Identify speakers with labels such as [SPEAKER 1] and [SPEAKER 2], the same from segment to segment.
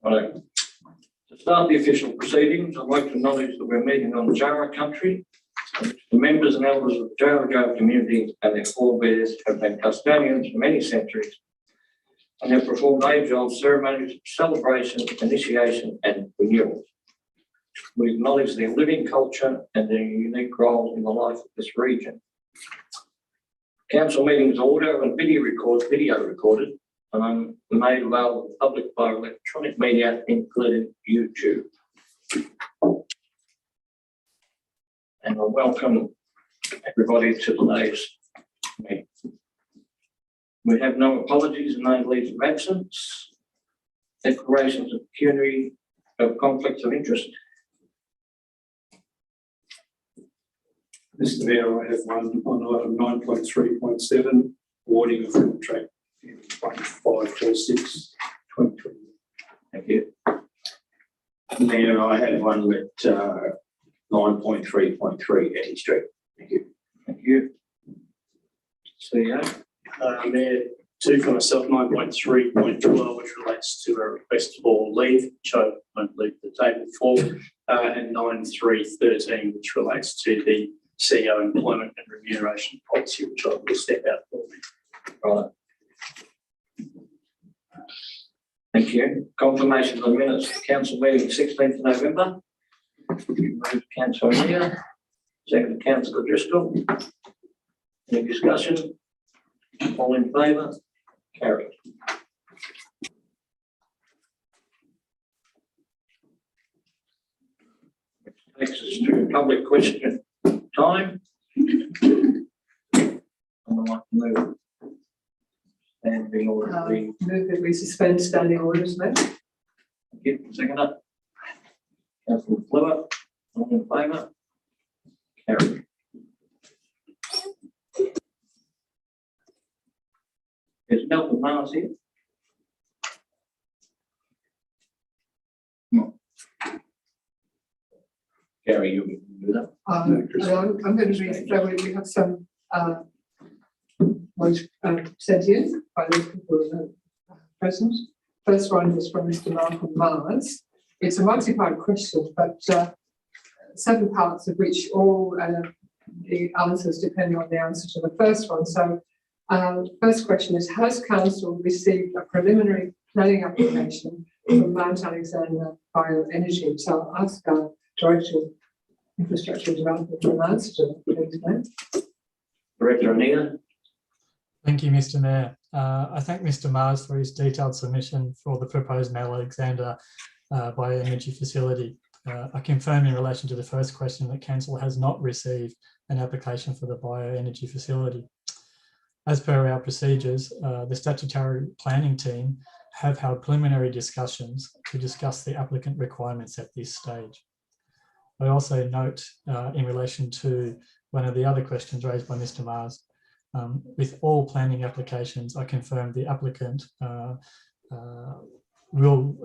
[SPEAKER 1] Right. To start the official proceedings, I'd like to acknowledge that we're meeting on Jarrah country, in which the members and elders of the Jarrah community and their forebears have been custodians for many centuries and have performed age-old ceremonies of celebration, initiation and renewal. We acknowledge their living culture and their unique role in the life of this region. Council meetings order and video recorded and made available to the public by electronic media, including YouTube. And I welcome everybody to today's meeting. We have no apologies and no leaves of absence, declarations of pecuniary of conflicts of interest.
[SPEAKER 2] Mr. Mayor, I have one on item 9.3.7, awarding of contract 1546 2020.
[SPEAKER 1] Thank you.
[SPEAKER 3] Mayor, I have one with 9.3.3 Eddie Street. Thank you.
[SPEAKER 1] Thank you. CEO.
[SPEAKER 4] Mayor, two for myself, 9.3.12, which relates to a request for leave, which I won't leave the table for, and 9.3.13, which relates to the CEO employment and remuneration policy, which I will step out for.
[SPEAKER 1] Right. Thank you. Confirmation of the minutes of council meeting 16th of November. Moved Councillor O'Neill, second Councillor Driscoll. Any discussion? All in favour? Carried. Which takes us to public question time. I'd like to move standing order.
[SPEAKER 5] Move that we suspend standing orders, mate.
[SPEAKER 1] Thank you. Second up. Councillor Fluer, all in favour? Carried. Is Melbourne Mars here? No. Gary, you can do that.
[SPEAKER 5] I'm going to read through it. We have some ones sent in by those people who are present. First one is from Mr. Malcolm Mars. It's a multi-part question, but 7 parts of which all the answers depend on the answer to the first one. So first question is, has council received a preliminary planning application from Mount Alexander Bioenergy? So I'll ask our Director of Infrastructure Development to answer to that, please.
[SPEAKER 1] Director O'Neill.
[SPEAKER 6] Thank you, Mr. Mayor. I thank Mr. Mars for his detailed submission for the proposed Mount Alexander bioenergy facility. I confirm in relation to the first question that council has not received an application for the bioenergy facility. As per our procedures, the statutory planning team have held preliminary discussions to discuss the applicant requirements at this stage. I also note in relation to one of the other questions raised by Mr. Mars, with all planning applications, I confirm the applicant will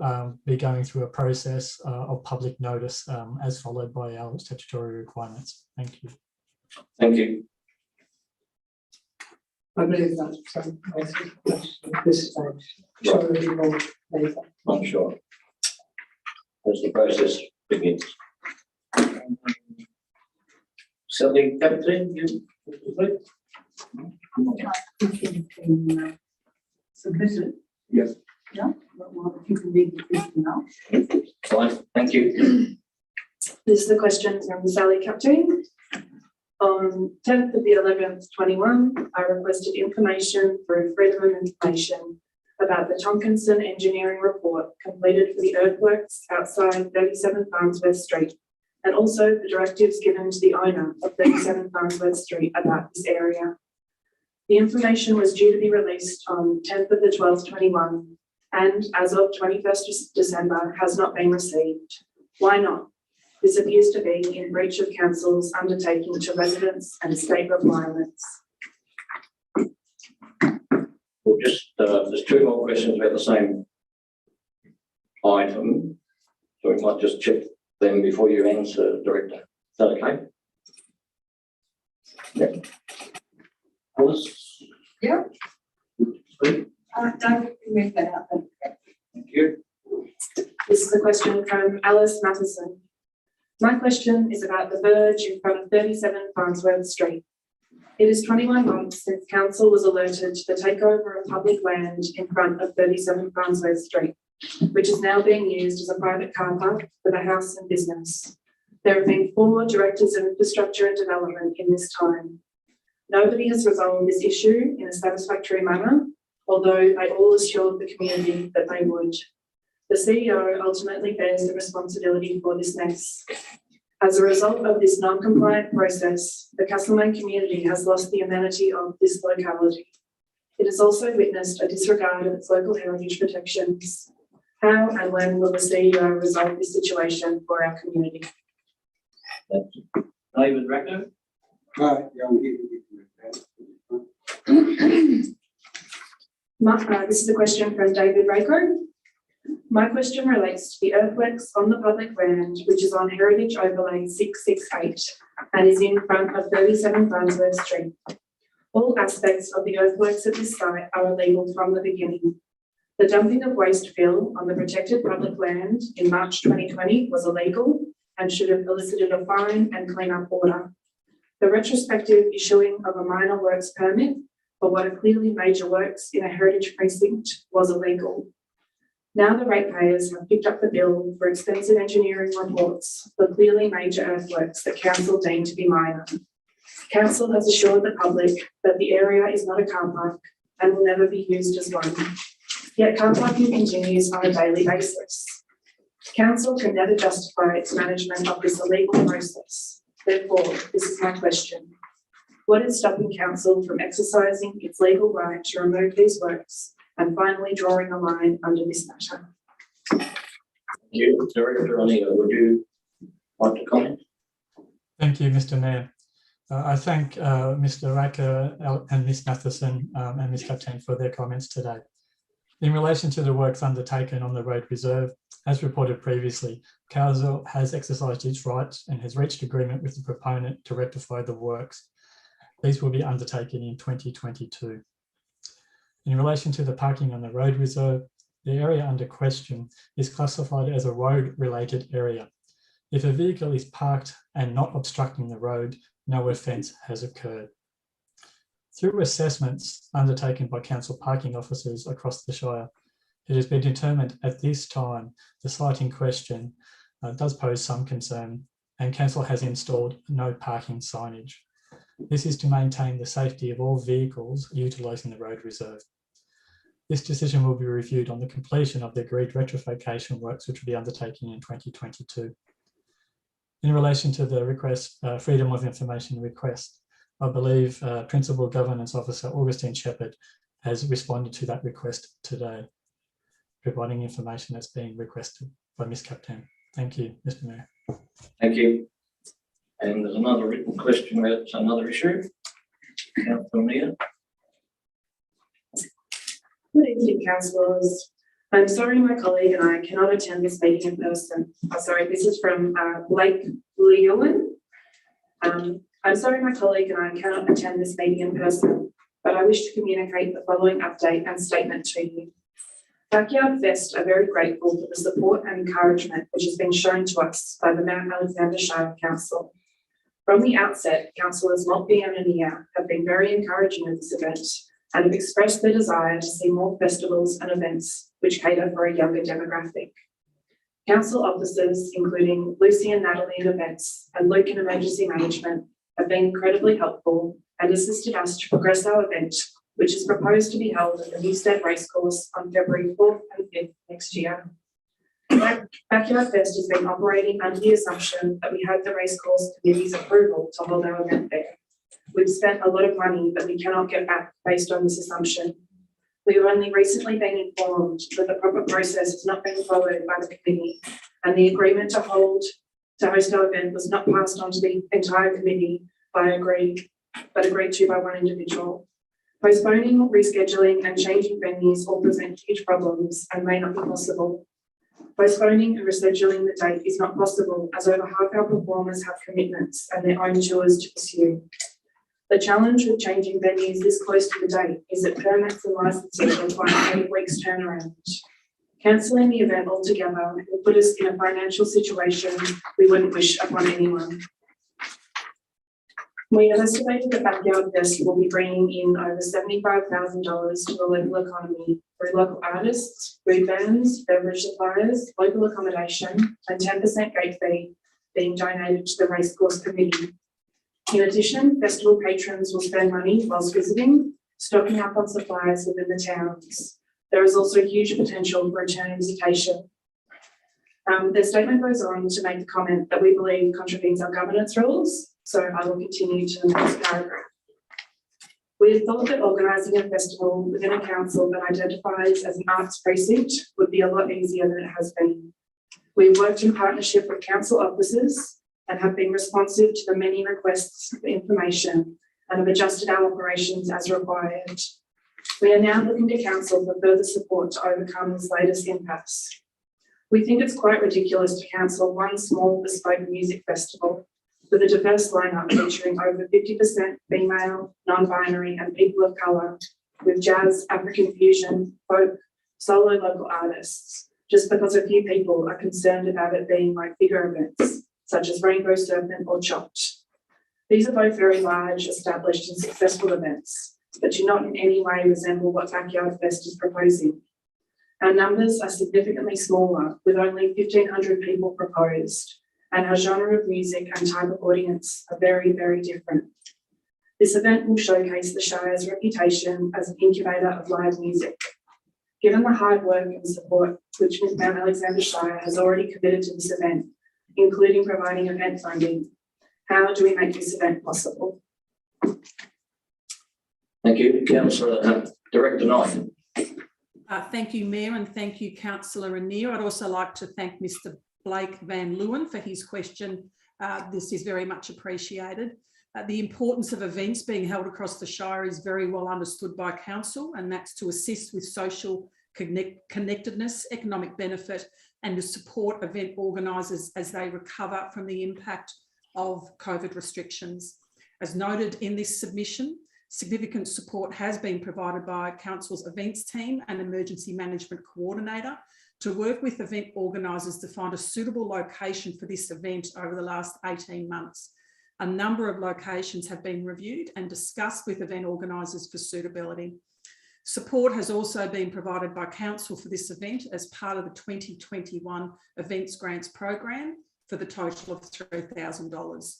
[SPEAKER 6] be going through a process of public notice as followed by our statutory requirements. Thank you.
[SPEAKER 1] Thank you.
[SPEAKER 5] I believe that's some question at this stage. Sure, there'll be more later.
[SPEAKER 1] I'm sure. As the process begins. Sally Captain, you
[SPEAKER 7] submitted.
[SPEAKER 1] Yes.
[SPEAKER 7] Yeah, well, if you can read the question now.
[SPEAKER 1] Fine, thank you.
[SPEAKER 8] This is the question from Sally Captain. On 10th of the 11th, 21, I requested information through Freedom of Information about the Tonkinson engineering report completed for the earthworks outside 37 Farnsworth Street, and also the directives given to the owner of 37 Farnsworth Street about this area. The information was due to be released on 10th of the 12th, 21, and as of 21st December has not been received. Why not? This appears to be in breach of council's undertaking to residents and state requirements.
[SPEAKER 1] We'll just, there's 2 more questions about the same item, so we might just check them before you answer, Director. Is that okay? Yeah. Alice?
[SPEAKER 5] Yeah.
[SPEAKER 1] Speak.
[SPEAKER 7] Don't move that out.
[SPEAKER 1] Thank you.
[SPEAKER 8] This is a question from Alice Matheson. My question is about the verge in front of 37 Farnsworth Street. It is 21 months since council was alerted to the takeover of public land in front of 37 Farnsworth Street, which is now being used as a private car park for the house and business. There have been 4 directors of infrastructure and development in this time. Nobody has resolved this issue in a satisfactory manner, although they all assured the community that they would. The CEO ultimately bears the responsibility for this mess. As a result of this non-compliant process, the Castlemaine community has lost the amenity of this locality. It has also witnessed a disregard of its local heritage protections. How and when will the CEO resolve this situation for our community?
[SPEAKER 1] David Racco.
[SPEAKER 3] Right, yeah, I'm here.
[SPEAKER 8] This is a question from David Racco. My question relates to the earthworks on the public land, which is on Heritage Overlay 668 and is in front of 37 Farnsworth Street. All aspects of the earthworks at this site are illegal from the beginning. The dumping of waste fill on the protected public land in March 2020 was illegal and should have elicited a fine and clean-up order. The retrospective issuing of a minor works permit for what are clearly major works in a heritage precinct was illegal. Now the ratepayers have picked up the bill for expensive engineering reports for clearly major earthworks that council deemed to be minor. Council has assured the public that the area is not a car park and will never be used as one. Yet car parking continues on a daily basis. Council can never justify its management of this illegal process. Therefore, this is my question. What is stopping council from exercising its legal right to remove these works and finally drawing a line under this matter?
[SPEAKER 1] You, Director O'Neill, would you like to comment?
[SPEAKER 6] Thank you, Mr. Mayor. I thank Mr. Racco and Ms. Matheson and Ms. Captain for their comments today. In relation to the works undertaken on the road reserve, as reported previously, council has exercised its rights and has reached agreement with the proponent to rectify the works. These will be undertaken in 2022. In relation to the parking on the road reserve, the area under question is classified as a road-related area. If a vehicle is parked and not obstructing the road, no offence has occurred. Through assessments undertaken by council parking officers across the Shire, it has been determined at this time the site in question does pose some concern, and council has installed no parking signage. This is to maintain the safety of all vehicles utilising the road reserve. This decision will be reviewed on the completion of the agreed retrofittation works, which will be undertaken in 2022. In relation to the request, Freedom of Information request, I believe Principal Governance Officer Augustine Shepherd has responded to that request today, providing information that's being requested by Ms. Captain. Thank you, Mr. Mayor.
[SPEAKER 1] Thank you. And there's another written question about another issue. Councillor O'Neill.
[SPEAKER 8] Good evening, councillors. I'm sorry my colleague and I cannot attend this meeting in person. This is from Blake Leolin. I'm sorry my colleague and I cannot attend this meeting in person, but I wish to communicate the following update and statement to you. Backyard Fest are very grateful for the support and encouragement which has been shown to us by the Mount Alexander Shire Council. From the outset, councillors Maltby and Anea have been very encouraging of this event and have expressed their desire to see more festivals and events which cater for a younger demographic. Council officers, including Lucy and Natalie in events and Luke in emergency management, have been incredibly helpful and assisted us to progress our event, which is proposed to be held at the Newstead Racecourse on February 4th and 5th next year. Backyard Fest has been operating under the assumption that we had the Racecourse Committee's approval to hold our event there. We've spent a lot of money that we cannot get back based on this assumption. We have only recently been informed that the proper process has not been followed by the committee, and the agreement to host our event was not passed on to the entire committee but agreed to by one individual. Postponing, rescheduling and changing venues all present huge problems and may not be possible. Postponing and rescheduling the date is not possible as over half our performers have commitments and their own tours to pursue. The challenge with changing venues this close to the date is that permits and licenses require 8 weeks turnaround. Cancelling the event altogether will put us in a financial situation we wouldn't wish upon anyone. We have estimated the Backyard Fest will be bringing in over $75,000 to the local economy through local artists, food bands, beverage suppliers, local accommodation, and 10% gate fee being donated to the Racecourse Committee. In addition, festival patrons will spend money whilst visiting, stocking up on supplies within the towns. There is also huge potential for return visitation. The statement goes on to make the comment that we believe contravenes our governance rules, so I will continue to the next paragraph. We had thought that organising a festival within a council that identifies as an arts precinct would be a lot easier than it has been. We've worked in partnership with council officers and have been responsive to the many requests for information and have adjusted our operations as required. We are now looking to council for further support to overcome this latest impasse. We think it's quite ridiculous to cancel one small bespoke music festival with a diverse lineup featuring over 50% female, non-binary and people of colour, with jazz, African fusion, folk, solo local artists, just because a few people are concerned about it being like bigger events, such as Rainbow Serpent or Chopped. These are both very large, established and successful events, but do not in any way resemble what Backyard Fest is proposing. Our numbers are significantly smaller, with only 1,500 people proposed, and our genre of music and type of audience are very, very different. This event will showcase the Shire's reputation as an incubator of live music. Given the hard work and support which Mount Alexander Shire has already committed to this event, including providing event funding, how do we make this event possible?
[SPEAKER 1] Thank you, Councillor Director Knight.
[SPEAKER 9] Thank you, Mayor, and thank you, Councillor Annear. I'd also like to thank Mr. Blake Van Leeuwen for his question. This is very much appreciated. The importance of events being held across the Shire is very well understood by Council, and that's to assist with social connectedness, economic benefit, and to support event organisers as they recover from the impact of COVID restrictions. As noted in this submission, significant support has been provided by Council's events team and emergency management coordinator to work with event organisers to find a suitable location for this event over the last 18 months. A number of locations have been reviewed and discussed with event organisers for suitability. Support has also been provided by Council for this event as part of the 2021 Events Grants Program for the total of $3,000.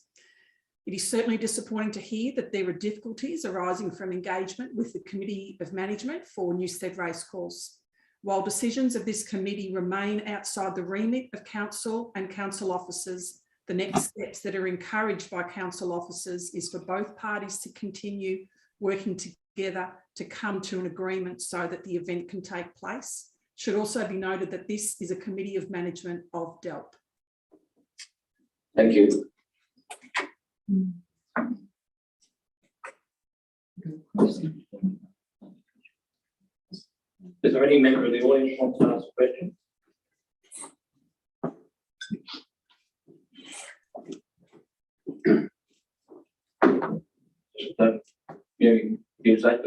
[SPEAKER 9] It is certainly disappointing to hear that there are difficulties arising from engagement with the Committee of Management for Newstead Racecourse. While decisions of this committee remain outside the remit of Council and Council officers, the next steps that are encouraged by Council officers is for both parties to continue working together to come to an agreement so that the event can take place. It should also be noted that this is a Committee of Management of DELP.
[SPEAKER 1] Thank you. Is there any member of the audience who wants to ask a question?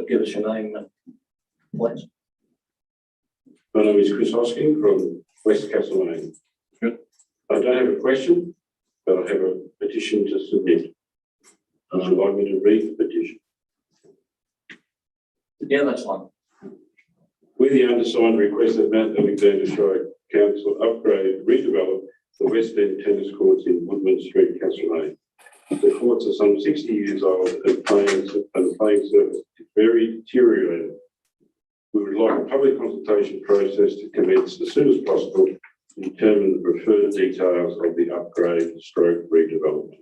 [SPEAKER 1] Give us your name, please.
[SPEAKER 10] My name is Chris Hosking from West Castlemaine.
[SPEAKER 1] Good.
[SPEAKER 10] I don't have a question, but I have a petition to submit. Would you like me to read the petition?
[SPEAKER 1] Yeah, that's fine.
[SPEAKER 10] We, the undersigned, request that Mount Alexander Shire Council upgrade, redevelop the West End tennis courts in Woodman Street, Castlemaine. The courts are some 60 years old and playing surface is very deteriorated. We would like a public consultation process to commence as soon as possible to determine the preferred details of the upgrade stroke redevelopment.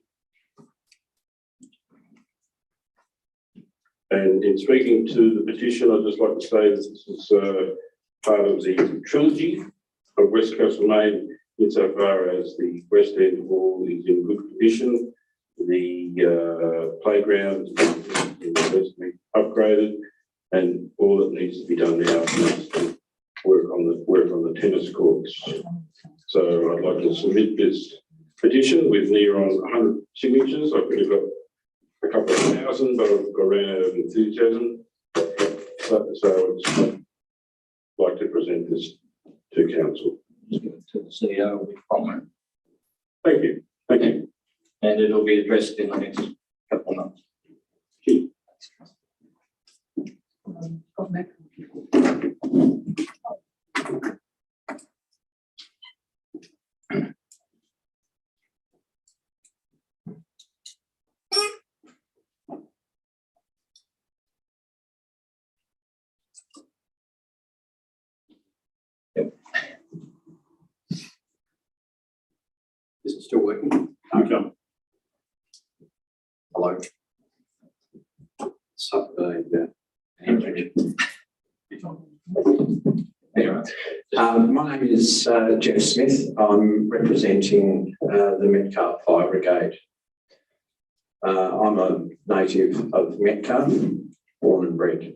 [SPEAKER 10] And in speaking to the petition, I'd just like to say that this is part of the trilogy of West Castlemaine, insofar as the West End Hall is in good condition, the playground is upgraded, and all that needs to be done now is to work on the tennis courts. So I'd like to submit this petition with near on 100 signatures. I could have got a couple of thousand, but I've got ran out of enthusiasm. So I'd like to present this to council.
[SPEAKER 1] To the CEO will be prominent,
[SPEAKER 10] Thank you. Thank you.
[SPEAKER 1] and it'll be addressed in the next couple of months.
[SPEAKER 5] Got that.
[SPEAKER 2] Is it still working?
[SPEAKER 10] Okay.
[SPEAKER 2] Hello. Saturday, yeah.
[SPEAKER 1] Anyway,
[SPEAKER 2] My name is Jeff Smith. I'm representing the Metcalfe Fire Brigade. I'm a native of Metcalfe, born and bred.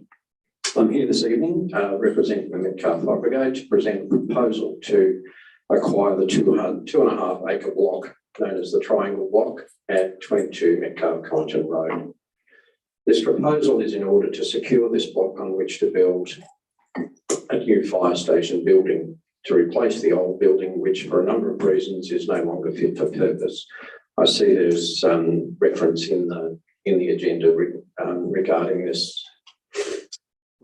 [SPEAKER 2] I'm here this evening representing the Metcalfe Fire Brigade to present a proposal to acquire the 2.5 acre block known as the Triangle Block at 22 Metcalfe Collington Road. This proposal is in order to secure this block on which to build a new fire station building to replace the old building, which for a number of reasons is no longer fit for purpose. I see there's reference in the agenda regarding this.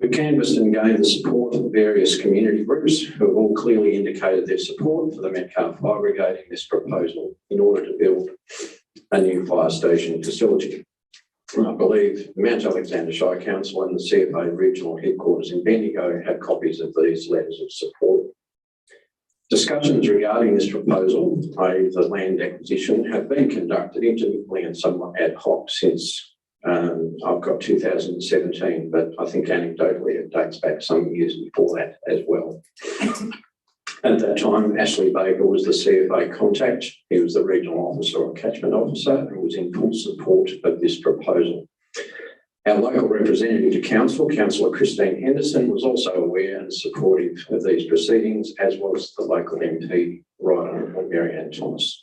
[SPEAKER 2] We canvassed and gained the support of various community groups who have all clearly indicated their support for the Metcalfe Fire Brigade in this proposal in order to build a new fire station facility. I believe Mount Alexander Shire Council and the CFA regional headquarters in Bendigo have copies of these letters of support. Discussions regarding this proposal, i.e. the land acquisition, have been conducted intermittently and somewhat ad hoc since I've got 2017, but I think anecdotally it dates back some years before that as well. At that time, Ashley Baker was the CFA contact. He was the regional officer or catchment officer and was in full support of this proposal. Our local representative to council, Councillor Christine Henderson, was also aware and supportive of these proceedings, as was the local MP, Right Honourable Mary Ann Thomas.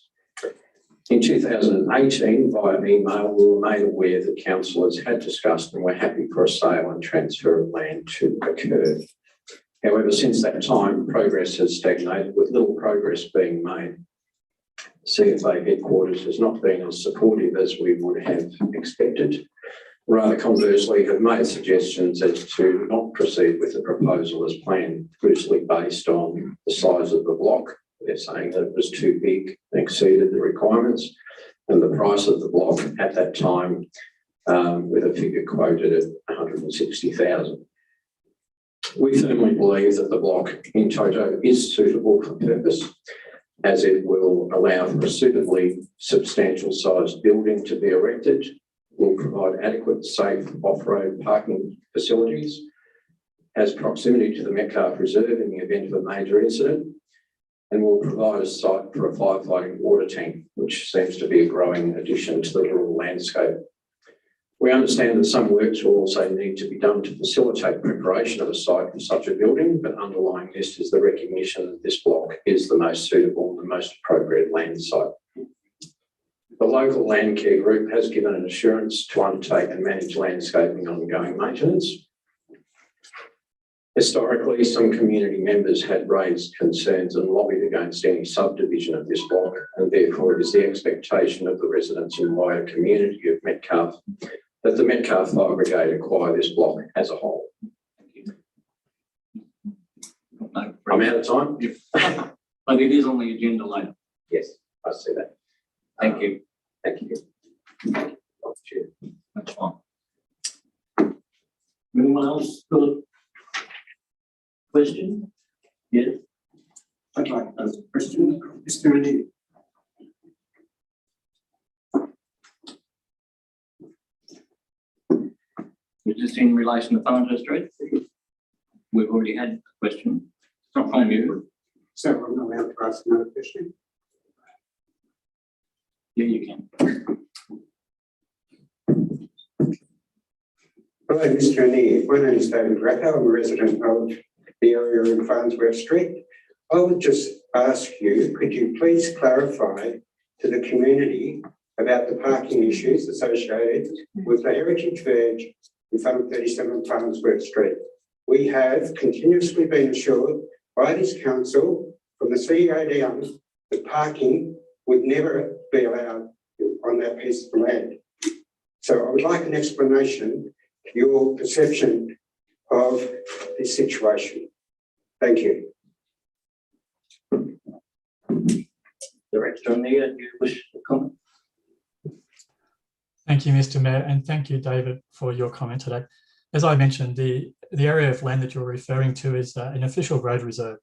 [SPEAKER 2] In 2018, via email, we were made aware that councillors had discussed and were happy for a sale and transfer of land to occur. However, since that time, progress has stagnated with little progress being made. CFA headquarters has not been as supportive as we would have expected. Rather conversely, have made suggestions as to not proceed with the proposal as planned, loosely based on the size of the block. They're saying that it was too big, exceeded the requirements, and the price of the block at that time, with a figure quoted at 160,000. We firmly believe that the block in toto is suitable for purpose, as it will allow for a suitably substantial sized building to be erected, will provide adequate, safe off-road parking facilities, has proximity to the Metcalfe Reserve in the event of a major incident, and will provide a site for a firefighting water tank, which seems to be a growing addition to the rural landscape. We understand that some works will also need to be done to facilitate preparation of a site for such a building, but underlying this is the recognition that this block is the most suitable and the most appropriate land site. The local land care group has given an assurance to undertake and manage landscaping and ongoing maintenance. Historically, some community members had raised concerns and lobbied against any subdivision of this block, and therefore it is the expectation of the residents and wider community of Metcalfe that the Metcalfe Fire Brigade acquire this block as a whole. I'm out of time.
[SPEAKER 1] But it is on the agenda later.
[SPEAKER 2] Yes, I see that.
[SPEAKER 1] Thank you.
[SPEAKER 2] Thank you.
[SPEAKER 1] That's fine. Anyone else got a question? Yes.
[SPEAKER 3] I'd like a question, Mr. Rennie.
[SPEAKER 1] Is this in relation to Farnborough Street? We've already had a question. It's not from you.
[SPEAKER 3] So I'm not allowed to ask another question.
[SPEAKER 1] Yeah, you can.
[SPEAKER 3] Hello, Mr. Rennie. My name is David Ratto. I'm a resident of the area in Farnsworth Street. I would just ask you, could you please clarify to the community about the parking issues associated with the heritage verge in front of 37 Farnsworth Street? We have continuously been assured by this council from the CEO down that parking would never be allowed on that piece of land. So I would like an explanation of your perception of this situation. Thank you.
[SPEAKER 1] Director Anita, do you wish to comment?
[SPEAKER 6] Thank you, Mr. Mayor, and thank you, David, for your comment today. As I mentioned, the area of land that you're referring to is an official road reserve,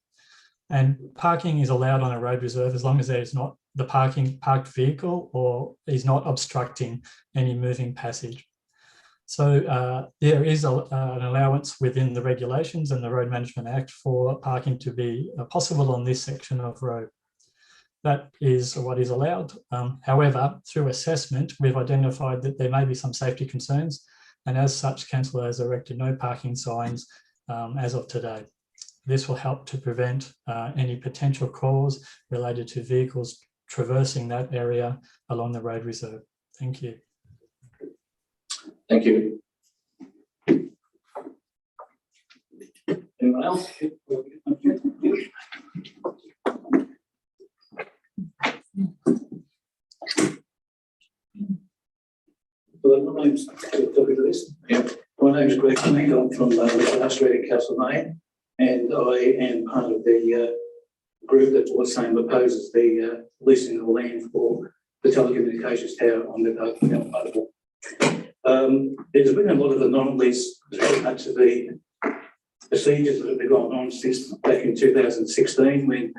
[SPEAKER 6] and parking is allowed on a road reserve as long as there is not the parked vehicle or is not obstructing any moving passage. So there is an allowance within the regulations and the Road Management Act for parking to be possible on this section of road. That is what is allowed. However, through assessment, we've identified that there may be some safety concerns, and as such, council has erected no parking signs as of today. This will help to prevent any potential calls related to vehicles traversing that area along the road reserve. Thank you.
[SPEAKER 1] Thank you. Anyone else?
[SPEAKER 11] Well, my name's My name's Greg Clegg. I'm from Australia, Castlemaine, and I am part of the group that was saying opposes the leasing of the land for the telecommunications tower on the Oval. There's been a lot of anomalies with regard to the procedures that have been going on since back in 2016 when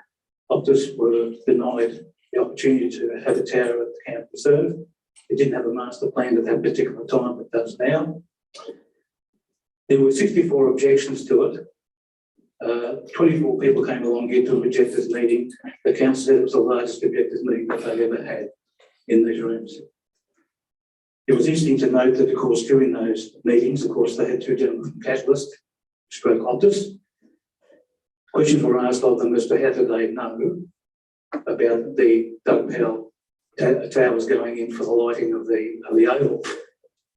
[SPEAKER 11] Optus were denied the opportunity to have a tower at the camp reserve. It didn't have a master plan at that particular time, but does now. There were 64 objections to it. 24 people came along here to reject this meeting. The council said it was the largest objectors meeting that they've ever had in these rooms. It was interesting to note that, of course, during those meetings, of course, they had two gentlemen from Catalyst, stroke Optus. Questions were asked of them as to how did they know about the Doug Powell towers going in for the lighting of the Oval.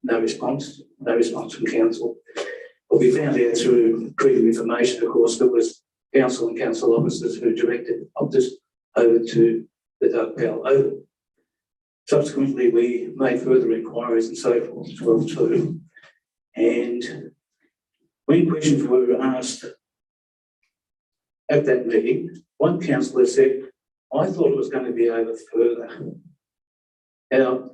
[SPEAKER 11] No response from council. What we found out through freedom of information, of course, there was council and council officers who directed Optus over to the Doug Powell Oval. Subsequently, we made further inquiries and so forth as well too. And when questions were asked at that meeting, one councillor said, I thought it was going to be over further. Now,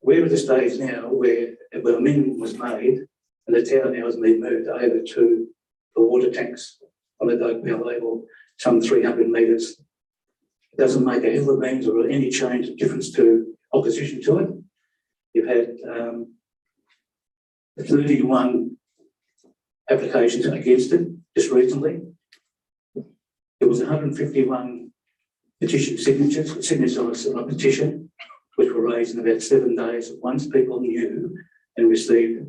[SPEAKER 11] we're at the stage now where a amendment was made and the tower now has been moved over to the water tanks on the Doug Powell Oval, some 300 metres. It doesn't make a hill of beans or any change of difference to opposition to it. You've had 31 applications against it just recently. There was 151 petition signatures on a petition, which were raised in about 7 days once people knew and received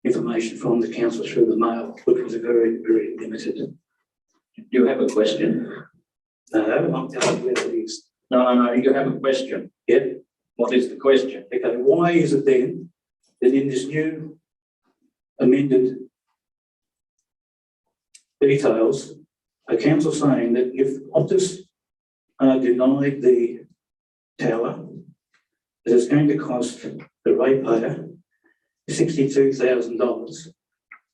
[SPEAKER 11] information from the council through the mail, which was very, very limited.
[SPEAKER 1] Do you have a question?
[SPEAKER 11] No, I'm telling you where it is.
[SPEAKER 1] No, you have a question.
[SPEAKER 11] Yep.
[SPEAKER 1] What is the question?
[SPEAKER 11] Okay, why is it then that in this new amended details, a council saying that if Optus denied the tower, that it's going to cost the ratepayer $62,000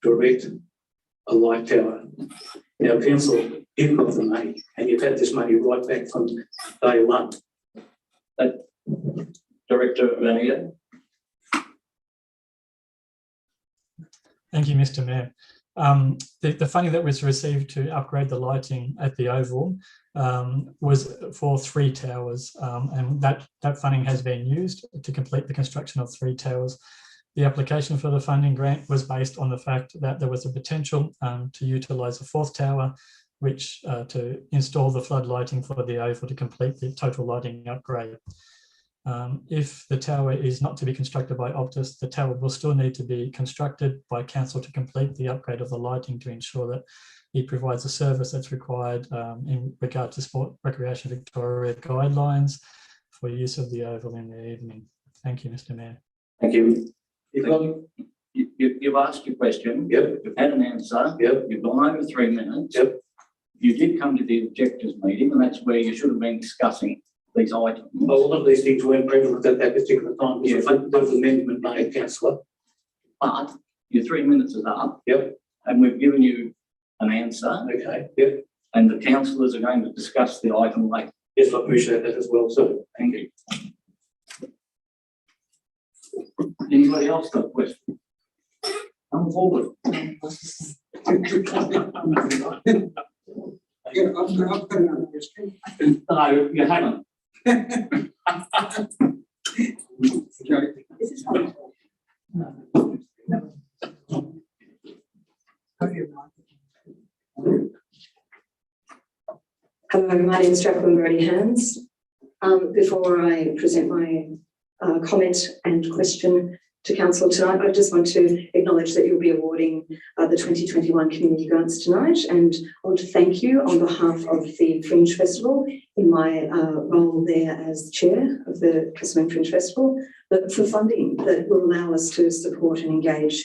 [SPEAKER 11] to erect a light tower. Now, council, you've got the money, and you've had this money right back from day one.
[SPEAKER 1] Director Anita.
[SPEAKER 6] Thank you, Mr. Mayor. The funding that was received to upgrade the lighting at the Oval was for 3 towers, and that funding has been used to complete the construction of 3 towers. The application for the funding grant was based on the fact that there was a potential to utilise a 4th tower, which to install the flood lighting for the Oval to complete the total lighting upgrade. If the tower is not to be constructed by Optus, the tower will still need to be constructed by council to complete the upgrade of the lighting to ensure that it provides a service that's required in regard to Sport Recreation Victoria guidelines for use of the Oval in the evening. Thank you, Mr. Mayor.
[SPEAKER 1] Thank you. You've asked your question.
[SPEAKER 11] Yep.
[SPEAKER 1] You've had an answer.
[SPEAKER 11] Yep.
[SPEAKER 1] You've gone over 3 minutes.
[SPEAKER 11] Yep.
[SPEAKER 1] You
[SPEAKER 12] did come to the objectors meeting, and that's where you should have been discussing these items.
[SPEAKER 11] A lot of these things weren't prevalent at that particular time.
[SPEAKER 12] Yeah,
[SPEAKER 11] There was an amendment made, councillor.
[SPEAKER 12] But your 3 minutes is up.
[SPEAKER 11] Yep.
[SPEAKER 12] And we've given you an answer,
[SPEAKER 11] Okay, yep.
[SPEAKER 12] and the councillors are going to discuss the item later.
[SPEAKER 11] Yes, I appreciate that as well, so.
[SPEAKER 12] Thank you. Anybody else got a question? Come forward.
[SPEAKER 3] Yeah, I've got another question.
[SPEAKER 12] No, you haven't.
[SPEAKER 7] Is this one?
[SPEAKER 13] Hello, my name is Jacqueline Brody-Hands. Before I present my comment and question to council tonight, I just want to acknowledge that you'll be awarding the 2021 community grants tonight, and I want to thank you on behalf of the Fringe Festival in my role there as chair of the Castlemaine Fringe Festival, but for funding that will allow us to support and engage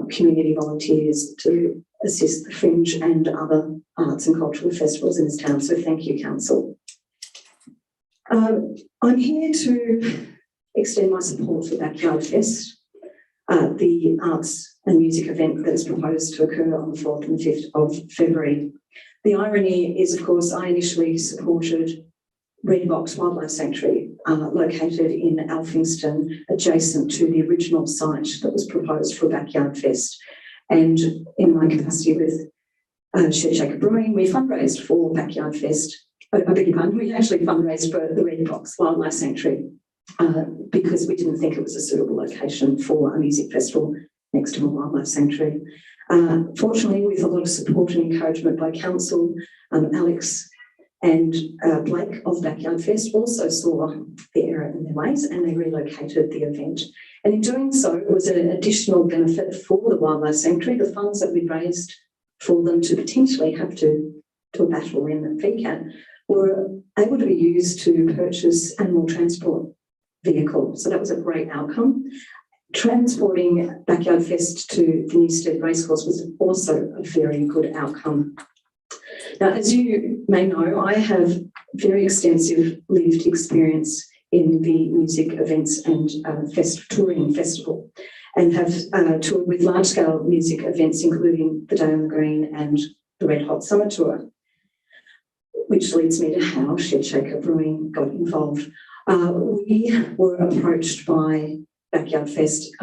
[SPEAKER 13] community volunteers to assist the Fringe and other arts and cultural festivals in this town. So thank you, council. I'm here to extend my support for Backyard Fest, the arts and music event that is proposed to occur on the 4th and 5th of February. The irony is, of course, I initially supported Red Box Wildlife Sanctuary, located in Alphingston, adjacent to the original site that was proposed for Backyard Fest. And in my capacity with Shed Shaker Brewing, we fundraised for Backyard Fest. I beg your pardon, we actually fundraised for the Red Box Wildlife Sanctuary because we didn't think it was a suitable location for a music festival next to a wildlife sanctuary. Fortunately, with a lot of support and encouragement by council, Alex and Blake of Backyard Fest also saw the error in their ways, and they relocated the event. And in doing so, it was an additional benefit for the wildlife sanctuary. The funds that we raised for them to potentially have to do a battle in the VCAT were able to be used to purchase animal transport vehicles. So that was a great outcome. Transporting Backyard Fest to the Newstead Racecourse was also a very good outcome. Now, as you may know, I have very extensive lived experience in the music events and touring festival, and have toured with large-scale music events, including the Day on the Green and the Red Hot Summer Tour, which leads me to how Shed Shaker Brewing got involved. We were approached by Backyard Fest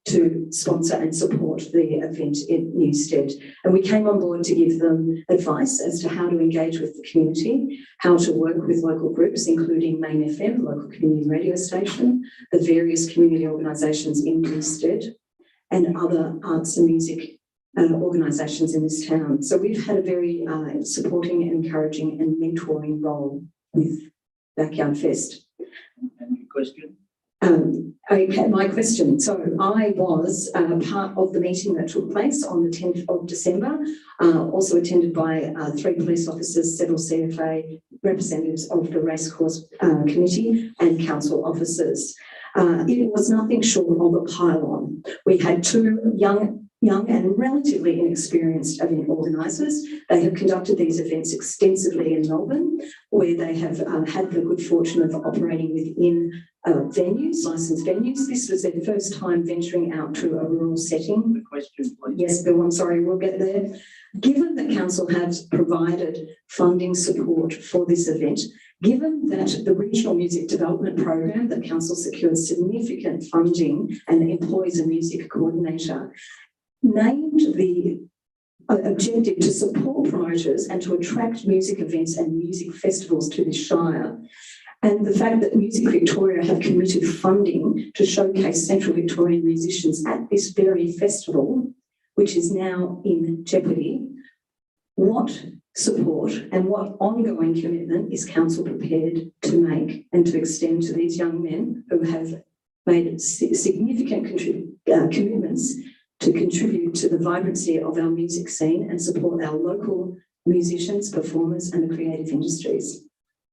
[SPEAKER 13] to sponsor and support the event in Newstead. And we came on board to give them advice as to how to engage with the community, how to work with local groups, including Main FM, local community radio station, the various community organisations in Newstead, and other arts and music organisations in this town. So we've had a very supporting, encouraging and mentoring role with Backyard Fest.
[SPEAKER 12] Any question?
[SPEAKER 13] Okay, my question. So I was part of the meeting that took place on the 10th of December, also attended by 3 police officers, several CFA representatives of the Racecourse Committee and council officers. It was nothing short of a pile-on. We had 2 young and relatively inexperienced event organisers. They have conducted these events extensively in Melbourne, where they have had the good fortune of operating within venues, licensed venues. This was their first time venturing out to a rural setting.
[SPEAKER 12] The question, please.
[SPEAKER 13] Yes, Bill, I'm sorry, we'll get there. Given that council has provided funding support for this event, given that the Regional Music Development Program that council secured significant funding and employs a music coordinator, named the objective to support promoters and to attract music events and music festivals to this shire, and the fact that Music Victoria have committed funding to showcase Central Victorian musicians at this very festival, which is now in jeopardy, what support and what ongoing commitment is council prepared to make and to extend to these young men who have made significant commitments to contribute to the vibrancy of our music scene and support our local musicians, performers and the creative industries?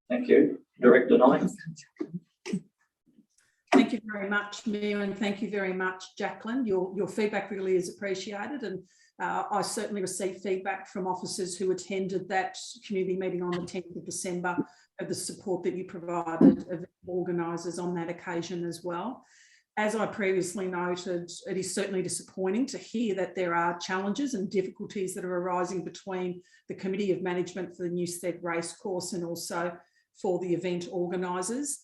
[SPEAKER 1] Thank you. Director Knight.
[SPEAKER 9] Thank you very much, Mayor, and thank you very much, Jacqueline. Your feedback really is appreciated, and I certainly received feedback from officers who attended that community meeting on the 10th of December of the support that you provided event organisers on that occasion as well. As I previously noted, it is certainly disappointing to hear that there are challenges and difficulties that are arising between the Committee of Management for the Newstead Racecourse and also for the event organisers.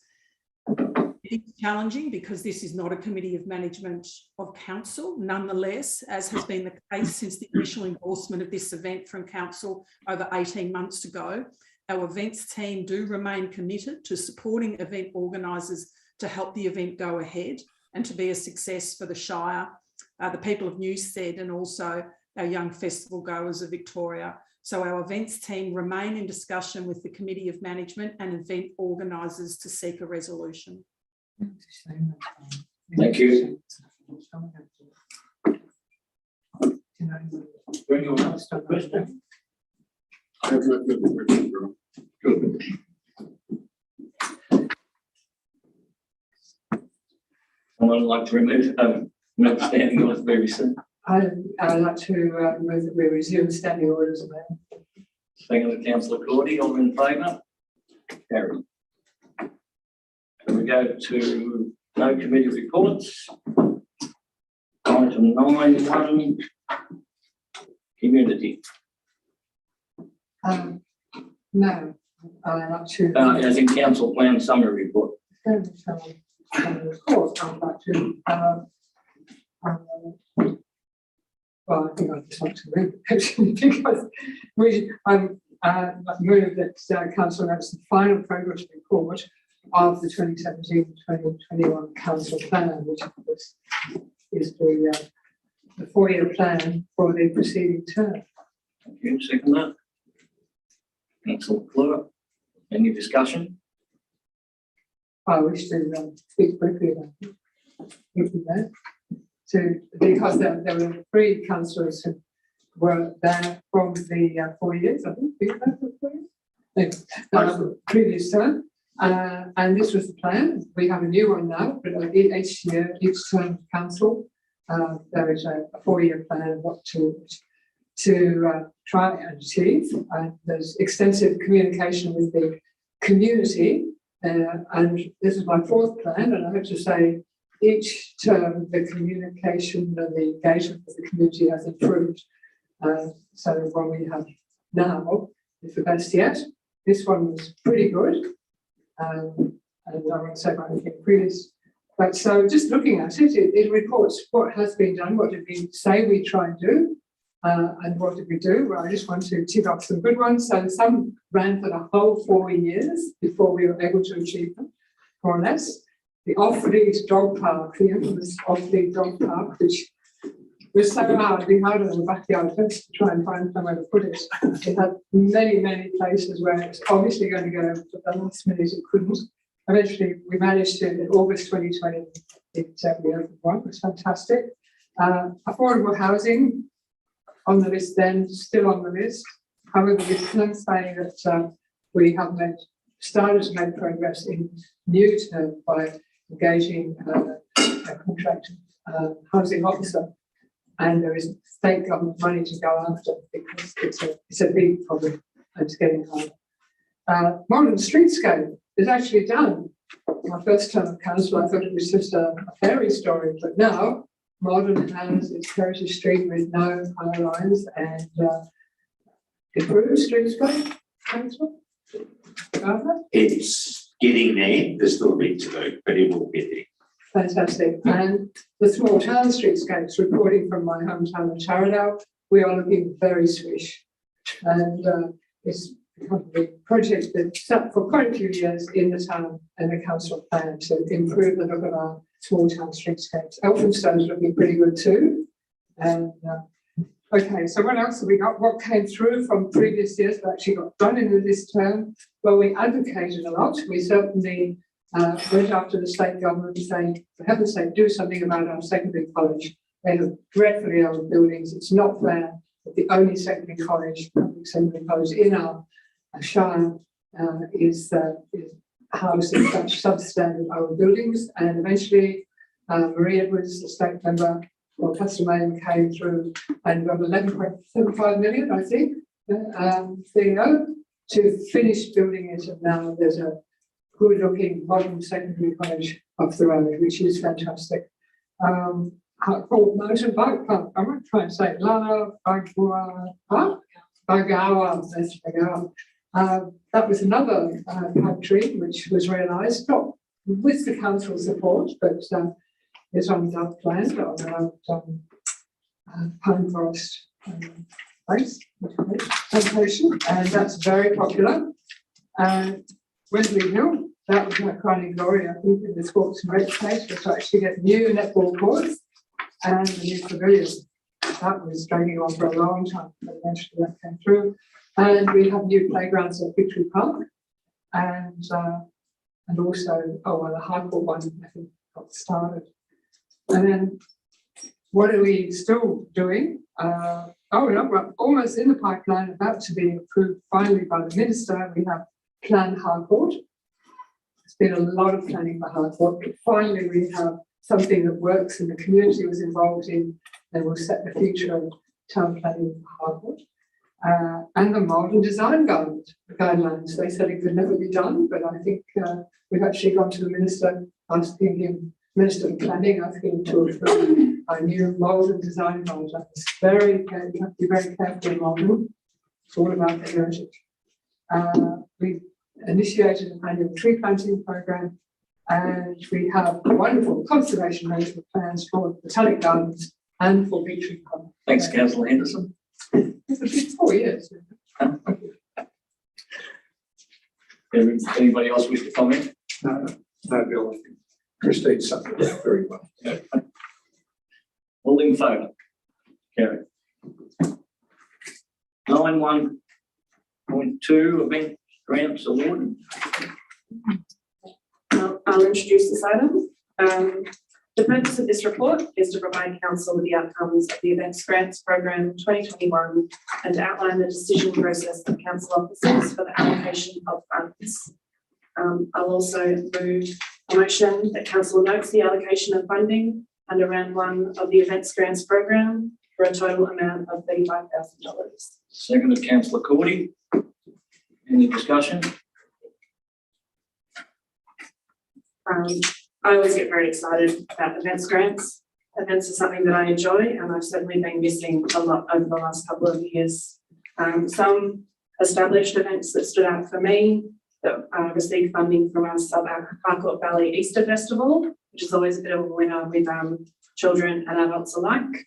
[SPEAKER 9] It is challenging because this is not a Committee of Management of Council. Nonetheless, as has been the case since the initial endorsement of this event from Council over 18 months ago, our events team do remain committed to supporting event organisers to help the event go ahead and to be a success for the Shire, the people of Newstead, and also our young festival goers of Victoria. So our events team remain in discussion with the Committee of Management and event organisers to seek a resolution.
[SPEAKER 1] Thank you.
[SPEAKER 12] Anyone else have a question? Good.
[SPEAKER 1] Someone like to remove standing orders very soon.
[SPEAKER 5] I'd like to move that we resume standing orders.
[SPEAKER 1] Second to Councillor Cordy, all in favour? Carried. And we go to no committee reports. Item 9.1, community.
[SPEAKER 5] No, I'd like to.
[SPEAKER 1] As in council plan summary report.
[SPEAKER 5] Of course, I'd like to. Well, I think I'd just like to read actually because I moved that Council announced the final progress report of the 2017-2021 Council Plan, which of course is the 4-year plan for the preceding term.
[SPEAKER 1] Thank you. Second that. Councillor Clerk, any discussion?
[SPEAKER 5] I wish to speak briefly about that. Because there were 3 councillors who were there from the 4 years, I think, previous term. And this was the plan. We have a new one now, but each year, each term of council, there is a 4-year plan of what to try and achieve. And there's extensive communication with the community. And this is my 4th plan, and I have to say, each term the communication and the engagement with the community has improved. So the one we have now is the best yet. This one was pretty good. And I won't say about anything previous. But so just looking at it, it reports what has been done, what did we say we try and do, and what did we do? Well, I just want to tick off some good ones. So some ran for the whole 4 years before we were able to achieve them, more or less. The off-lead dog park, the infamous off-lead dog park, which was so hard. We had it in the backyard fence to try and find somewhere to put it. It had many, many places where it was obviously going to go, but the last minute it couldn't. Eventually, we managed to, in August 2020, we opened one. It was fantastic. Affordable housing on the list then, still on the list. However, we can say that we have started to make progress in new term by engaging a contracted housing officer, and there is state government money to go after because it's a big problem and it's getting hard. Modern streetscape is actually done. My first term of council, I thought it was just a fairy story, but now Modern has its Heritage Street with no high lines and improved streetscape. Council?
[SPEAKER 14] It's getting there. There's still a bit to go, but it will get there.
[SPEAKER 5] Fantastic. And the small town streetscapes, reporting from my hometown of Taradale, we are looking very swish. And it's become a project that's sat for quite a few years in the town and the council plan to improve the look of our small town streetscapes. Elphinstone's looking pretty good too. And okay, so what else have we got? What came through from previous years but actually got done in this term? Well, we advocated a lot. We certainly went after the state government saying, for heaven's sake, do something about our secondary college. They have dreadfully old buildings. It's not fair that the only secondary college in our Shire is housed in such substandard old buildings. And eventually, Marie Edwards, the state member, well, Castlemaine came through and got 11.75 million, I think, CEO, to finish building it. And now there's a good looking modern secondary college off the road, which is fantastic. Called mountain bike park. I'm not trying to say Bagawa, that's Bagawa. That was another country which was realised, not with the council support, but it's on Dove land on Pine Forest place, plantation, and that's very popular. Wesley Hill, that was my crowning glory, I think, in the sports and rec place, was to actually get new netball courts and the new pavilion. That was dragging on for a long time, but eventually that came through. And we have new playgrounds at Victory Park, and also, the High Court one, I think, got started. And then, what are we still doing? We're almost in the pipeline, about to be approved finally by the Minister. We have Plan High Court. There's been a lot of planning for High Court, but finally we have something that works and the community was involved in, and will set the future of town planning for High Court. And the modern design guidelines. They said it could never be done, but I think we've actually gone to the Minister, asking him, Minister of Planning, asking him to approve a new modern design guidelines. Very careful, you have to be very careful in modern. It's all about the heritage. We initiated an annual tree planting program, and we have wonderful conservation management plans for botanic gardens and for Victory Park.
[SPEAKER 1] Thanks, Councillor Henderson.
[SPEAKER 5] It's a big 4 years.
[SPEAKER 1] Anybody else wish to comment?
[SPEAKER 2] No, Bill. Christine summed it up very well.
[SPEAKER 1] All in favour? Carried. 9.1.2 event grants award.
[SPEAKER 8] I'll introduce this item. The purpose of this report is to provide council with the outcomes of the Events Grants Program 2021 and to outline the decision process of council officers for the allocation of funds. I'll also move a motion that council notes the allocation of funding under round 1 of the Events Grants Program for a total amount of $35,000.
[SPEAKER 1] Seconded, Councillor Cordy. Any discussion?
[SPEAKER 8] I always get very excited about events grants. Events are something that I enjoy, and I've certainly been missing a lot over the last couple of years. Some established events that stood out for me that received funding from our Harcourt Valley Easter Festival, which is always a bit of a winner with children and adults alike.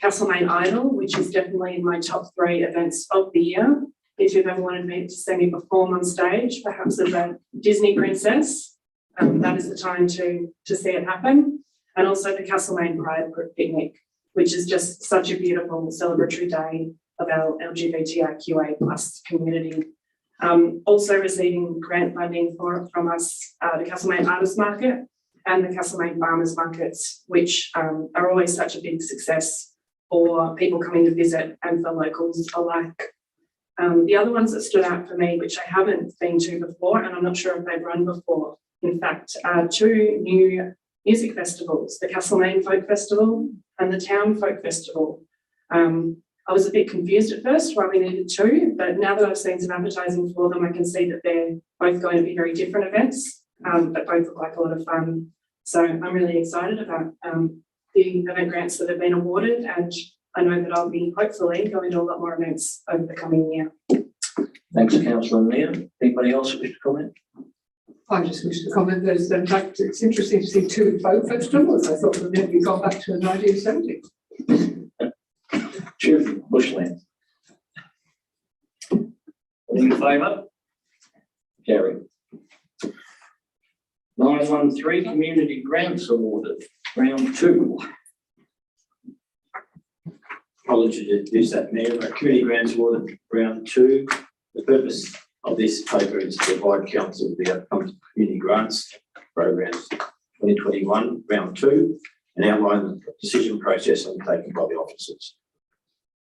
[SPEAKER 8] Castlemaine Idol, which is definitely in my top 3 events of the year. If you've ever wanted me to see me perform on stage, perhaps as a Disney princess, that is the time to see it happen. And also the Castlemaine Pride Picnic, which is just such a beautiful celebratory day of our LGBTIQA plus community. Also receiving grant funding from us, the Castlemaine Artist Market and the Castlemaine Farmers Markets, which are always such a big success for people coming to visit and for locals alike. The other ones that stood out for me, which I haven't been to before, and I'm not sure if they've run before, in fact, 2 new music festivals, the Castlemaine Folk Festival and the Town Folk Festival. I was a bit confused at first why we needed 2, but now that I've seen some advertising for them, I can see that they're both going to be very different events, but both look like a lot of fun. So I'm really excited about the event grants that have been awarded, and I know that I'll be hopefully going to a lot more events over the coming year.
[SPEAKER 1] Thanks, Councillor Neer. Anybody else wish to comment?
[SPEAKER 5] I just wish to comment that, in fact, it's interesting to see 2 folk festivals. I thought that we'd gone back to the 1970s.
[SPEAKER 1] Cheer Bushland. All in favour? Carried. 9.1.3 Community Grants Awarded, round 2.
[SPEAKER 15] Apologies to introduce that, Mayor, but Community Grants Awarded round 2. The purpose of this paper is to provide council with the outcomes of community grants programs 2021 round 2 and outline the decision process undertaken by the officers.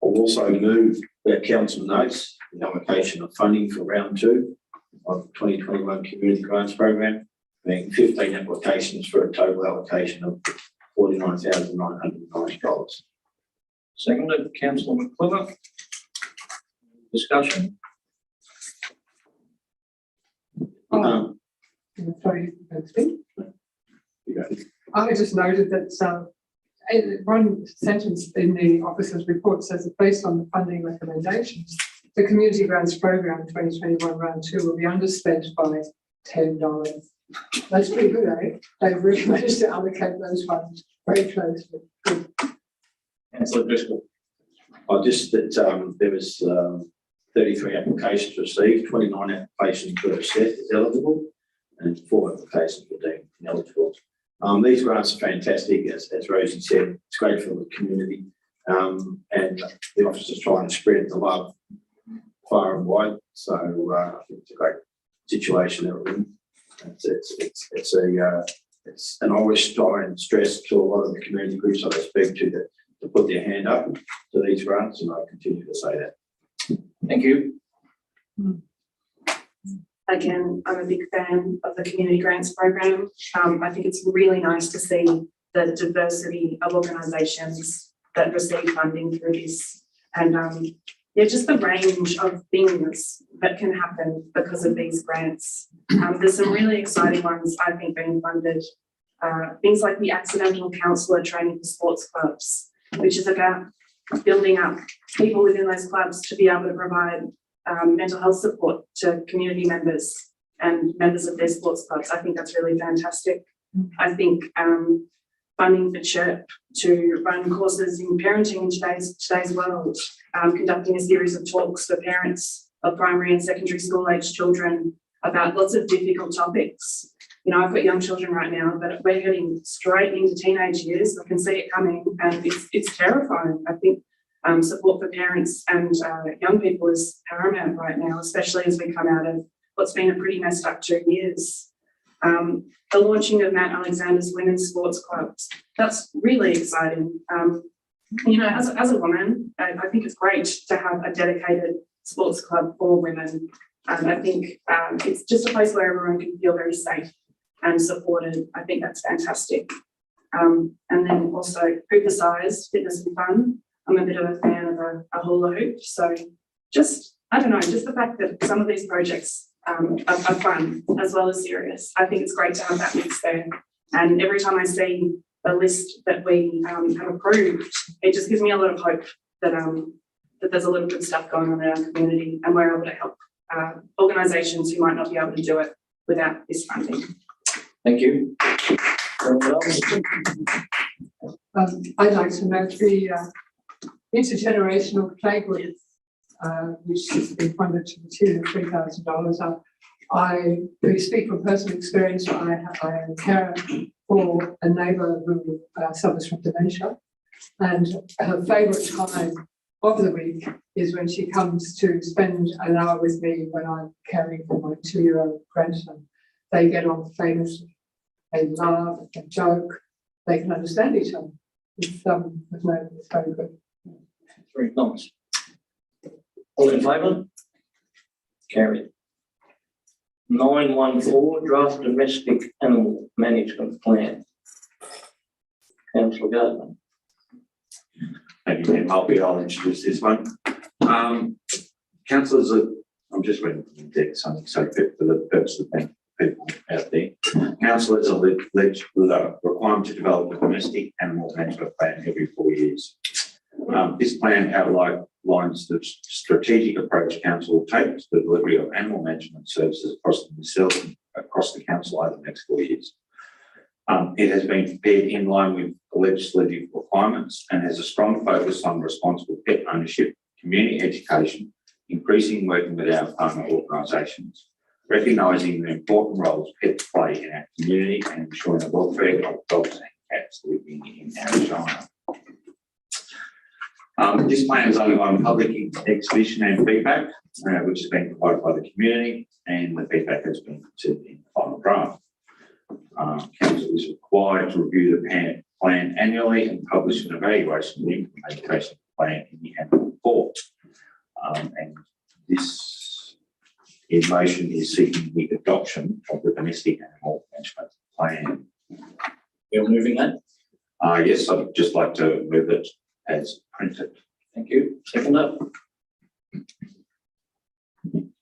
[SPEAKER 15] I'll also move that council notes the allocation of funding for round 2 of the 2021 community grants program, being 15 applications for a total allocation of $49,990.
[SPEAKER 1] Seconded, councillor McClure. Discussion?
[SPEAKER 5] Sorry, speak.
[SPEAKER 15] You go.
[SPEAKER 5] I just noted that one sentence in the officer's report says that based on the funding recommendations, the community grants program 2021 round 2 will be underspent by $10. That's pretty good, eh? They've really managed to allocate those funds very closely. Good.
[SPEAKER 1] Councillor Driscoll.
[SPEAKER 15] Just that there was 33 applications received, 29 applications were assessed as eligible, and 4 applications were deemed ineligible. These grants are fantastic, as Rosie said. It's great for the community, and the officers trying to spread the love far and wide. So I think it's a great situation that we're in. And I always try and stress to a lot of the community groups that I speak to that to put their hand up to these grants, and I continue to say that.
[SPEAKER 1] Thank you.
[SPEAKER 8] Again, I'm a big fan of the community grants program. I think it's really nice to see the diversity of organisations that receive funding through this, and just the range of things that can happen because of these grants. There's some really exciting ones I think being funded. Things like the accidental counsellor training for sports clubs, which is about building up people within those clubs to be able to provide mental health support to community members and members of their sports clubs. I think that's really fantastic. I think funding for CHIRP to run courses in parenting in today's world, conducting a series of talks for parents of primary and secondary school age children about lots of difficult topics. You know, I've got young children right now, but we're getting straight into teenage years. I can see it coming, and it's terrifying. I think support for parents and young people is paramount right now, especially as we come out of what's been a pretty messed up 2 years. The launching of Mount Alexander's Women's Sports Clubs, that's really exciting. You know, as a woman, I think it's great to have a dedicated sports club for women. And I think it's just a place where everyone can feel very safe and supported. I think that's fantastic. And then also Hooper Size, fitness and fun. I'm a bit of a fan of a hula hoop. So just, I don't know, just the fact that some of these projects are fun as well as serious. I think it's great to have that mix there. And every time I see the list that we have approved, it just gives me a lot of hope that, that there's a lot of good stuff going on in our community, and we're able to help organisations who might not be able to do it without this funding.
[SPEAKER 1] Thank you.
[SPEAKER 5] I'd like to note the intergenerational playgroup, which has been funded to the tune of $3,000. I speak from personal experience. I am a carer for a neighbour who suffers from dementia, and her favourite time of the week is when she comes to spend an hour with me when I'm caring for my 2-year-old grandson. They get on famously. They laugh, they joke, they can understand each other. It's very good.
[SPEAKER 1] Very nice. All in favour? Carried. 914, draft domestic animal management plan. Councillor Gardner.
[SPEAKER 14] Thank you, Ma'am. I'll introduce this one. Councillors, I'm just reading from the deck, something so fit for the purpose of people out there. Councillors are alleged with a requirement to develop a domestic animal management plan every 4 years. This plan outlines the strategic approach council will take to the delivery of animal management services across the council over the next 4 years. It has been prepared in line with the legislative requirements and has a strong focus on responsible pet ownership, community education, increasing working with our partner organisations, recognising the important roles pets play in our community and ensuring the welfare of dogs and cats living in our shire. This plan has undergone public exhibition and feedback, which has been provided by the community, and the feedback has been considered in the final draft. Council is required to review the plan annually and publish an evaluation of the implementation plan in the annual report. And this motion is seeking the adoption of the domestic animal management plan.
[SPEAKER 1] You're moving that?
[SPEAKER 14] Yes, I'd just like to move it as printed.
[SPEAKER 1] Thank you. Second up.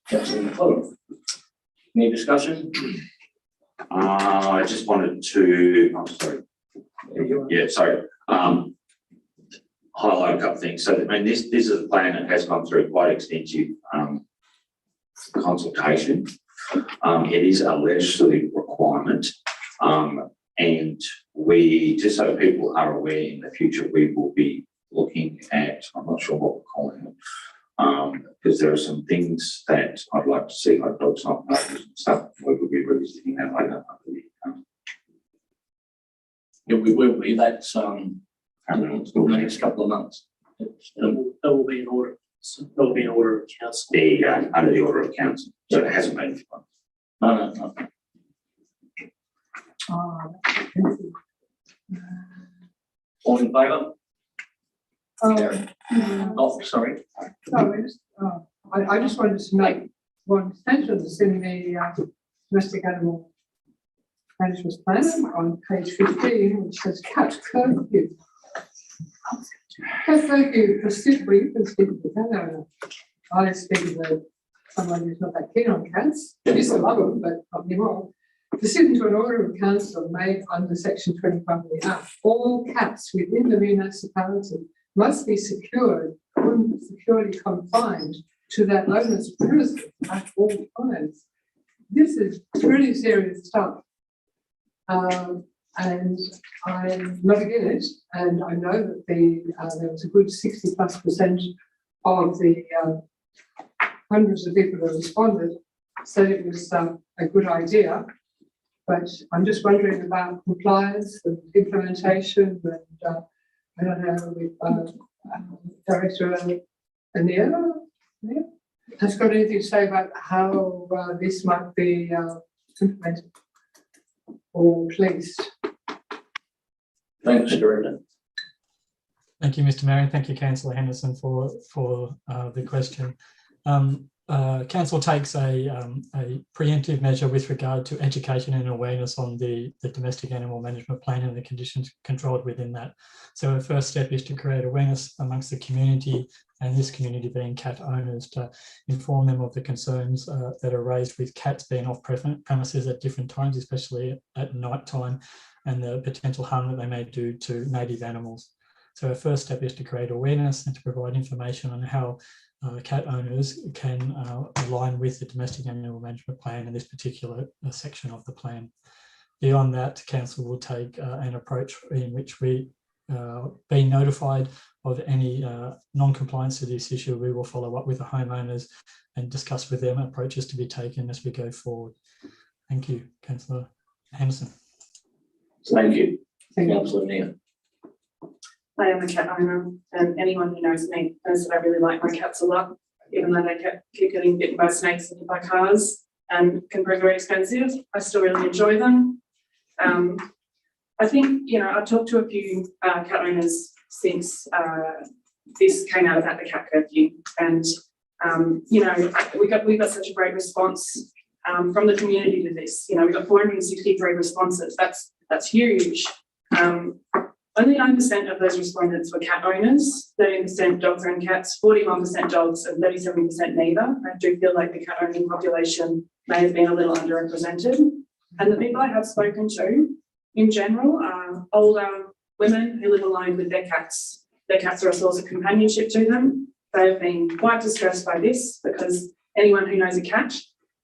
[SPEAKER 1] Councillor McClellan. Any discussion?
[SPEAKER 14] I just wanted to, I'm sorry. Yeah, sorry. Highlight a couple of things. So, I mean, this is a plan that has gone through quite extensive consultation. It is a legislative requirement. And we, just so people are aware, in the future, we will be looking at, I'm not sure what we're calling it, because there are some things that I'd like to see, like dog sign and stuff. We will be revisiting that later.
[SPEAKER 1] Yeah, we will be. That's in the next couple of months.
[SPEAKER 4] That will be in order. That will be in order of council.
[SPEAKER 14] There you go, under the order of council. So it hasn't been.
[SPEAKER 1] No. All in favour? Oh, sorry.
[SPEAKER 5] I just wanted to make one sentence in the domestic animal management plan on page 15, which says cat curfew. Cat curfew pursuit, well, you can speak of the cat owner. I speak of someone who's not that keen on cats. Used to love them, but not anymore. Pursuant to an order of council made under section 25 of the Act, all cats within the municipality must be securely confined to their owner's premises at all times. This is really serious stuff. And I'm not against it, and I know that there was a good 60+% of the hundreds of people who responded said it was a good idea. But I'm just wondering about compliance and implementation, and I don't know, with Director Anir has got anything to say about how this might be implemented or policed.
[SPEAKER 1] Thanks, Director.
[SPEAKER 6] Thank you, Mr. Mayor. Thank you, Councillor Henderson, for the question. Council takes a preemptive measure with regard to education and awareness on the domestic animal management plan and the conditions controlled within that. So our first step is to create awareness amongst the community, and this community being cat owners, to inform them of the concerns that are raised with cats being off premises at different times, especially at night time, and the potential harm that they may do to native animals. So our first step is to create awareness and to provide information on how cat owners can align with the domestic animal management plan in this particular section of the plan. Beyond that, council will take an approach in which we, being notified of any non-compliance to this issue, we will follow up with the homeowners and discuss with them approaches to be taken as we go forward. Thank you, Councillor Henderson.
[SPEAKER 1] Thank you, Councillor Neal.
[SPEAKER 8] I am a cat owner, and anyone who knows me knows that I really like my cats a lot, even though they keep getting bitten by snakes and by cars and can prove very expensive. I still really enjoy them. I think, I've talked to a few cat owners since this came out about the cat curfew, and we got such a great response from the community to this. We got 463 responses. That's huge. Only 9% of those respondents were cat owners, 13% dogs and cats, 41% dogs, and 37% neither. I do feel like the cat owning population may have been a little underrepresented. And the people I have spoken to, in general, are older women who live alone with their cats. Their cats are a source of companionship to them. They have been quite distressed by this, because anyone who knows a cat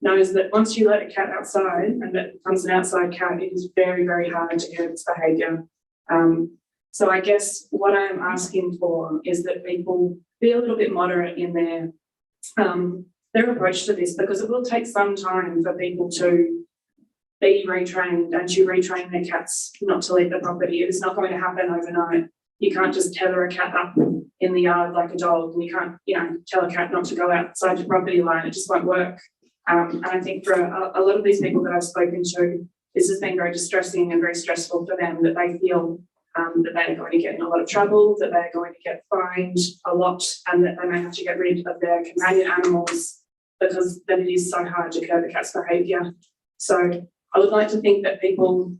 [SPEAKER 8] knows that once you let a cat outside and that becomes an outside cat, it is very, very hard to curb its behaviour. So I guess what I'm asking for is that people be a little bit moderate in their approach to this, because it will take some time for people to be retrained and to retrain their cats not to leave the property. It's not going to happen overnight. You can't just tether a cat up in the yard like a dog, and you can't, tell a cat not to go outside your property line. It just won't work. And I think for a lot of these people that I've spoken to, this has been very distressing and very stressful for them, that they feel that they are going to get in a lot of trouble, that they're going to get fined a lot, and that they may have to get rid of their companion animals because then it is so hard to curb a cat's behaviour. So I would like to think that people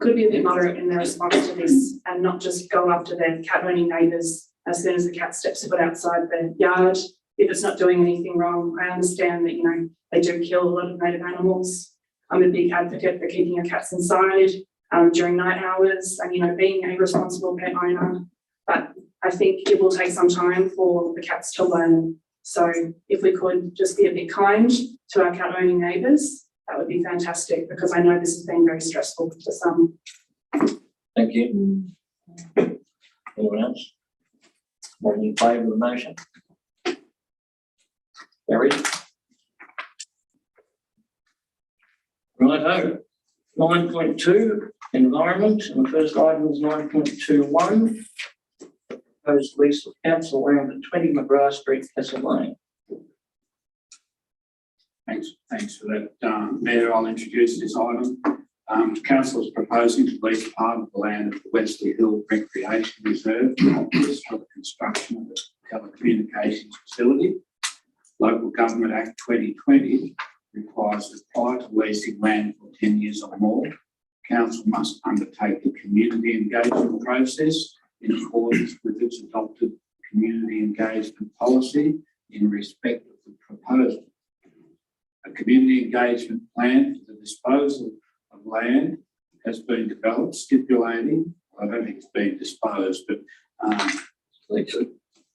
[SPEAKER 8] could be a bit moderate in their response to this and not just go after their cat owning neighbours as soon as the cat steps foot outside the yard. If it's not doing anything wrong, I understand that, you know, they do kill a lot of native animals. I'm a big advocate for keeping your cats inside during night hours and, you know, being a responsible pet owner. But I think it will take some time for the cats to learn. So if we could just be a bit kind to our cat owning neighbours, that would be fantastic, because I know this has been very stressful for some.
[SPEAKER 1] Thank you. Anyone else? All in favour of the motion? Carried. Righto. 9.2, environment, and the first item is 9.21. Proposed lease of council land at 20 McGrath Street, Castle Lane.
[SPEAKER 16] Thanks for that, Mayor. I'll introduce this item. Council is proposing to lease part of the land of the Wesley Hill Recreation Reserve for the construction of a telecommunications facility. Local Government Act 2020 requires that prior to leasing land for 10 years or more, council must undertake the community engagement process in accordance with its adopted community engagement policy in respect of the proposal. A community engagement plan for the disposal of land has been developed, stipulating, I don't think it's been disposed, but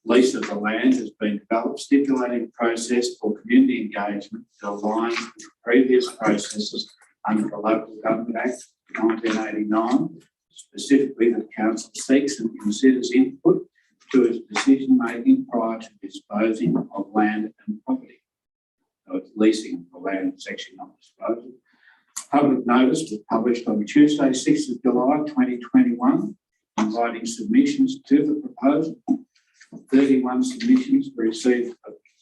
[SPEAKER 16] lease of the land has been developed, stipulating a process for community engagement that aligns with previous processes under the Local Government Act 1989, specifically that council seeks and considers input to its decision making prior to disposing of land and property. So it's leasing the land, it's actually not disposal. Public notice was published on Tuesday, 6th of July 2021, inviting submissions to the proposal. 31 submissions were received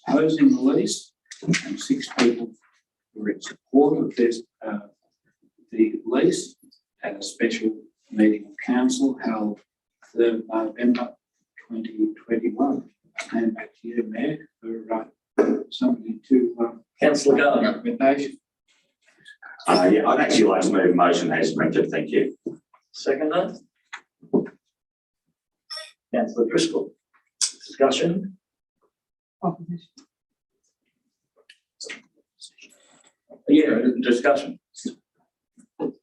[SPEAKER 16] opposing the lease, and 6 people were in support of this, the lease at a special meeting of council held 3rd November 2021. I hand back to you, Mayor, for something to
[SPEAKER 1] Councillor Gardner.
[SPEAKER 16] recommendation.
[SPEAKER 14] Yeah, I'd actually like to move a motion as printed. Thank you.
[SPEAKER 1] Seconder. Councillor Driscoll. Discussion.
[SPEAKER 5] Opposition.
[SPEAKER 1] Yeah, discussion. Is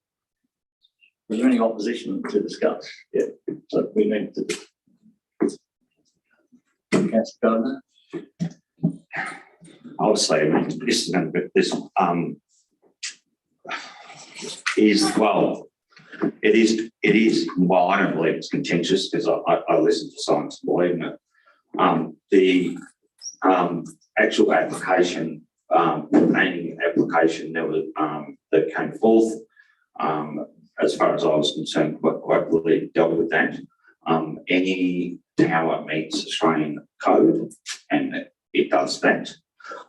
[SPEAKER 1] there any opposition to discuss? Yeah, so we need to. Councillor Gardner.
[SPEAKER 14] Obviously, I mean, this is going to be, this is, well, it is, well, I don't believe it's contentious because I listen to science and believe in it. The actual application, planning application that was that came forth, as far as I was concerned, quite really dealt with that. Any tower meets Australian code, and it does that.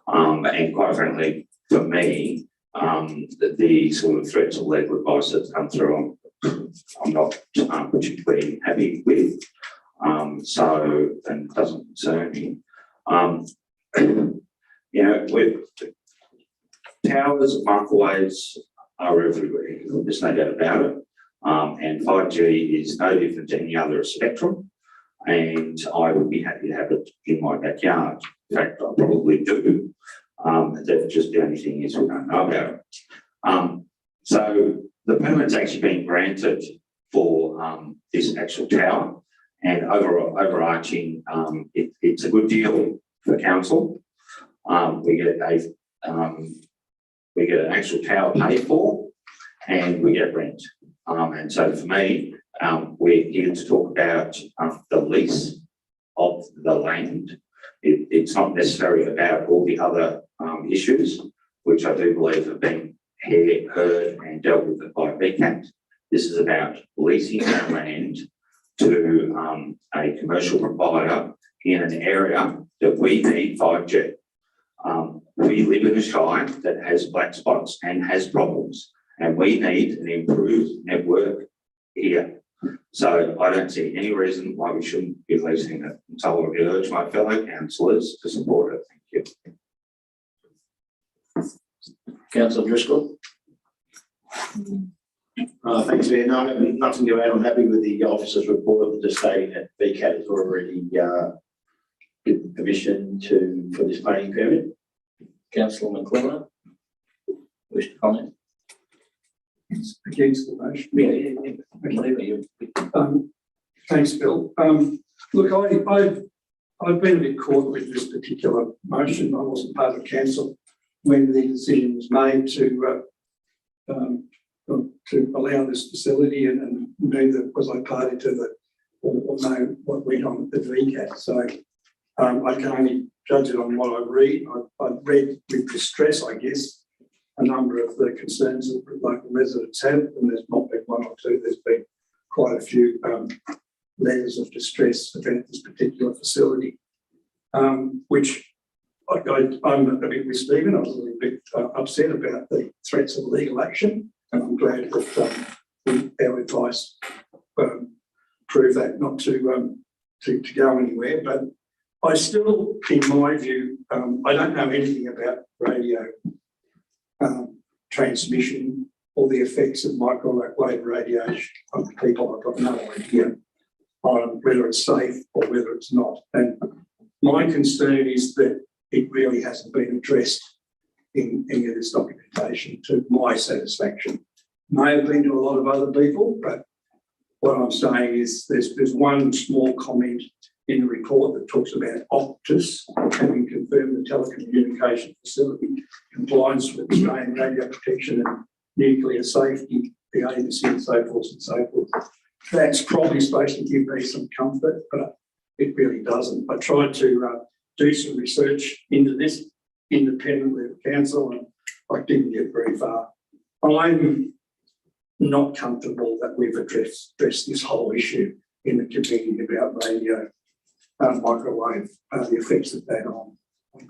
[SPEAKER 14] And quite frankly, for me, the sort of threats of legal advice that's come through, I'm not particularly happy with. So, and it doesn't concern me. You know, with towers, microwaves are everywhere. There's no doubt about it. And 5G is no different to any other spectrum. And I would be happy to have it in my backyard. In fact, I probably do. That's just the only thing is we don't know about it. So the permit's actually been granted for this actual tower, and overarching, it's a good deal for council. We get an actual tower paid for, and we get rent. And so for me, we're here to talk about the lease of the land. It's not necessarily about all the other issues, which I do believe have been heard and dealt with by BCAT. This is about leasing our land to a commercial provider in an area that we need 5G. We live in a shire that has black spots and has problems, and we need an improved network here. So I don't see any reason why we shouldn't be leasing it. So I would urge my fellow councillors to support it. Thank you.
[SPEAKER 1] Councillor Driscoll.
[SPEAKER 15] Thanks, Mayor. No, I have nothing to add. I'm happy with the officer's report to say that VCAT has already given permission for this planning permit.
[SPEAKER 1] Councillor McLennan, wish to comment?
[SPEAKER 11] Against the motion.
[SPEAKER 1] Thanks,
[SPEAKER 11] Bill. Look, I've been a bit caught with this particular motion. I wasn't part of council when the decision was made to allow this facility, and neither was I party to the or know what went on at the VCAT. So I can only judge it on what I read. I've read with distress, I guess, a number of the concerns that local residents have, and there's not been one or two. There's been quite a few letters of distress about this particular facility, which I'm a bit with Stephen. I was a little bit upset about the threats of legal action, and I'm glad that our advice proved that not to go anywhere. But I still, in my view, I don't know anything about radio transmission or the effects of microwave radiation on people. I've got no idea on whether it's safe or whether it's not. And my concern is that it really hasn't been addressed in any of this documentation to my satisfaction. May have been to a lot of other people, but what I'm saying is there's one small comment in the report that talks about Optus having confirmed the telecommunication facility compliance with Australian radio protection and nuclear safety, the agency and so forth and so forth. That's probably supposed to give me some comfort, but it really doesn't. I tried to do some research into this independently of council, and I didn't get very far. I'm not comfortable that we've addressed this whole issue in the community about radio microwave, the effects of that on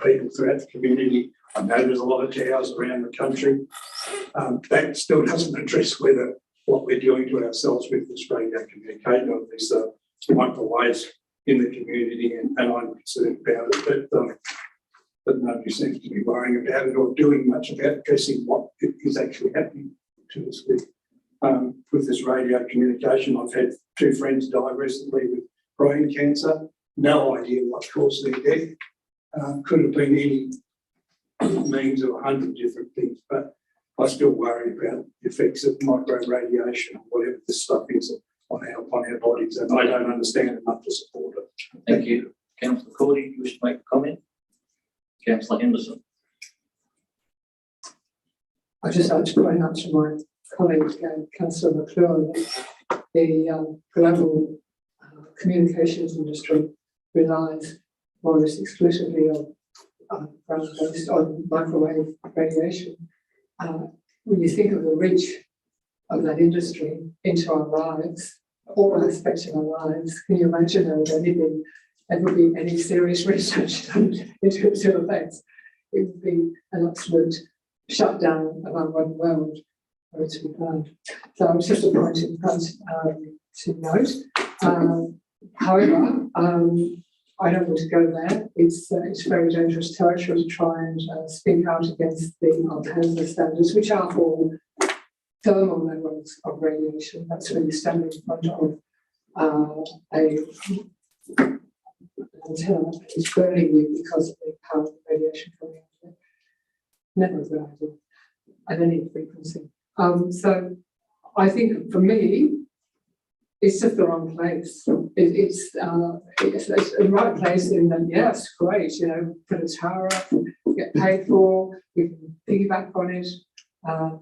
[SPEAKER 11] people throughout the community. I know there's a lot of towers around the country. That still doesn't address what we're doing to ourselves with this radio communication of these microwaves in the community, and I'm concerned about it, but nobody seems to be worrying about it or doing much about addressing what is actually happening to us with this radio communication. I've had 2 friends die recently with brain cancer. No idea what caused their death. Could have been any means of 100 different things, but I still worry about the effects of micro radiation or whatever this stuff is on our bodies, and I don't understand enough to support it.
[SPEAKER 1] Thank you. Councillor Cordy, you wish to make a comment? Councillor Henderson.
[SPEAKER 5] I just like to point out to my colleague, Councillor McLeod, the global communications industry relies more or less exclusively on microwave radiation. When you think of the reach of that industry into our lives, all aspects of our lives, can you imagine there ever be any serious research done into its effects? It would be an absolute shutdown of our modern world for it to be planned. So it's just a point to note. However, I don't want to go there. It's very dangerous territory to try and speak out against the Alcanza standards, which are for thermal levels of radiation. That's when you stand in front of a antenna that is burning you because of the power of radiation coming out of it. Never a good idea at any frequency. So I think for me, it's just the wrong place. It's the right place in that, yes, great, put a tower up, get paid for, we can piggyback on it,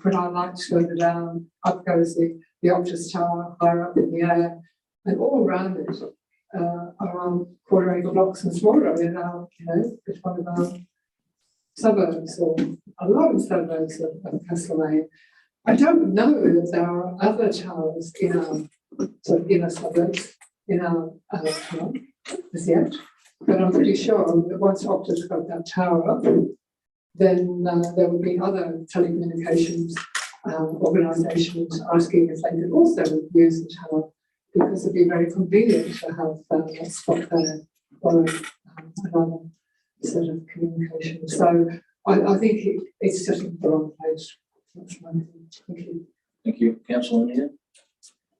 [SPEAKER 5] put our lights further down, up goes the Optus tower, higher up in the air, and all around it are quarter acre blocks and smaller in our, it's one of our suburbs, or a lot of suburbs of Castlemaine. I don't know that there are other towers in our sort of inner suburbs in our town as yet, but I'm pretty sure that once Optus got that tower up, then there would be other telecommunications organisations asking if they could also use the tower, because it'd be very convenient to have a spot there or another sort of communication. So I think it's just the wrong place. That's my opinion. Thank you.
[SPEAKER 1] Thank you. Councillor Neal.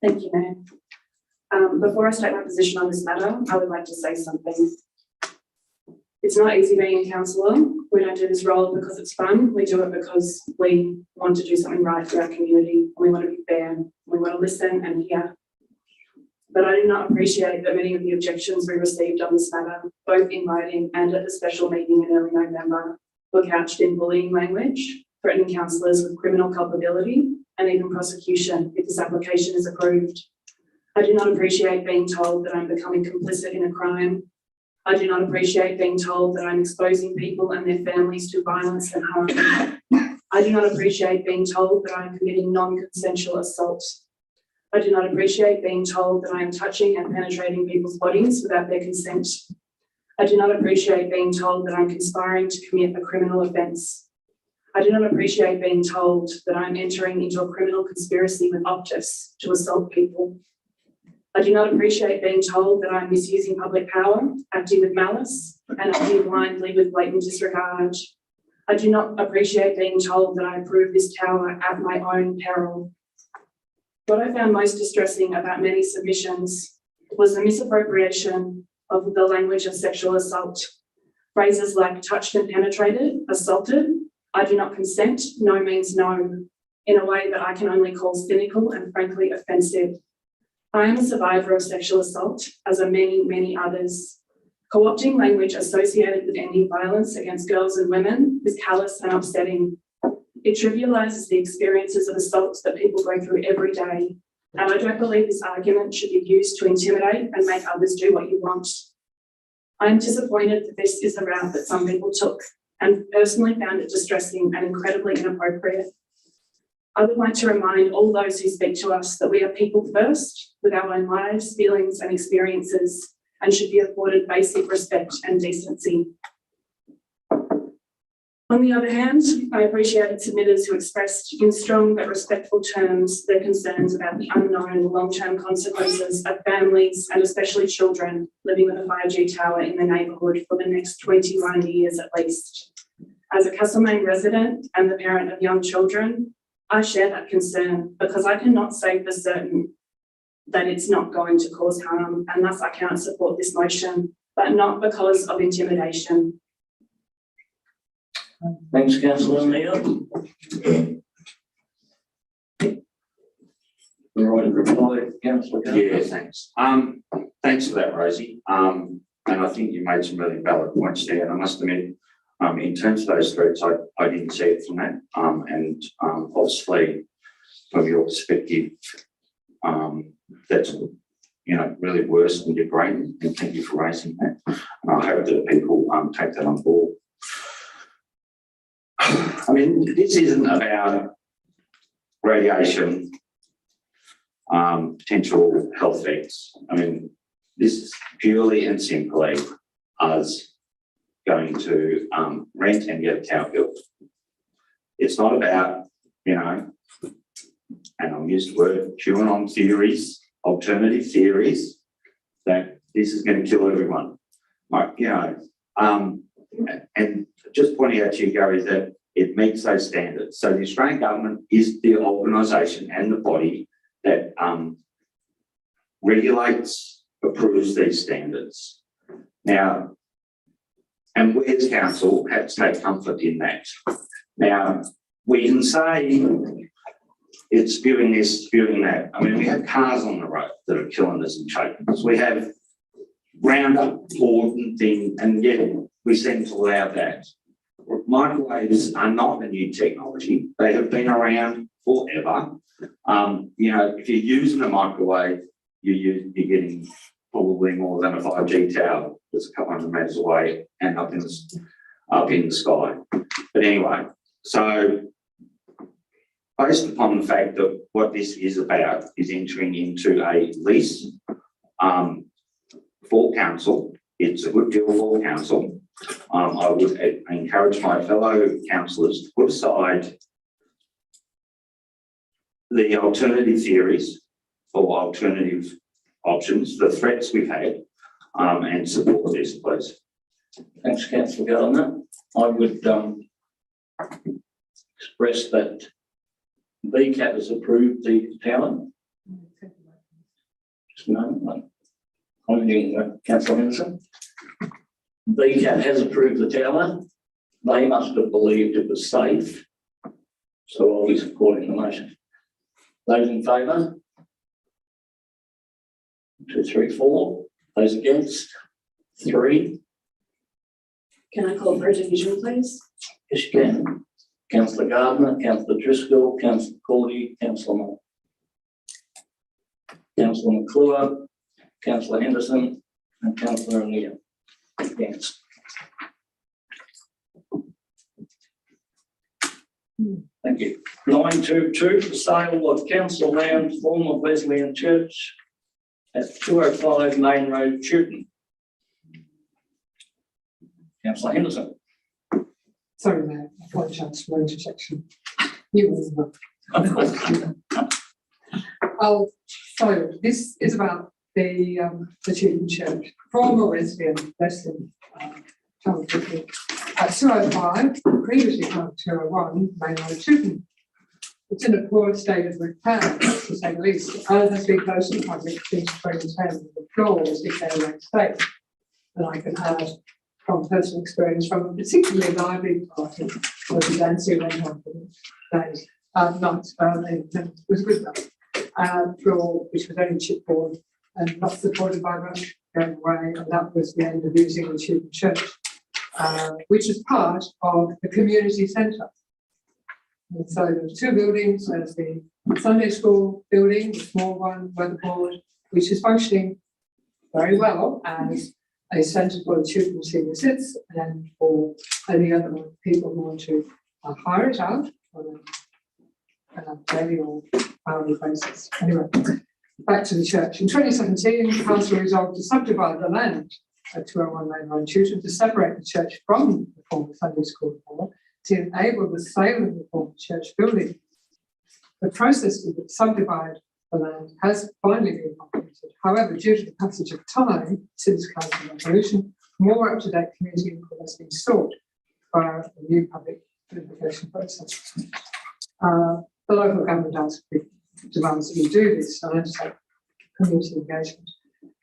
[SPEAKER 8] Thank you, Mayor. Before I state my position on this matter, I would like to say something. It's not easy being a councillor. We don't do this role because it's fun. We do it because we want to do something right for our community. We want to be fair. We want to listen and hear. But I do not appreciate that many of the objections we received on this matter, both in writing and at the special meeting in early November, were couched in bullying language, threatening councillors with criminal culpability and even prosecution if this application is approved. I do not appreciate being told that I'm becoming complicit in a crime. I do not appreciate being told that I'm exposing people and their families to violence and harm. I do not appreciate being told that I'm committing non-consensual assault. I do not appreciate being told that I am touching and penetrating people's bodies without their consent. I do not appreciate being told that I'm conspiring to commit a criminal offence. I do not appreciate being told that I'm entering into a criminal conspiracy with Optus to assault people. I do not appreciate being told that I'm misusing public power, acting with malice, and acting blindly with blatant disregard. I do not appreciate being told that I approve this tower at my own peril. What I found most distressing about many submissions was the misappropriation of the language of sexual assault. Phrases like touched and penetrated, assaulted, I do not consent, no means no, in a way that I can only call cynical and frankly offensive. I am a survivor of sexual assault, as are many, many others. Co-opting language associated with ending violence against girls and women is callous and upsetting. It trivialises the experiences of assaults that people go through every day, and I don't believe this argument should be used to intimidate and make others do what you want. I am disappointed that this is a route that some people took, and personally found it distressing and incredibly inappropriate. I would like to remind all those who speak to us that we are people first, with our own lives, feelings and experiences, and should be afforded basic respect and decency. On the other hand, I appreciated submitters who expressed in strong but respectful terms their concerns about the unknown long-term consequences of families and especially children living with a 5G tower in the neighbourhood for the next 21 years at least. As a Castlemaine resident and the parent of young children, I share that concern because I cannot say for certain that it's not going to cause harm, and thus I cannot support this motion, but not because of intimidation.
[SPEAKER 1] Thanks, Councillor Neal. Right, reply, Councillor.
[SPEAKER 14] Yeah, thanks. Thanks for that, Rosie. And I think you made some really valid points there. And I must admit, in terms of those threats, I didn't see it from that. And obviously, from your perspective, that's really worse and degrading. And thank you for raising that. And I hope that people take that on board. I mean, this isn't about radiation, potential health effects. I mean, this is purely and simply us going to rent and get a tower built. It's not about, and I'll use the word QAnon theories, alternative theories, that this is going to kill everyone. And just pointing out to you, Gary, that it meets those standards. So the Australian government is the organisation and the body that regulates, approves these standards. Now, and we as council have to take comfort in that. Now, we can say it's spewing this, spewing that. I mean, we have cars on the road that are killing us and choking us. We have Roundup, and thing, and yet we seem to allow that. Microwaves are not a new technology. They have been around forever. If you're using a microwave, you're getting probably more than a 5G tower that's a couple hundred metres away and up in the sky. But anyway, so based upon the fact that what this is about is entering into a lease for council, it's a good deal for council. I would encourage my fellow councillors to put aside the alternative theories or alternative options, the threats we've had, and support this, please.
[SPEAKER 1] Thanks, Councillor Gardner. I would express that VCAT has approved the tower. Just a moment, I'm getting Councillor Henderson. VCAT has approved the tower. They must have believed it was safe. So I'll be supporting the motion. Those in favour? 2, 3, 4. Those against? 3.
[SPEAKER 8] Can I call for a division, please?
[SPEAKER 1] Yes, you can. Councillor Gardner, Councillor Driscoll, Councillor Cordy, Councillor Moore. Councillor McClure, Councillor Henderson, and Councillor O'Neill. Against. Thank you. 922, for sale of council land, former Wesleyan Church at 205 Main Road, Chewton. Councillor Henderson.
[SPEAKER 5] Sorry, Mayor, I apologise for my interjection. You will. So this is about the Chewton Church, former Wesleyan town at 205, previously part of 201, Main Road, Chewton. It's in a poor state of repair, to say the least, and has been closed to the public since 2010. The floor is decaying state. And I can add from personal experience from a particularly lively party where the dancing went on for days, nights, it was a good night. Floor which was only chipboard and not supported by much going away, and that was the end of using the Chewton Church, which is part of the community centre. And so there are 2 buildings. There's the Sunday school building, the small one, weatherboard, which is functioning very well as a centre for the Chewton senior cits and for any other people who want to hire it out on a daily or hourly basis. Anyway, back to the church. In 2017, the council resolved to subdivide the land at 201 Main Road, Chewton, to separate the church from the former Sunday school hall to enable the sale of the former church building. The process to subdivide the land has finally been completed. However, due to the passage of time since council resolution, more up-to-date community input has been sought via a new public notification process. The local government demands that you do this, and I undertake community engagement.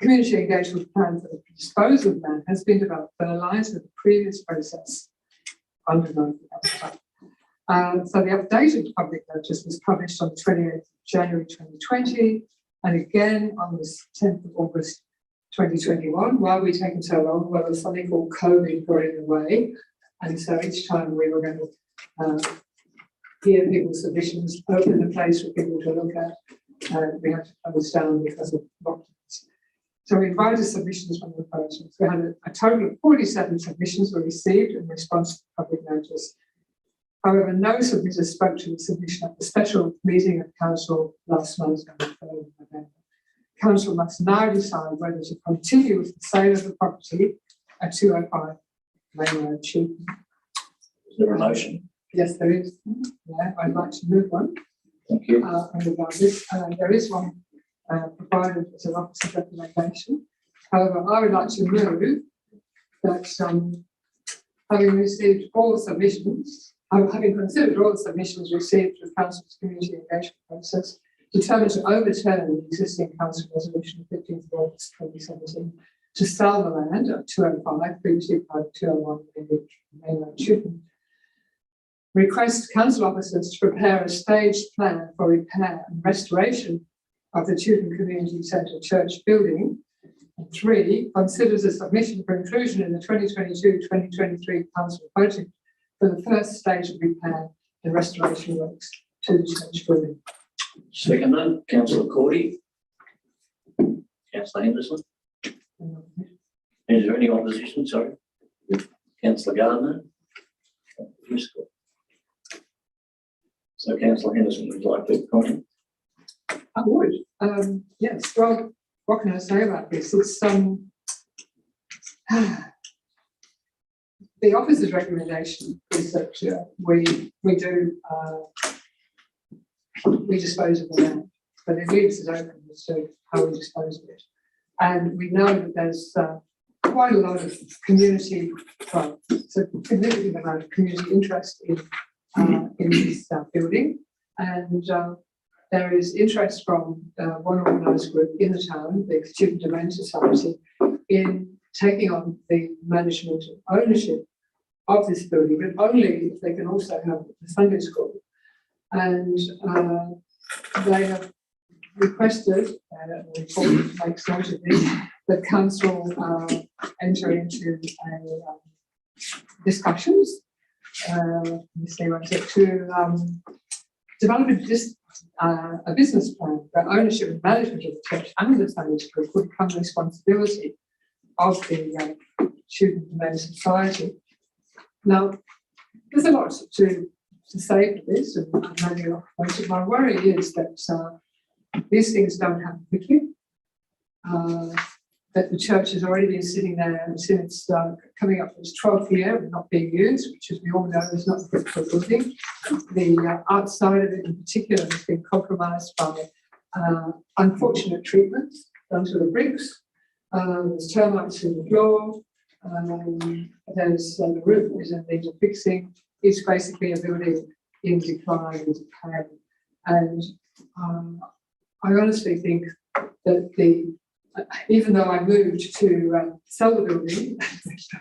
[SPEAKER 5] Community engagement plan for the disposal of land has been developed that aligns with the previous process under local government. So the updated public notice was published on 28th January 2020, and again on the 10th of August 2021. Why are we taking so long? Well, there's something called COVID got in the way, and so each time we were going to hear people's submissions, open the place for people to look at, we had to understand because of lockdowns. So we invited submissions from the persons. We had a total of 47 submissions were received in response to the public notice. However, no submitters spoke to the submission at the special meeting of council last month on the 3rd of November. Council must now decide whether to continue with the sale of the property at 205 Main Road, Chewton.
[SPEAKER 1] Is there a motion?
[SPEAKER 5] Yes, there is. Yeah, I'd like to move one.
[SPEAKER 1] Thank you.
[SPEAKER 5] There is one provided as an officer's recommendation. However, I would like to move that having received all submissions, having considered all the submissions received through Council's community engagement process, determined to overturn the existing Council resolution of 15th of August 2017 to sell the land at 205, previously part of 201 Main Road, Chewton. Request council officers to prepare a staged plan for repair and restoration of the Chewton Community Centre Church building. And 3, considers a submission for inclusion in the 2022-2023 council budget for the first stage of repair and restoration works to the church building.
[SPEAKER 1] Seconded, Councillor Cordy. Councillor Henderson. Is there any opposition? Sorry. Councillor Gardner. So Councillor Henderson would like to comment.
[SPEAKER 5] I would. Yes. Well, what can I say about this? It's the officer's recommendation is that we dispose of the land, but it leaves it open as to how we dispose of it. And we know that there's quite a lot of community, it's a significant amount of community interest in this building. And there is interest from one organised group in the town, the Student Domain Society, in taking on the management and ownership of this building, but only if they can also have the Sunday school. And they have requested, the report makes note of this, that council enter into discussions to develop a business plan for ownership and management of the church and the Sunday school would become the responsibility of the Student Domain Society. Now, there's a lot to say for this, and maybe my worry is that these things don't happen quickly. That the church has already been sitting there since coming up to its 12th year and not being used, which, as we all know, is not good for building. The outside of it in particular has been compromised by unfortunate treatments done to the bricks. There's termites in the floor. There's the roof is in need of fixing. It's basically a building in decline and decay. And I honestly think that even though I moved to sell the building,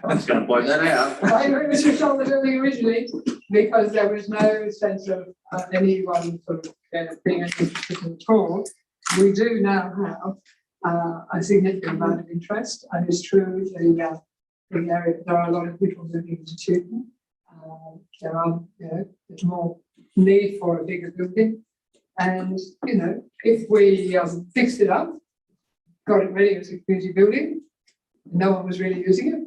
[SPEAKER 14] I was going to point that out.
[SPEAKER 5] I moved to sell the building originally because there was no sense of anyone sort of being interested at all. We do now have a significant amount of interest, and it's true the area, there are a lot of people moving into Tewton. There are, there's more need for a bigger building, and if we fixed it up, got it ready as a community building, no one was really using it,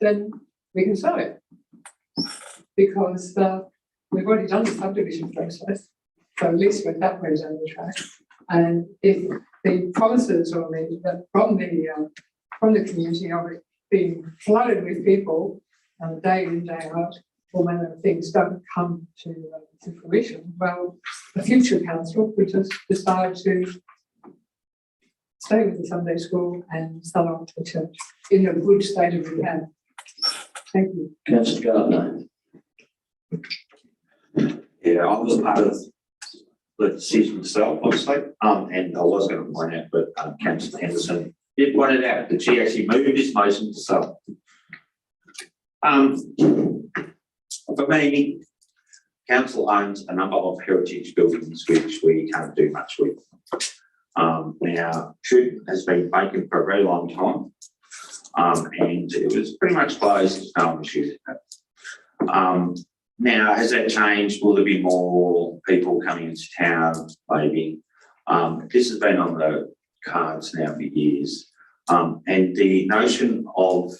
[SPEAKER 5] then we can sell it because we've already done the subdivision process, so at least with that way down the track. And if the promises or from the community of it being flooded with people day in, day out, all manner of things don't come to fruition, well, the future council would just decide to stay with the Sunday school and sell on to the church in a good state of repair. Thank you.
[SPEAKER 15] Councillor Gardner.
[SPEAKER 14] Yeah, I was part of the decision myself, obviously, and I was going to point out, but Councillor Henderson did point it out that she actually moved this motion to sell. For me, council owns a number of heritage buildings which we can't do much with. Now, Tewton has been vacant for a very long time, and it was pretty much closed. No one was using it. Now, has that changed? Will there be more people coming into town? Maybe. This has been on the cards now for years, and the notion of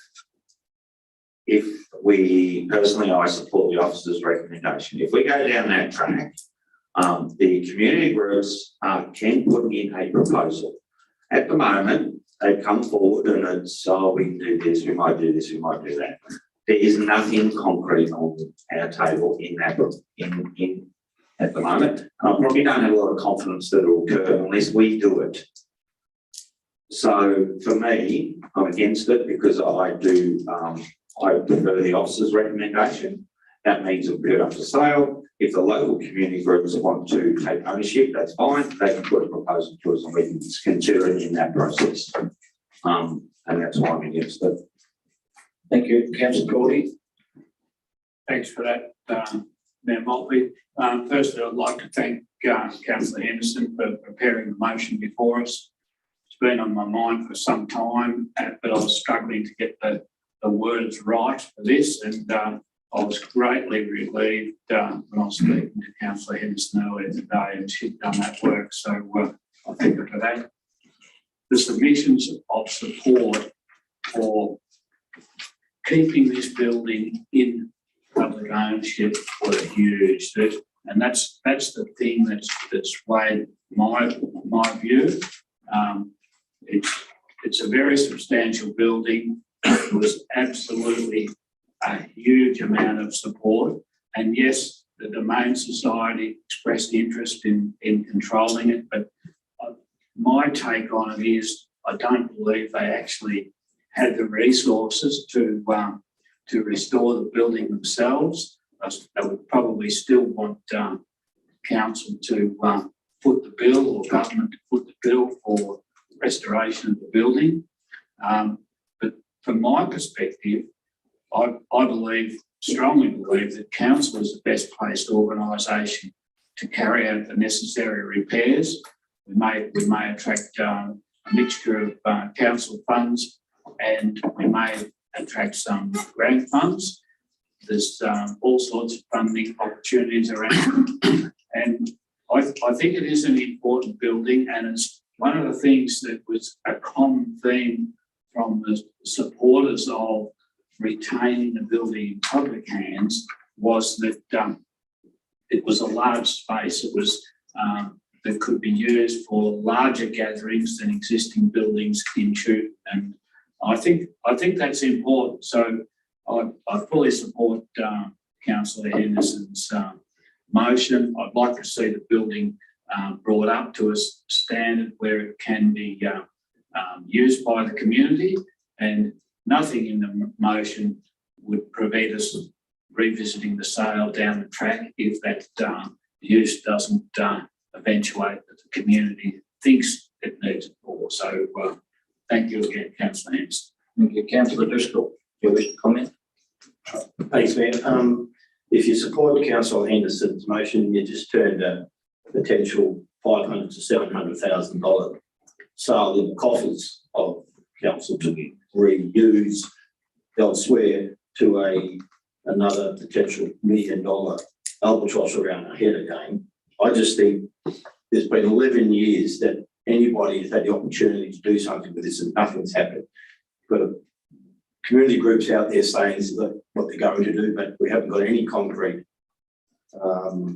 [SPEAKER 14] if we personally, I support the officer's recommendation. If we go down that track, the community groups can put in a proposal. At the moment, they've come forward and it's, we can do this, we might do this, we might do that. There is nothing concrete on our table in that at the moment. And I probably don't have a lot of confidence that it will occur unless we do it. So for me, I'm against it because I prefer the officer's recommendation. That means it'll be up for sale. If the local community groups want to take ownership, that's fine. They can put a proposal to us and we can consider it in that process. And that's why I'm against it.
[SPEAKER 15] Thank you. Councillor Cordy.
[SPEAKER 16] Thanks for that, Mayor Maltby. Firstly, I'd like to thank Councillor Henderson for preparing the motion before us. It's been on my mind for some time, but I was struggling to get the words right for this, and I was greatly relieved when I was speaking to Councillor Henderson earlier today, and she'd done that work. So I thank her for that. The submissions of support for keeping this building in public ownership were huge, and that's the thing that's swayed my view. It's a very substantial building. It was absolutely a huge amount of support, and yes, the Domain Society expressed interest in controlling it, but my take on it is I don't believe they actually had the resources to restore the building themselves. They would probably still want council to foot the bill, or government to foot the bill for restoration of the building. But from my perspective, I strongly believe that council is the best placed organisation to carry out the necessary repairs. We may attract a mixture of council funds, and we may attract some grant funds. There's all sorts of funding opportunities around, and I think it is an important building, and it's one of the things that was a common theme from the supporters of retaining the building in public hands was that it was a large space. It was that could be used for larger gatherings than existing buildings in Shute, and I think that's important. So I fully support Councillor Henderson's motion. I'd like to see the building brought up to a standard where it can be used by the community, and nothing in the motion would prevent us revisiting the sale down the track if that use doesn't eventuate that the community thinks it needs it for. So thank you again, Councillor Henderson.
[SPEAKER 1] Thank you, Councillor Driscoll. Do you wish to comment?
[SPEAKER 15] Thanks, Mayor. If you support Councillor Henderson's motion, you just turned a potential $500,000 to $700,000 sale in the coffers of council to be reused elsewhere to another potential $1 million albatross around our head again. I just think there's been 11 years that anybody has had the opportunity to do something with this and nothing's happened. We've got community groups out there saying what they're going to do, but we haven't got any concrete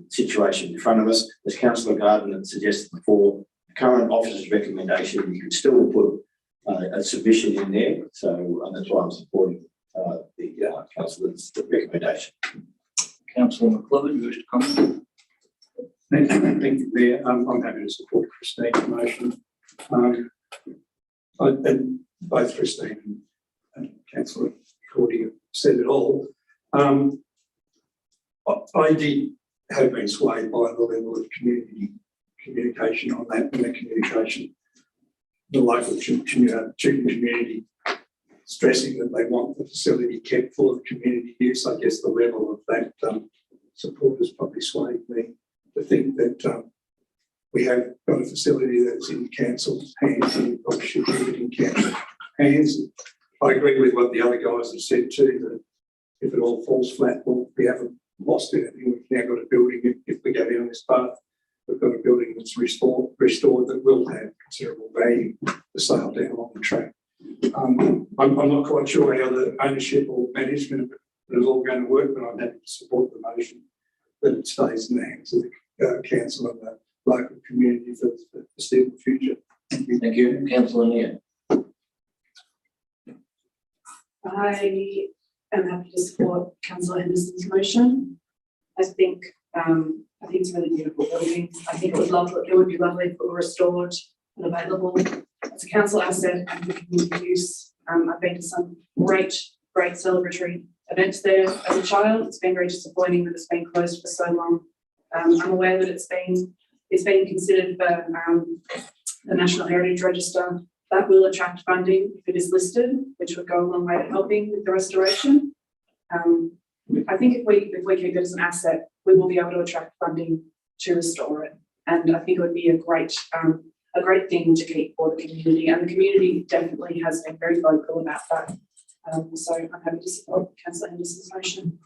[SPEAKER 15] situation in front of us. As Councillor Gardner suggested before, the current officer's recommendation, you can still put a submission in there. So that's why I'm supporting the councillor's recommendation.
[SPEAKER 1] Councillor McLeod, you wish to comment?
[SPEAKER 11] Thank you, Mayor. I'm happy to support Christine's motion. And both Christine and Councillor Cordy have said it all. I have been swayed by the level of communication on that, and the communication, the local Chewton community stressing that they want the facility kept full of community use. I guess the level of that support has probably swayed me to think that we have got a facility that's in council's hands and we probably should keep it in council's hands. I agree with what the other guys have said too, that if it all falls flat, well, we haven't lost anything. We've now got a building, if we go down this path, we've got a building that's restored that will have considerable value for sale down along the track. I'm not quite sure how the ownership or management is all going to work, but I'm happy to support the motion that it stays in the hands of the council and the local community for the foreseeable future. Thank you.
[SPEAKER 1] Thank you, Councillor Neer.
[SPEAKER 8] I am happy to support Councillor Henderson's motion. I think it's a really beautiful building. I think it would be lovely if it were restored and available as a council asset and for community use. I've been to some great celebratory events there as a child. It's been very disappointing that it's been closed for so long. I'm aware that it's been considered for the National Heritage Register. That will attract funding if it is listed, which would go a long way to helping with the restoration. I think if we keep it as an asset, we will be able to attract funding to restore it. And I think it would be a great thing to keep for the community. And the community definitely has been very vocal about that. So I'm happy to support Councillor Henderson's motion.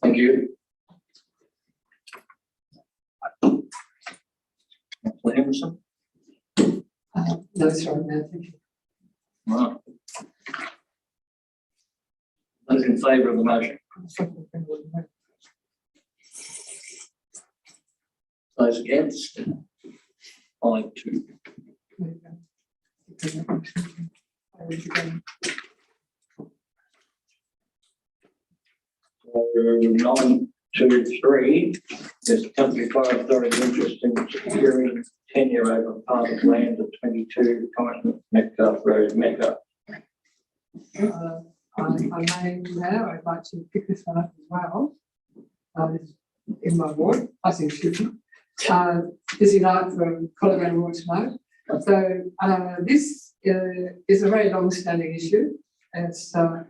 [SPEAKER 1] Thank you. Councillor Henderson?
[SPEAKER 5] No, sorry, no, thank you.
[SPEAKER 1] Right. Those in favour of the motion? Those against? 5-2. 923, there's a company fire authority interest in securing tenure over part of land at 22 Metcalfe Road, Mecca.
[SPEAKER 5] I may now, I'd like to pick this one up as well. In my ward, I think Chewton. busy night for Colorado Water tonight. So this is a very long-standing issue. It's, so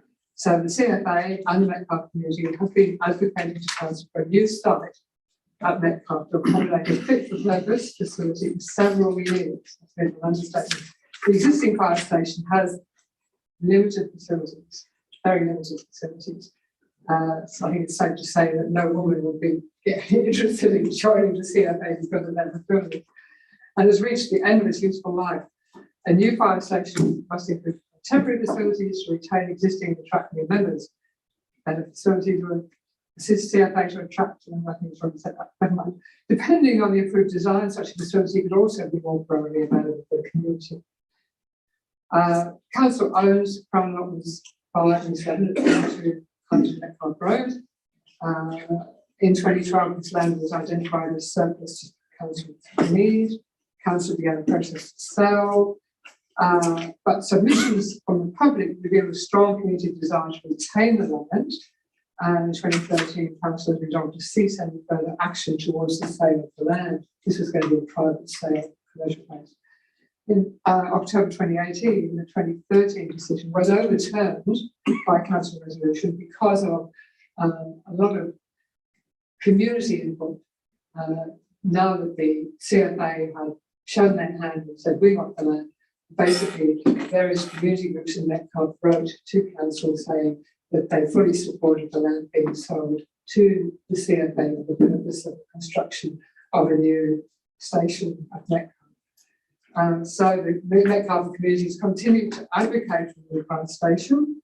[SPEAKER 5] the CFA and the Metcalfe community have been advocating to council for a new site at Metcalfe to accommodate a fit-for-purpose facility for several years. That's been an understatement. The existing fire station has limited facilities, very limited facilities. So I think it's safe to say that no woman would be interested in joining the CFA because of that facility, and has reached the end of its useful life. A new fire station must include temporary facilities to retain existing and attract new members, and a facility to assist CFA to attract and depending on the approved design, such a facility could also be more broadly available for the community. Council owns Crown Lawton's Fire and 22 Metcalfe Road. In 2012, this land was identified as surplus to council need. Council began a process to sell, but submissions from the public revealed a strong community desire to retain the land. And in 2013, council resolved to cease any further action towards the sale of the land. This was going to be a private sale, commercial base. In October 2018, the 2013 decision was overturned by council resolution because of a lot of community input. Now that the CFA had shown their hand and said, we want the land, basically various community groups in Metcalfe wrote to council saying that they fully supported the land being sold to the CFA for the purpose of the construction of a new station at Metcalfe. So the Metcalfe communities continued to advocate for the current station,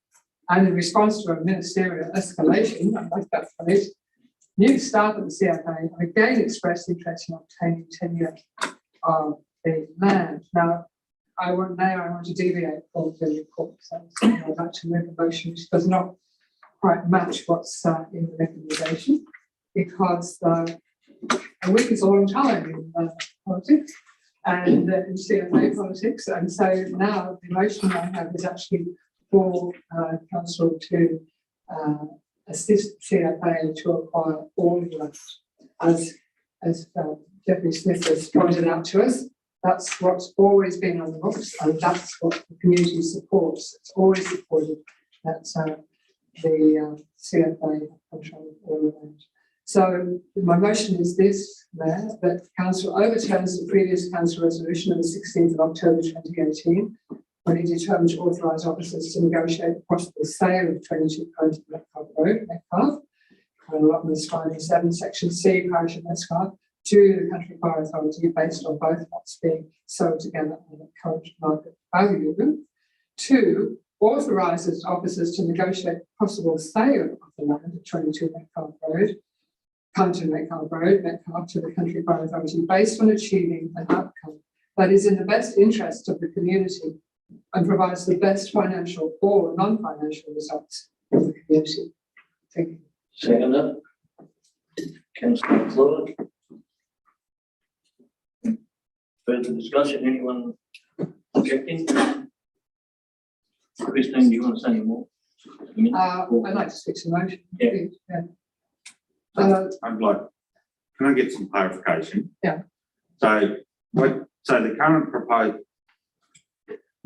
[SPEAKER 5] and in response to a ministerial escalation, I like that phrase, new staff at the CFA again expressed interest in obtaining tenure of the land. Now, I want to deviate from the report, so I'd like to make a motion which does not quite match what's in the recommendation, because a week is a long time in politics and in CFA politics, and so now the motion I have is actually for council to assist CFA to acquire all the land, as Jeffrey Smith has pointed out to us. That's what's always been on the books, and that's what the community supports. It's always supported that the CFA control all the land. So my motion is this, Mayor, that council overturns the previous council resolution of the 16th of October 2018, when it determined to authorise officers to negotiate the possible sale of 22 Cones Metcalfe Road, Metcalfe, and allotment 5 and 7, section C, parish of Metcalfe, to the Country Fire Authority based on both lots being sold together on the current market value. 2, authorises officers to negotiate possible sale of the land at 22 Metcalfe Road, Compton Metcalfe Road, Metcalfe, to the Country Fire Authority based on achieving an outcome that is in the best interest of the community and provides the best financial or non-financial results for the community. Thank you.
[SPEAKER 1] Seconder, Councillor Claude. Further discussion, anyone objecting? Christine, do you want to say any more?
[SPEAKER 5] I'd like to speak to the motion.
[SPEAKER 1] Yeah.
[SPEAKER 14] I'd like, can I get some clarification?
[SPEAKER 5] Yeah.
[SPEAKER 14] So the current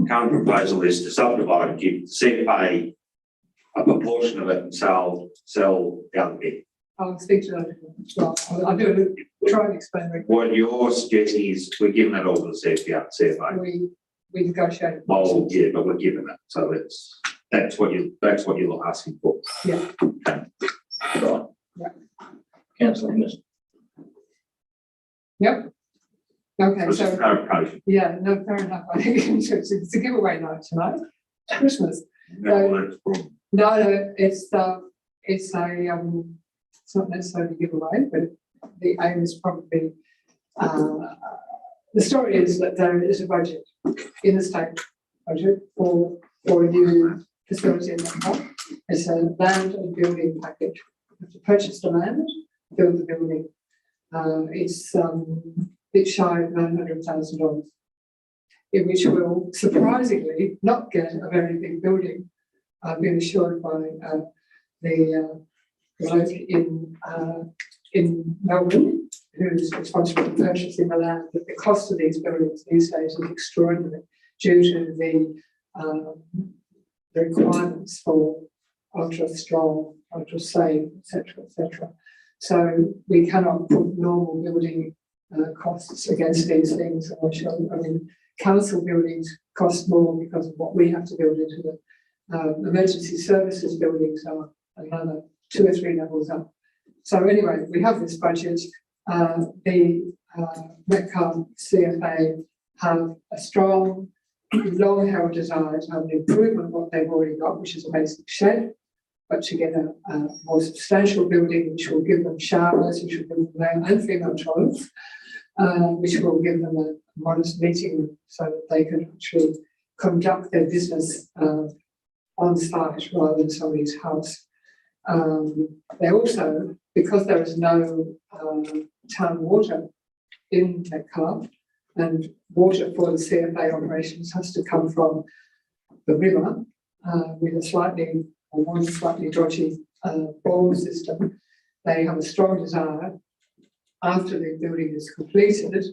[SPEAKER 14] proposal is to subdivide and give CFA a proportion of it and sell the other bit.
[SPEAKER 5] I'll speak to that as well. I'll do it, try and explain it.
[SPEAKER 14] What you're suggesting is we're giving it all to the CFA.
[SPEAKER 5] We negotiate.
[SPEAKER 14] Well, yeah, but we're giving it. So that's what you're asking for.
[SPEAKER 5] Yeah.
[SPEAKER 14] Okay.
[SPEAKER 1] Right.
[SPEAKER 5] Yeah.
[SPEAKER 1] Councillor Henderson.
[SPEAKER 5] Yep. Okay,
[SPEAKER 14] Just
[SPEAKER 5] so
[SPEAKER 14] clarification.
[SPEAKER 5] yeah, no, fair enough. I think it's a giveaway night tonight. It's Christmas.
[SPEAKER 14] No,
[SPEAKER 5] No, it's not necessarily a giveaway, but the aim is probably the story is that there is a budget in the state budget for a new facility in Metcalfe. It's a land and building package. You have to purchase the land, build the building. It's a bit shy of $900,000, in which we'll surprisingly not get a very big building. I've been assured by the bloke in Melbourne who's responsible for purchasing the land, that the cost of these buildings these days is extraordinary due to the requirements for ultra strong, ultra safe, etc. So we cannot put normal building costs against these things. I mean, council buildings cost more because of what we have to build into them. Emergency services buildings are another 2 or 3 levels up. So anyway, we have this budget. The Metcalfe CFA have a strong, long-held desire to have an improvement of what they've already got, which is a basic shed, but to get a more substantial building, which will give them showers, which will give them male and female toilets, which will give them a modest meeting room so that they can actually conduct their business on site rather than somebody's house. They also, because there is no town water in Metcalfe, and water for the CFA operations has to come from the river with a slightly dodgy bore system, they have a strong desire, after the building is completed,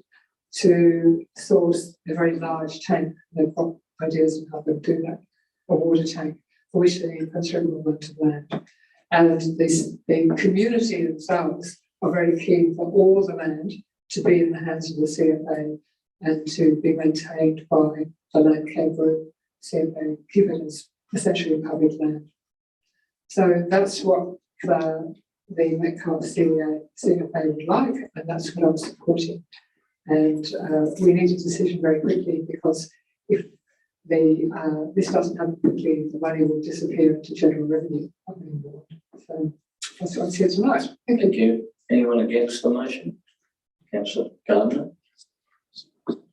[SPEAKER 5] to source a very large tank. They've got ideas on how to do that, a water tank, for which they need considerable amount of land. And the community themselves are very keen for all the land to be in the hands of the CFA and to be maintained by the Land Care Group. CFA give it as essentially public land. So that's what the Metcalfe CFA would like, and that's what I'm supporting. And we need a decision very quickly, because if this doesn't happen quickly, the money will disappear into general revenue. So that's what I'm here tonight.
[SPEAKER 1] Thank you. Anyone against the motion? Councillor Gardner?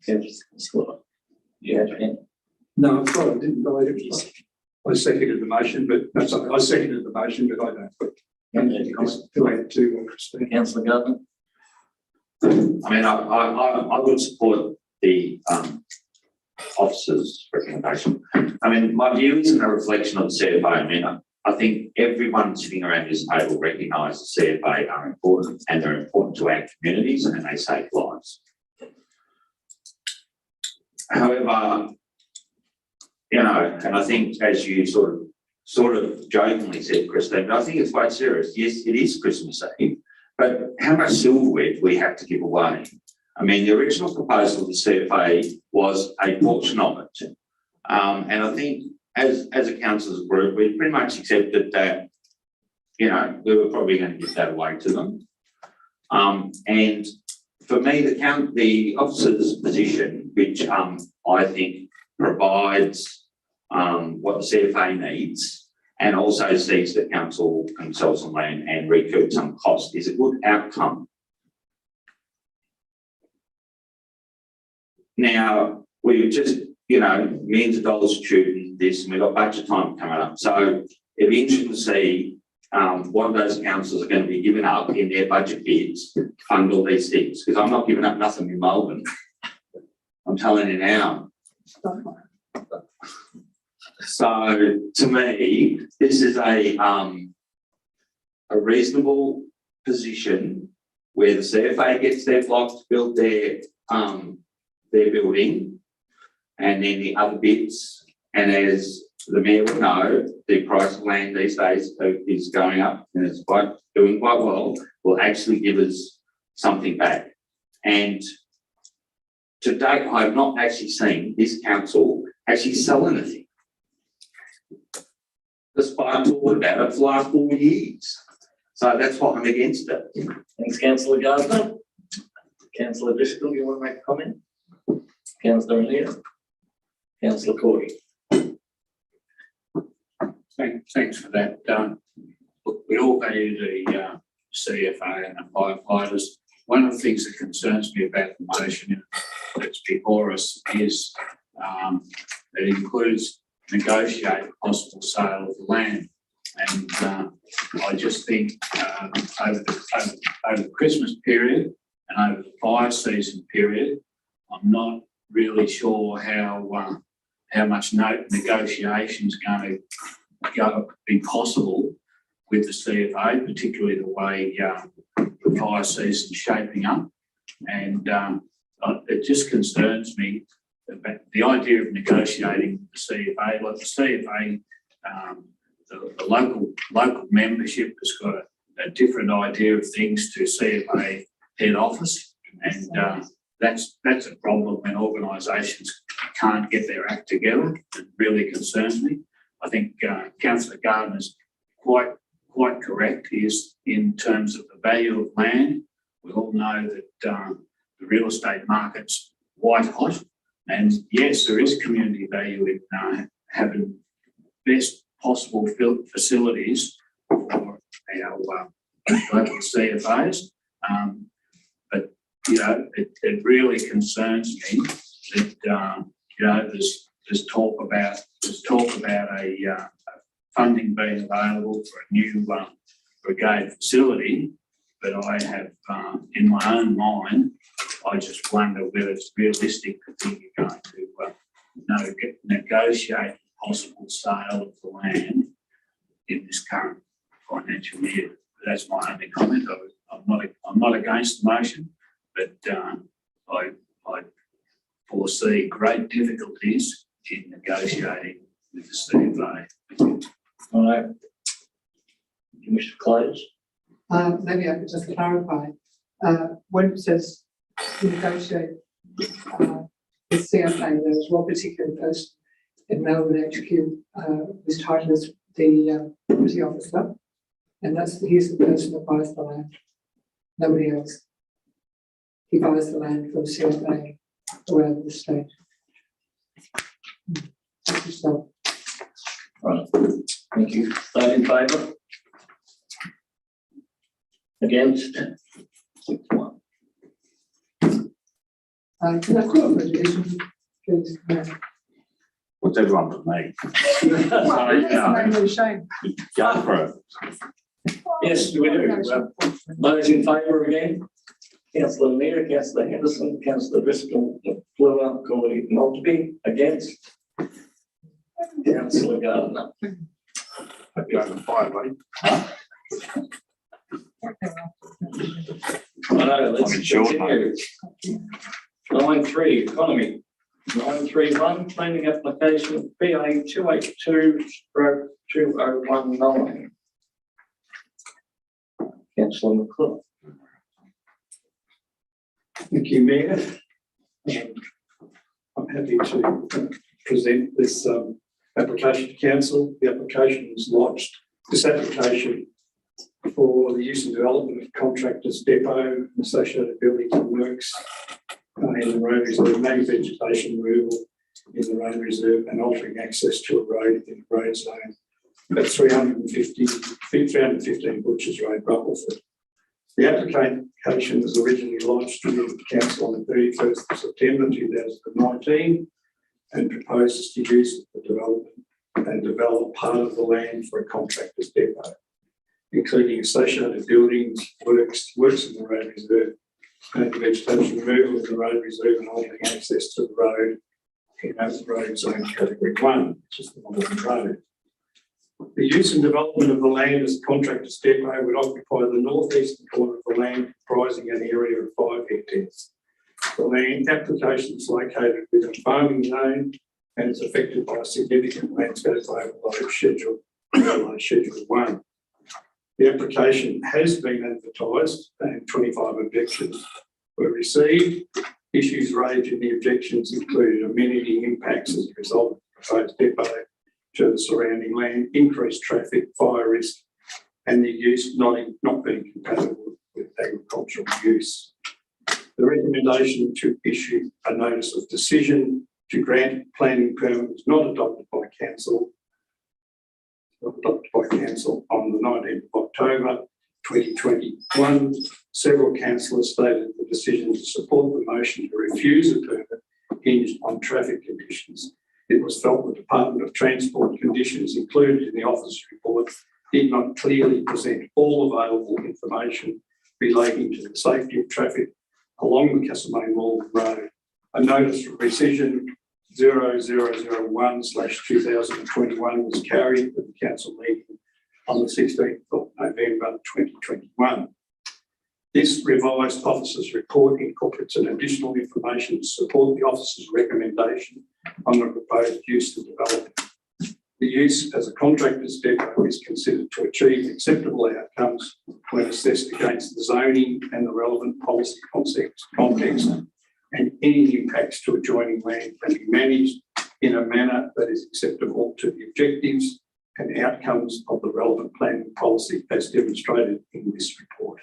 [SPEAKER 1] Councillor, you have any?
[SPEAKER 17] No, I'm sorry, I didn't know it. I seconded the motion, but that's I seconded the motion, but I don't put it to Christine.
[SPEAKER 1] Councillor Gardner?
[SPEAKER 14] I mean, I would support the officer's recommendation. I mean, my view isn't a reflection of the CFA. I mean, I think everyone sitting around this table recognises the CFA are important, and they're important to our communities, and they save lives. However, you know, and I think, as you sort of jokingly said, Christine, but I think it's quite serious. Yes, it is Christmas Eve, but how much silverware do we have to give away? I mean, the original proposal of the CFA was a portion of it. And I think as a councillors group, we pretty much accepted that, you know, we were probably going to give that away to them. And for me, the officer's position, which I think provides what the CFA needs, and also sees that council can sell some land and recoup some cost, is a good outcome. Now, we've just, you know, millions of dollars shooting this, and we've got budget time coming up. So it'd be interesting to see what those councils are going to be giving up in their budget bids to fund all these things, because I'm not giving up nothing in Melbourne. I'm telling you now. So to me, this is a reasonable position where the CFA gets their block to build their building, and then the other bits, and as the mayor will know, the price of land these days is going up, and it's doing quite well, will actually give us something back. And to date, I have not actually seen this council actually sell anything, despite talking about it for the last 4 years. So that's why I'm against it.
[SPEAKER 1] Thanks, Councillor Gardner. Councillor Driscoll, you want to make a comment? Councillor O'Neill. Councillor Corey.
[SPEAKER 16] Thanks for that. Look, we all value the CFA and the firefighters. One of the things that concerns me about the motion that's before us is that it includes negotiate possible sale of the land. And I just think over the Christmas period and over the fire season period, I'm not really sure how much negotiation is going to be possible with the CFA, particularly the way the fire season shaping up. And it just concerns me about the idea of negotiating the CFA. Like the CFA, the local membership has got a different idea of things to CFA head office, and that's a problem when organisations can't get their act together. It really concerns me. I think Councillor Gardner's quite correct. He is in terms of the value of land. We all know that the real estate market's white hot, and yes, there is community value in having best possible facilities for our local CFAs. But it really concerns me that there's talk about a funding being available for a new brigade facility, but I have in my own mind, I just wonder whether it's realistic to think you're going to negotiate a possible sale of the land in this current financial year. That's my only comment. I'm not against the motion, but I foresee great difficulties in negotiating with the CFA.
[SPEAKER 1] All right. You wish to close?
[SPEAKER 5] Maybe I could just clarify. When it says to negotiate with CFA, there was one particular person in Melbourne HQ whose title is the property officer, and he's the person that buys the land. Nobody else. He buys the land from CFA around the state. Thank you, so.
[SPEAKER 1] Right. Thank you. Those in favour? Against? 6-1.
[SPEAKER 5] Can I call for a division, please?
[SPEAKER 14] What's everyone but me?
[SPEAKER 5] Well, that's no shame.
[SPEAKER 14] Go for it.
[SPEAKER 1] Yes, we do. Those in favour again? Councillor Neer, Councillor Henderson, Councillor Driscoll, McClure, Corley, Maltby. Against? Councillor Gardner. Let's continue. 9.3 economy. 9.3.1 planning application PA 282/2019. Councillor McClure.
[SPEAKER 17] Thank you, Mayor. I'm happy to present this application to council. The application was lodged. This application for the use and development of contractors depot, associated buildings and works in the road reserve, main vegetation removal in the road reserve, and altering access to a road in the road zone. That's 315 Butchers Road, Ruffleford. The application was originally lodged with the council on the 31st of September 2019 and proposes to use the development and develop part of the land for a contractor's depot, including associated buildings, works in the road reserve, and vegetation removal in the road reserve, and altering access to the road in the road zone category 1, which is the modern road. The use and development of the land as a contractor's depot would occupy the northeastern corner of the land, comprising an area of 5 hectares. The land application is located within a farming zone and is affected by a significant landscape overload schedule 1. The application has been advertised and 25 objections were received. Issues raised in the objections included amenity impacts as a result of the proposed depot to the surrounding land, increased traffic, fire risk, and the use not being compatible with agricultural use. The recommendation to issue a notice of decision to grant planning permit was not adopted by council on the 19th of October 2021. Several councillors stated the decision to support the motion to refuse a permit hinged on traffic conditions. It was felt the Department of Transport conditions included in the office report did not clearly present all available information relating to the safety of traffic along the Castlemaine Malvern Road. A notice of rescission 0001/2021 was carried at the council meeting on the 16th of November 2021. This revised officer's report incorporates an additional information to support the officer's recommendation on the proposed use and development. The use as a contractor's depot is considered to achieve acceptable outcomes when assessed against the zoning and the relevant policy context, and any impacts to adjoining land can be managed in a manner that is acceptable to the objectives and outcomes of the relevant planning policy as demonstrated in this report.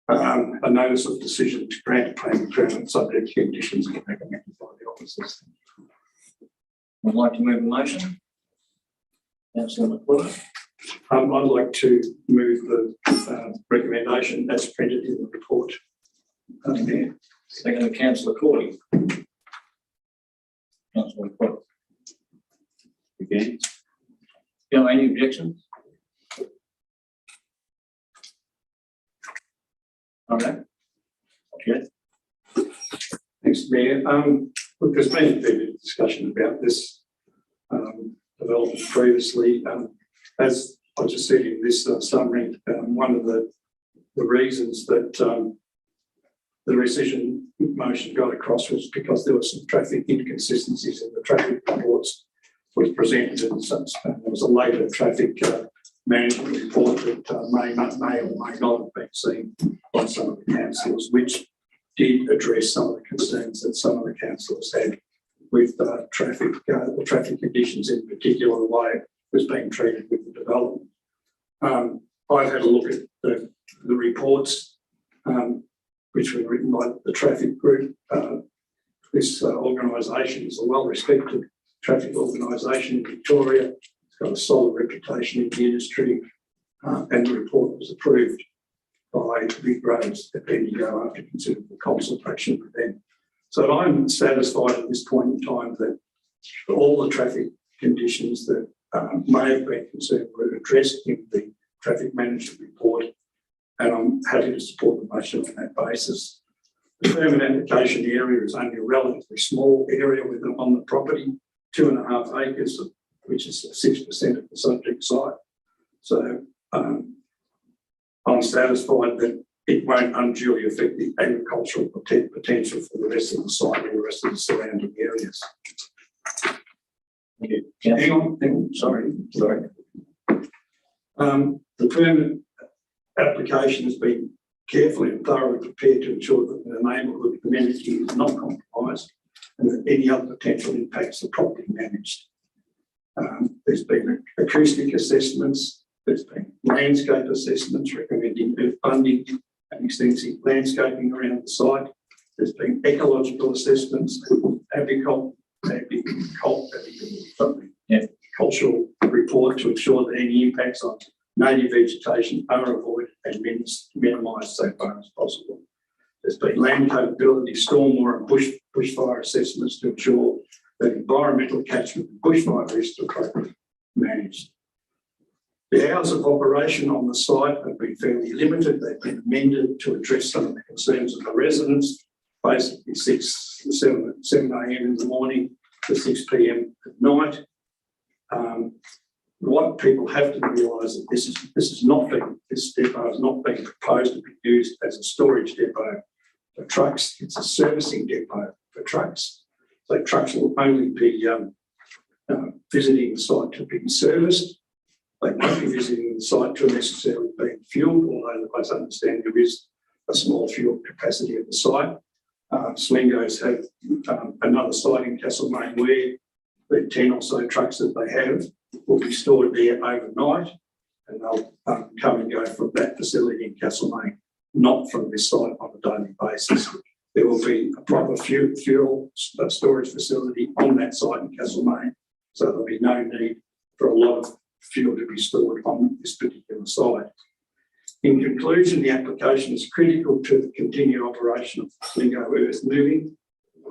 [SPEAKER 17] A notice of decision to grant a planning permit subject to conditions recommended by the officers.
[SPEAKER 1] I'd like to move a motion. Councillor McClure.
[SPEAKER 17] I'd like to move the recommendation as printed in the report.
[SPEAKER 1] Second, Councillor Corley. Councillor McClure.
[SPEAKER 14] Again,
[SPEAKER 1] Any objections? All right. Okay.
[SPEAKER 17] Thanks, Mayor. Look, there's been a bit of discussion about this development previously. As I just said in this summary, one of the reasons that the rescission motion got across was because there were some traffic inconsistencies in the traffic reports was presented, and there was a later traffic management report that may or may not have been seen by some of the councillors, which did address some of the concerns that some of the councillors had with the traffic conditions, in particular the way it was being treated with the development. I've had a look at the reports which were written by the traffic group. This organisation is a well-respected traffic organisation in Victoria. It's got a solid reputation in the industry, and the report was approved by Big Roads at Bendigo after considerable consultation with them. So I'm satisfied at this point in time that all the traffic conditions that may have been concerned were addressed in the traffic management report, and I'm happy to support the motion on that basis. The permit application area is only a relatively small area on the property, 2.5 acres, which is 6% of the subject site. So I'm satisfied that it won't unduly affect the agricultural potential for the rest of the site and the rest of the surrounding areas.
[SPEAKER 1] Thank you.
[SPEAKER 17] Hang on, sorry. The permit application has been carefully and thoroughly prepared to ensure that the neighbourhood amenity is not compromised and that any other potential impacts are properly managed. There's been acoustic assessments, there's been landscape assessments recommending earth funding and extensive landscaping around the site. There's been ecological assessments, cultural report to ensure that any impacts on native vegetation are avoided and minimised so far as possible. There's been land capability, stormwater and bushfire assessments to ensure that environmental catchment and bushfire risks are appropriately managed. The hours of operation on the site have been fairly limited. They've been amended to address some of the concerns of the residents, basically 7 a.m. in the morning to 6 p.m. at night. What people have to realise is that this depot is not being proposed to be used as a storage depot for trucks. It's a servicing depot for trucks. So trucks will only be visiting the site to be serviced. They won't be visiting the site to necessarily being fuelled, although I understand there is a small fuel capacity at the site. Slingos have another site in Castlemaine where the 10 or so trucks that they have will be stored there overnight, and they'll come and go from that facility in Castlemaine, not from this site on a daily basis. There will be a proper fuel storage facility on that site in Castlemaine, so there'll be no need for a lot of fuel to be stored on this particular site. In conclusion, the application is critical to the continued operation of Slingo Earth Moving.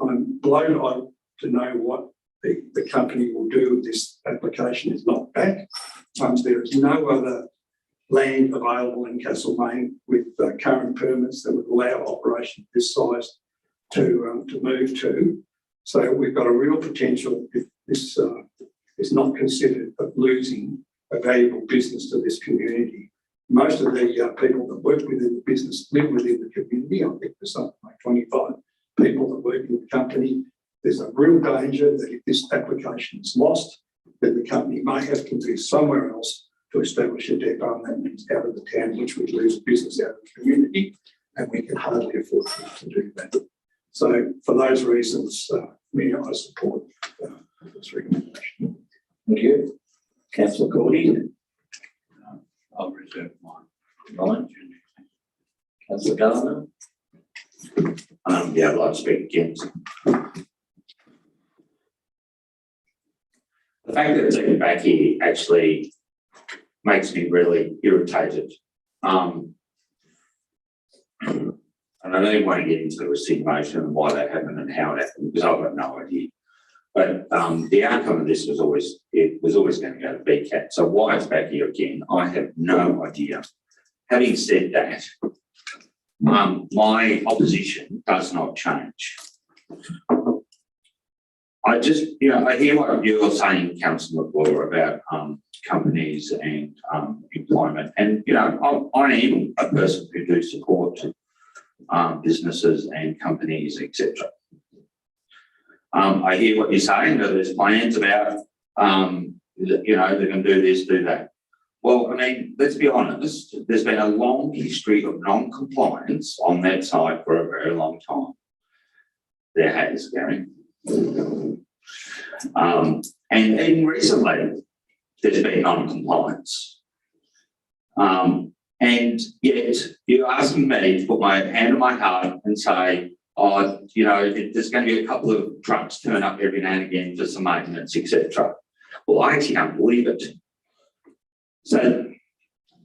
[SPEAKER 17] I'm blown to know what the company will do if this application is not back. There is no other land available in Castlemaine with current permits that would allow operation of this size to move to. So we've got a real potential, if this is not considered, of losing a valuable business to this community. most of the people that work within the business live within the community. I think there's something like 25 people that work in the company. There's a real danger that if this application is lost, then the company may have to move somewhere else to establish a depot, and that means out of the town, which would lose business out of the community, and we can hardly afford to do that. So for those reasons, I support this recommendation.
[SPEAKER 12] Thank you. Councillor Cordy. I'll reserve mine. Councillor Gardner.
[SPEAKER 14] Yeah, I'd like to speak against. The fact that it's even back here actually makes me really irritated. And I don't even want to get into the receipt motion and why that happened and how it happened, because I've got no idea. But the outcome of this was always going to go to BCAT. So why it's back here again, I have no idea. Having said that, my opposition does not change. I just, I hear what you're saying, Councillor McClure, about companies and employment. And, I am a person who do support businesses and companies, etc. I hear what you're saying, that there's plans about, they're going to do this, do that. Well, I mean, let's be honest, there's been a long history of non-compliance on that side for a very long time. There has, Gary. And even recently, there's been non-compliance. And yet, you're asking me to put my hand on my heart and say, there's going to be a couple of trucks turn up every now and again for some maintenance, etc. Well, I actually don't believe it. So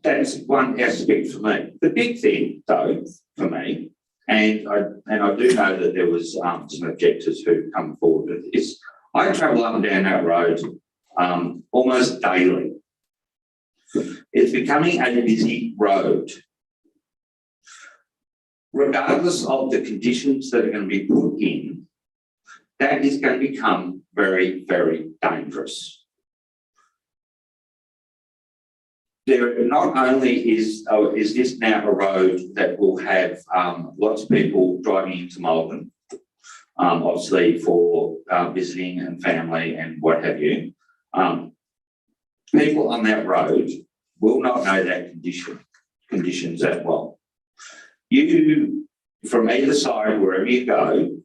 [SPEAKER 14] that's one aspect for me. The big thing, though, for me, and I do know that there was some objectors who come forward with this. I travel up and down that road almost daily. It's becoming a busy road. Regardless of the conditions that are going to be put in, that is going to become very, very dangerous. There not only is this now a road that will have lots of people driving into Malvern, obviously for visiting and family and what have you. People on that road will not know that conditions that well. You, from either side, wherever you go,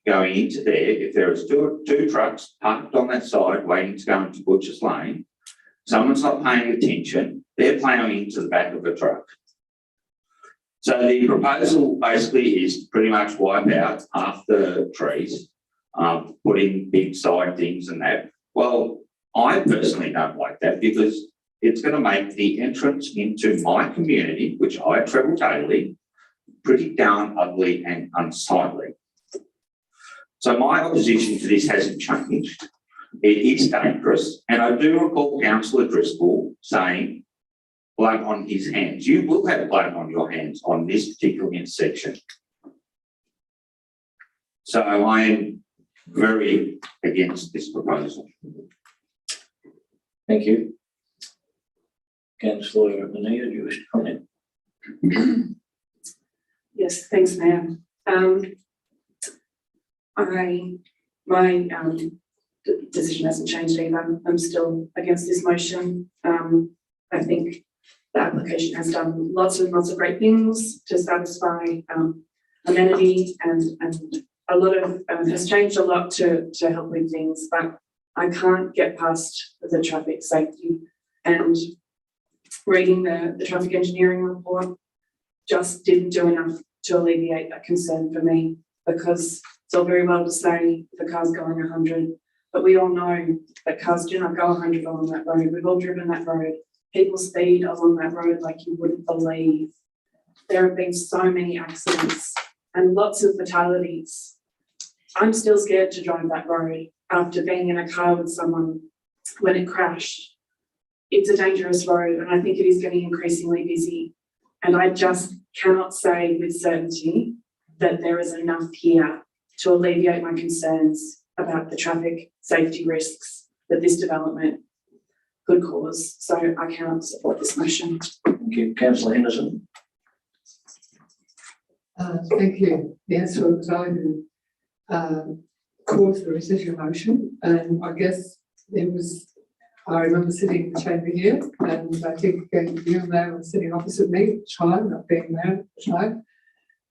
[SPEAKER 14] going into there, if there is two trucks parked on that side waiting to go into Butcher's Lane, someone's not paying attention, they're ploughing into the back of a truck. So the proposal basically is to pretty much wipe out half the trees, put in big side things and that. Well, I personally don't like that because it's going to make the entrance into my community, which I travel daily, pretty darn ugly and unsightly. So my opposition to this hasn't changed. It is dangerous. And I do recall Councillor Driscoll saying, blood on his hands. You will have blood on your hands on this particular intersection. So I am very against this proposal.
[SPEAKER 12] Thank you. Councillor Anita, do you wish to comment?
[SPEAKER 8] Yes, thanks, Mayor. My decision hasn't changed either. I'm still against this motion. I think the application has done lots and lots of great things to satisfy amenity and a lot of has changed a lot to help with things, but I can't get past the traffic safety. And reading the traffic engineering report just didn't do enough to alleviate that concern for me, because it's all very well to say the car's going 100, but we all know that cars do not go 100 along that road. We've all driven that road. People speed along that road like you wouldn't believe. There have been so many accidents and lots of fatalities. I'm still scared to drive that road after being in a car with someone when it crashed. It's a dangerous road, and I think it is getting increasingly busy. And I just cannot say with certainty that there is enough here to alleviate my concerns about the traffic safety risks that this development could cause. So I cannot support this motion.
[SPEAKER 12] Thank
[SPEAKER 1] Thank you. Councillor Henderson.
[SPEAKER 5] Thank you. Yes, so it was I who caused the rescission motion, and I guess it was, I remember sitting in the chamber here, and I think you and Mayor were sitting opposite me at the time, not being Mayor at the time,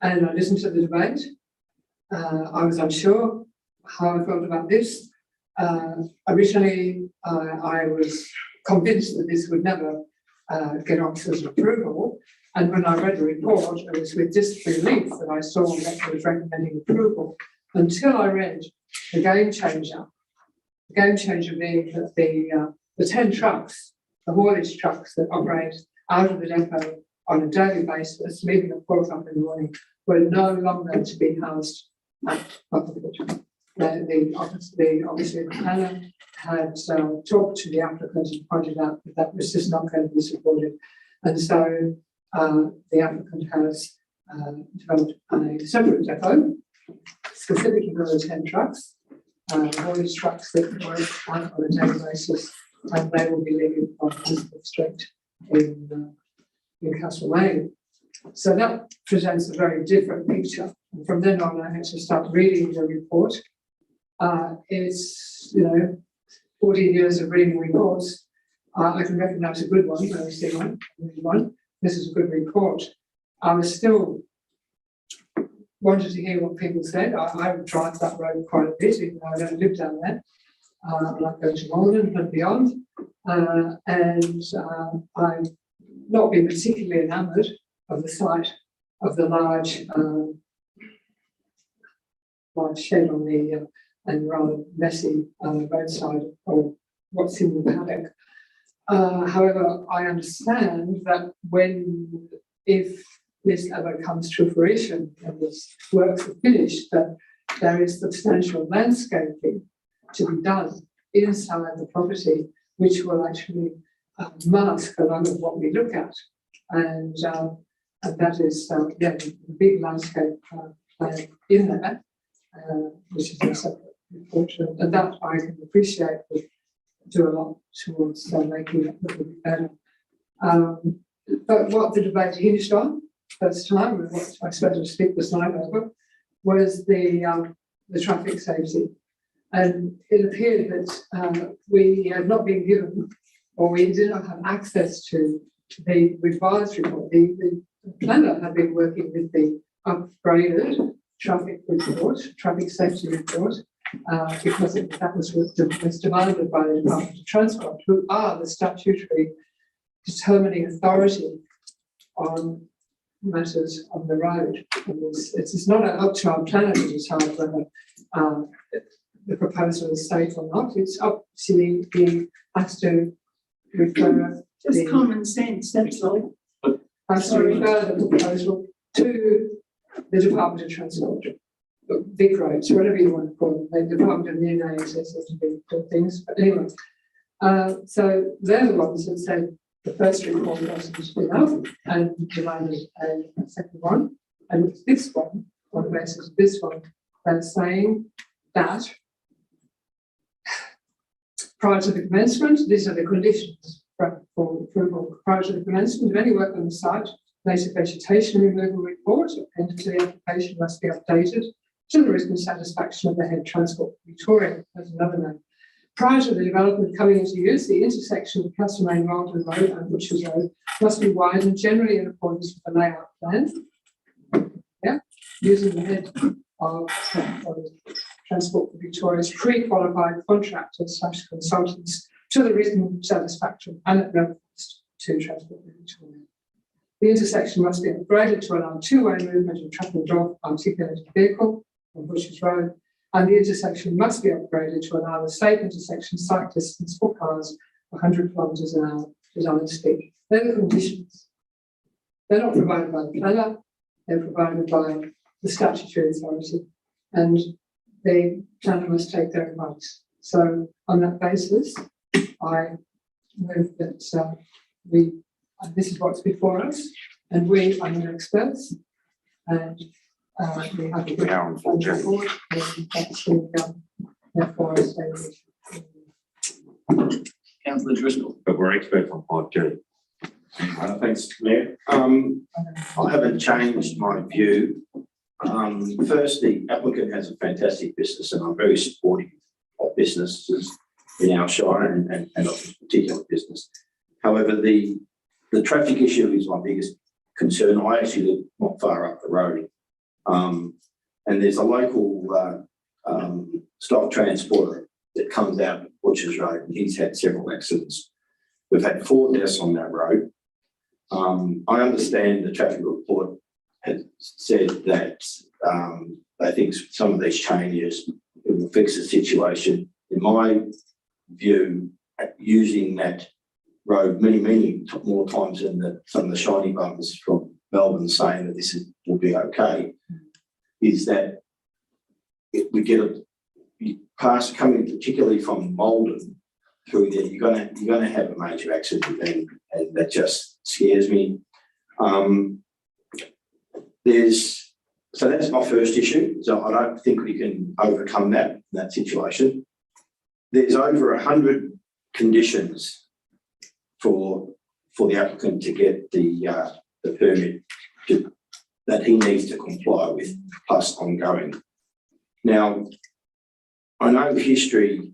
[SPEAKER 5] and I listened to the debate. I was unsure how I felt about this. Originally, I was convinced that this would never get officers' approval. And when I read the report, it was with disbelief that I saw that it was recommending approval until I read the game changer. The game changer being that the 10 trucks, the haulage trucks that operate out of the depot on a daily basis, leaving at 4 o'clock in the morning, were no longer to be housed at Buckingham. Obviously the planner had talked to the applicant and pointed out that that was just not going to be supported. And so the applicant has developed a separate depot, specifically for the 10 trucks, haulage trucks that work out on a daily basis, and they will be leaving on Elizabeth Street in Newcastle Lane. So that presents a very different picture. And from then on, I had to start reading the report. It's, 14 years of reading reports. I can recognise a good one when I see one. This is a good report. I was still wanted to hear what people said. I would drive that road quite a bit, even though I don't live down there. I go to Malden and beyond. I've not been particularly enamoured of the site of the large shed on the and rather messy roadside, or what's in the paddock. However, I understand that if this ever comes to fruition and this works are finished, that there is substantial landscaping to be done inside the property, which will actually mask a lot of what we look at. And that is, the big landscape plan in there, which is a separate report. And that I can appreciate would do a lot towards making it look a bit better. But what the debate hinged on first time, and what I started to speak this night over, was the traffic safety. And it appeared that we had not been given, or we did not have access to the revised report. The planner had been working with the upgraded traffic safety report, because that was demanded by the Department of Transport, who are the statutory determining authority on matters on the road. It's not up to our planner to decide whether the proposal is safe or not. It's up to he has to refer
[SPEAKER 7] just common sense, that's all.
[SPEAKER 5] Has to refer the proposal to the Department of Transport, big roads, whatever you want to call them. The Department of the NASS has to be good things, but anyway. So they're the ones that said the first report wasn't enough and demanded a second one. And this one, on the basis of this one, they're saying that prior to the commencement, these are the conditions for approval. Prior to the commencement of any work on the site, native vegetation removal report appended to the application must be updated to the written satisfaction of the head Transport Victoria. That's another name. Prior to the development coming into use, the intersection of Castlemaine Malden Road and Butchers Road must be widened generally in accordance with the layout plan. Yeah, using the head of Transport Victoria's pre-qualified contractors / consultants to the written satisfaction and at no cost to Transport Victoria. The intersection must be upgraded to allow two-way movement of truck and dog articulated vehicle on Butchers Road, and the intersection must be upgraded to allow a safe intersection sight distance for cars 100 kilometres an hour design speed. They're the conditions. They're not provided by the planner, they're provided by the statutory authority, and the planner must take their advice. So on that basis, I move that this is what's before us, and we are no experts, and we have to
[SPEAKER 14] We are on full check.
[SPEAKER 5] forward, and that's been done. Therefore, I say
[SPEAKER 1] Councillor Driscoll.
[SPEAKER 14] But we're experts on 5G.
[SPEAKER 15] Thanks, Mayor. I haven't changed my view. First, the applicant has a fantastic business, and I'm very supportive of businesses in our shire and of this particular business. However, the traffic issue is my biggest concern. I actually live not far up the road, and there's a local stock transporter that comes out of Butchers Road, and he's had several accidents. We've had 4 deaths on that road. I understand the traffic report has said that they think some of these changes will fix the situation. In my view, using that road many more times than some of the shiny bumpers from Melbourne saying that will be okay, is that if we get past coming particularly from Malden through there, you're gonna have a major accident, and that just scares me. So that's my first issue. So I don't think we can overcome that situation. There's over 100 conditions for the applicant to get the permit that he needs to comply with, plus ongoing. Now, I know history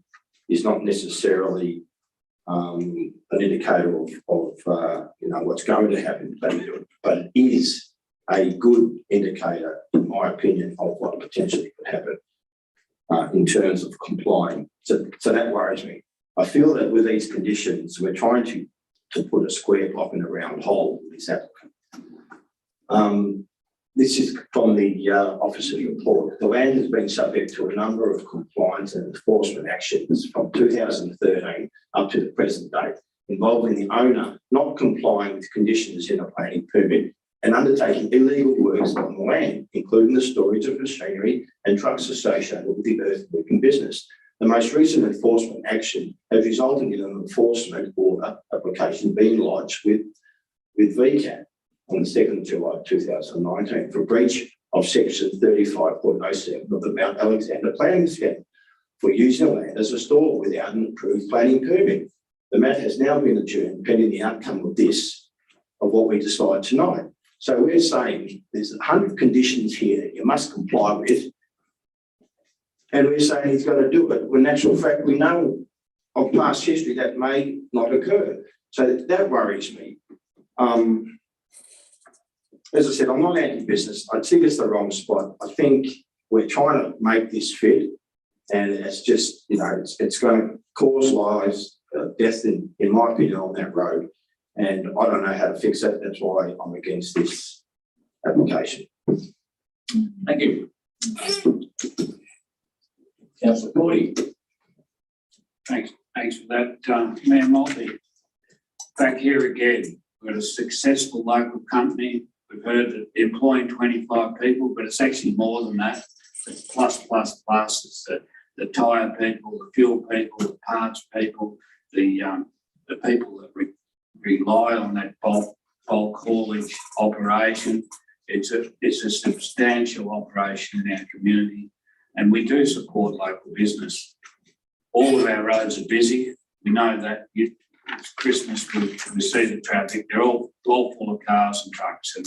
[SPEAKER 15] is not necessarily an indicator of what's going to happen, but it is a good indicator, in my opinion, of what potentially could happen in terms of complying. So that worries me. I feel that with these conditions, we're trying to put a square block in a round hole with this applicant. This is from the officer's report. The land has been subject to a number of compliance and enforcement actions from 2013 up to the present date, involving the owner not complying with conditions in a planning permit and undertaking illegal works on the land, including the storage of machinery and trucks associated with the earthworking business. The most recent enforcement action has resulted in an enforcement order application being lodged with VCAT on the 2nd of July 2019 for breach of section 35.07 of the Mount Alexander Planning Scheme for using the land as a store without an approved planning permit. The matter has now been adjourned pending the outcome of what we decide tonight. So we're saying there's 100 conditions here you must comply with, and we're saying he's going to do it. When in actual fact, we know of past history that may not occur. So that worries me. As I said, I'm not anti-business. I think it's the wrong spot. I think we're trying to make this fit, and it's just, it's going to cause lives, death, in my opinion, on that road. And I don't know how to fix it. That's why I'm against this application.
[SPEAKER 1] Thank you. Councillor Cordy.
[SPEAKER 16] Thanks for that, Mayor Mulvey. Back here again, we've got a successful local company. We've heard that employing 25 people, but it's actually more than that. It's plus. It's the tyre people, the fuel people, the parts people, the people that rely on that bulk haulage operation. It's a substantial operation in our community, and we do support local business. All of our roads are busy. We know that. It's Christmas, we see the traffic. They're all full of cars and trucks, and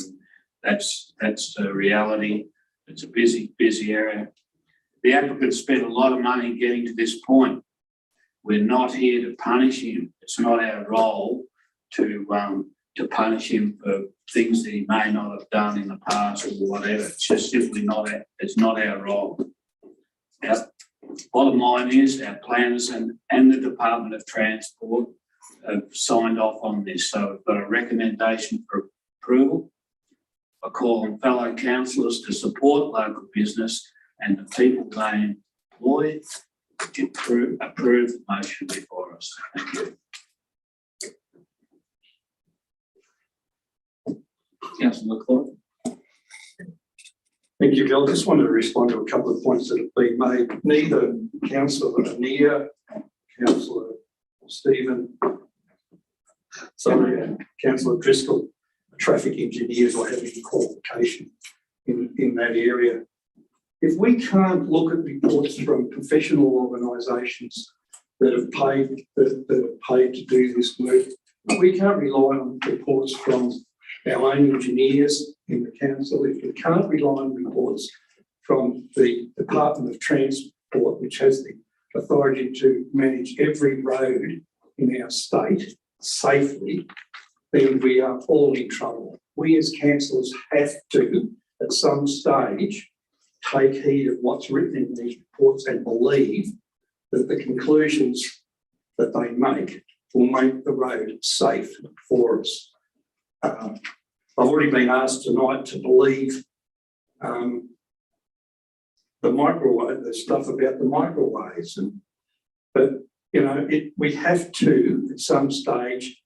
[SPEAKER 16] that's the reality. It's a busy area. The applicant spent a lot of money getting to this point. We're not here to punish him. It's not our role to punish him for things that he may not have done in the past or whatever. It's just simply not our role. Our bottom line is our planners and the Department of Transport have signed off on this. So we've got a recommendation for approval. I call on fellow councillors to support local business and the people they employ to approve the motion before us. Thank you.
[SPEAKER 1] Councillor Clark.
[SPEAKER 17] Thank you, Bill. I just wanted to respond to a couple of points that have been made. Neither Councillor Anir, Councillor Stephen, Councillor Driscoll, traffic engineers or have any qualification in that area. If we can't look at reports from professional organisations that have paid to do this work, We can't rely on reports from our own engineers in the council. If we can't rely on reports from the Department of Transport, which has the authority to manage every road in our state safely, then we are all in trouble. We as councillors have to, at some stage, take heed of what's written in these reports and believe that the conclusions that they make will make the road safe for us. I've already been asked tonight to believe the stuff about the microwaves, but you know, we have to at some stage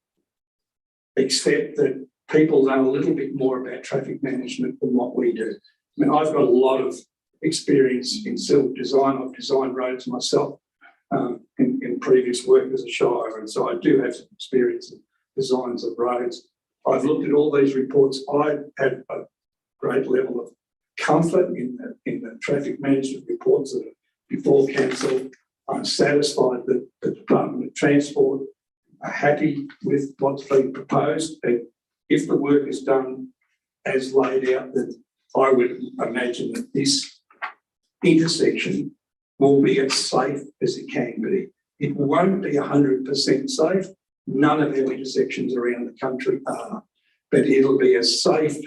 [SPEAKER 17] accept that people know a little bit more about traffic management than what we do. I mean, I've got a lot of experience in civil design. I've designed roads myself in previous work as a shire, and so I do have some experience in designs of roads. I've looked at all these reports. I have a great level of comfort in the traffic management reports that are before council. I'm satisfied that the Department of Transport are happy with what's been proposed, and if the work is done as laid out, then I would imagine that this intersection will be as safe as it can be. It won't be 100% safe. None of our intersections around the country are, but it'll be as safe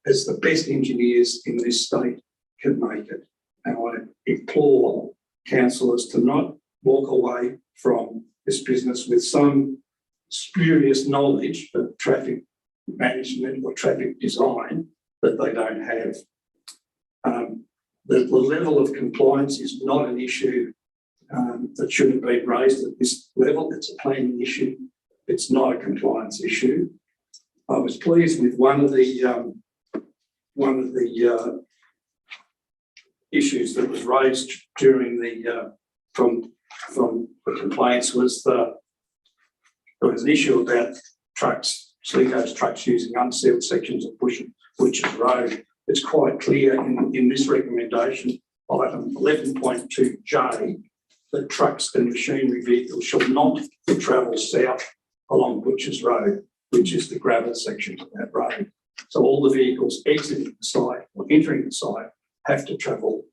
[SPEAKER 17] as the best engineers in this state can make it. And I implore councillors to not walk away from this business with some spurious knowledge of traffic management or traffic design that they don't have. The level of compliance is not an issue that should have been raised at this level. It's a planning issue. It's not a compliance issue. I was pleased with one of the issues that was raised during the from the complaints was there was an issue about trucks, Sleego's trucks using unsealed sections of Butchers Road. It's quite clear in this recommendation, item 11.2J, that trucks and machinery vehicles shall not travel south along Butchers Road, which is the gravel section of that road. So all the vehicles exiting the site or entering the site have to travel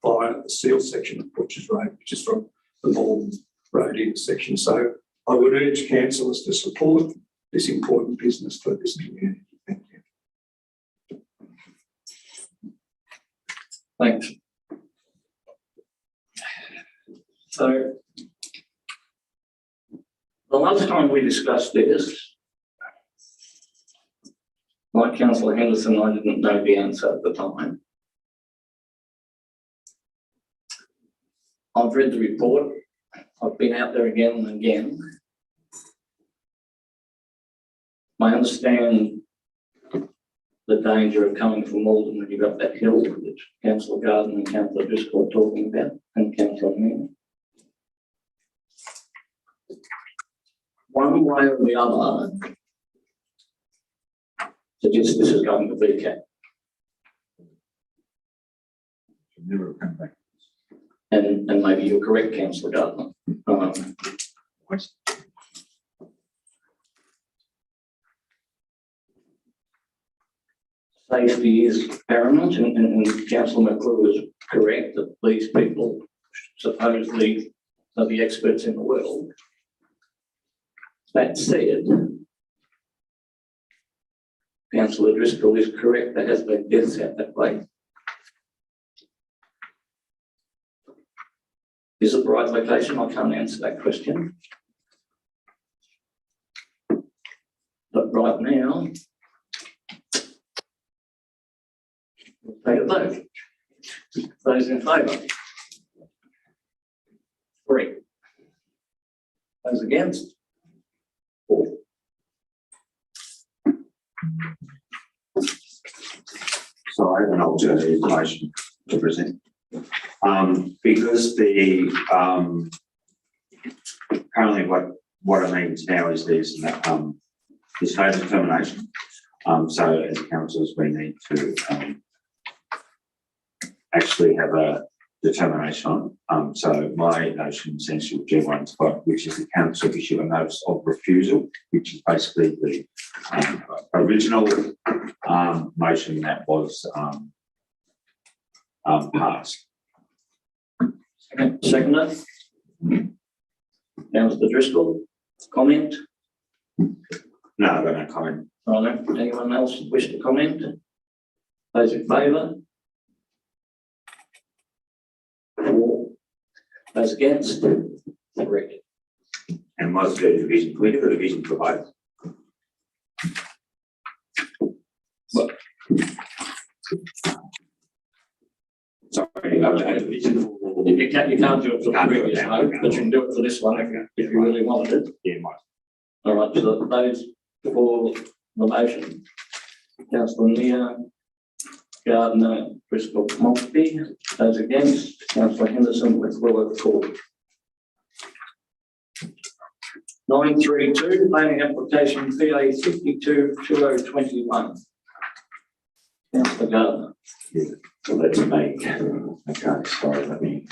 [SPEAKER 17] via the sealed section of Butchers Road, which is from the Malden Road intersection. So I would urge councillors to support this important business for this community. Thank you.
[SPEAKER 1] Thanks. So the last time we discussed this, like Councillor Henderson, I didn't know the answer at the time. I've read the report. I've been out there again and again. I understand the danger of coming from Malden when you've got that hill, which Councillor Garden and Councillor Driscoll are talking about, and Councillor Mann. One way or the other, suggest this is going to VCAT.
[SPEAKER 14] Never come back.
[SPEAKER 1] And maybe you're correct, Councillor Gardner. Safety is paramount, and Councillor McClure is correct that these people supposedly are the experts in the world. That said, Councillor Driscoll is correct, there has been deaths out that way. Is it the right location? I can't answer that question. But right now, we'll take a vote. Those in favour? 3. Those against? 4.
[SPEAKER 14] So I have an alternative motion to present. Because the currently what it means now is there's no determination. So as councillors, we need to actually have a determination on. So my notion essentially G1 spot, which is the council issue a notice of refusal, which is basically the original motion that was passed.
[SPEAKER 1] Seconder. Councillor Driscoll, comment?
[SPEAKER 14] No, I don't comment.
[SPEAKER 1] Right, anyone else wish to comment? Those in favour? Four. Those against? Correct.
[SPEAKER 14] And was the division, we do the division for both. Sorry, division for.
[SPEAKER 1] You can't do it for the previous vote, but you can do it for this one if you really wanted it.
[SPEAKER 14] Yeah, might.
[SPEAKER 1] All right, so those for the motion. Councillor Neer, Gardner, Driscoll, Maltby. Those against, Councillor Henderson with Willow Court. 932, planning application PA 522021. Councillor Gardner.
[SPEAKER 14] Yeah, so that's me. Okay, sorry, let me.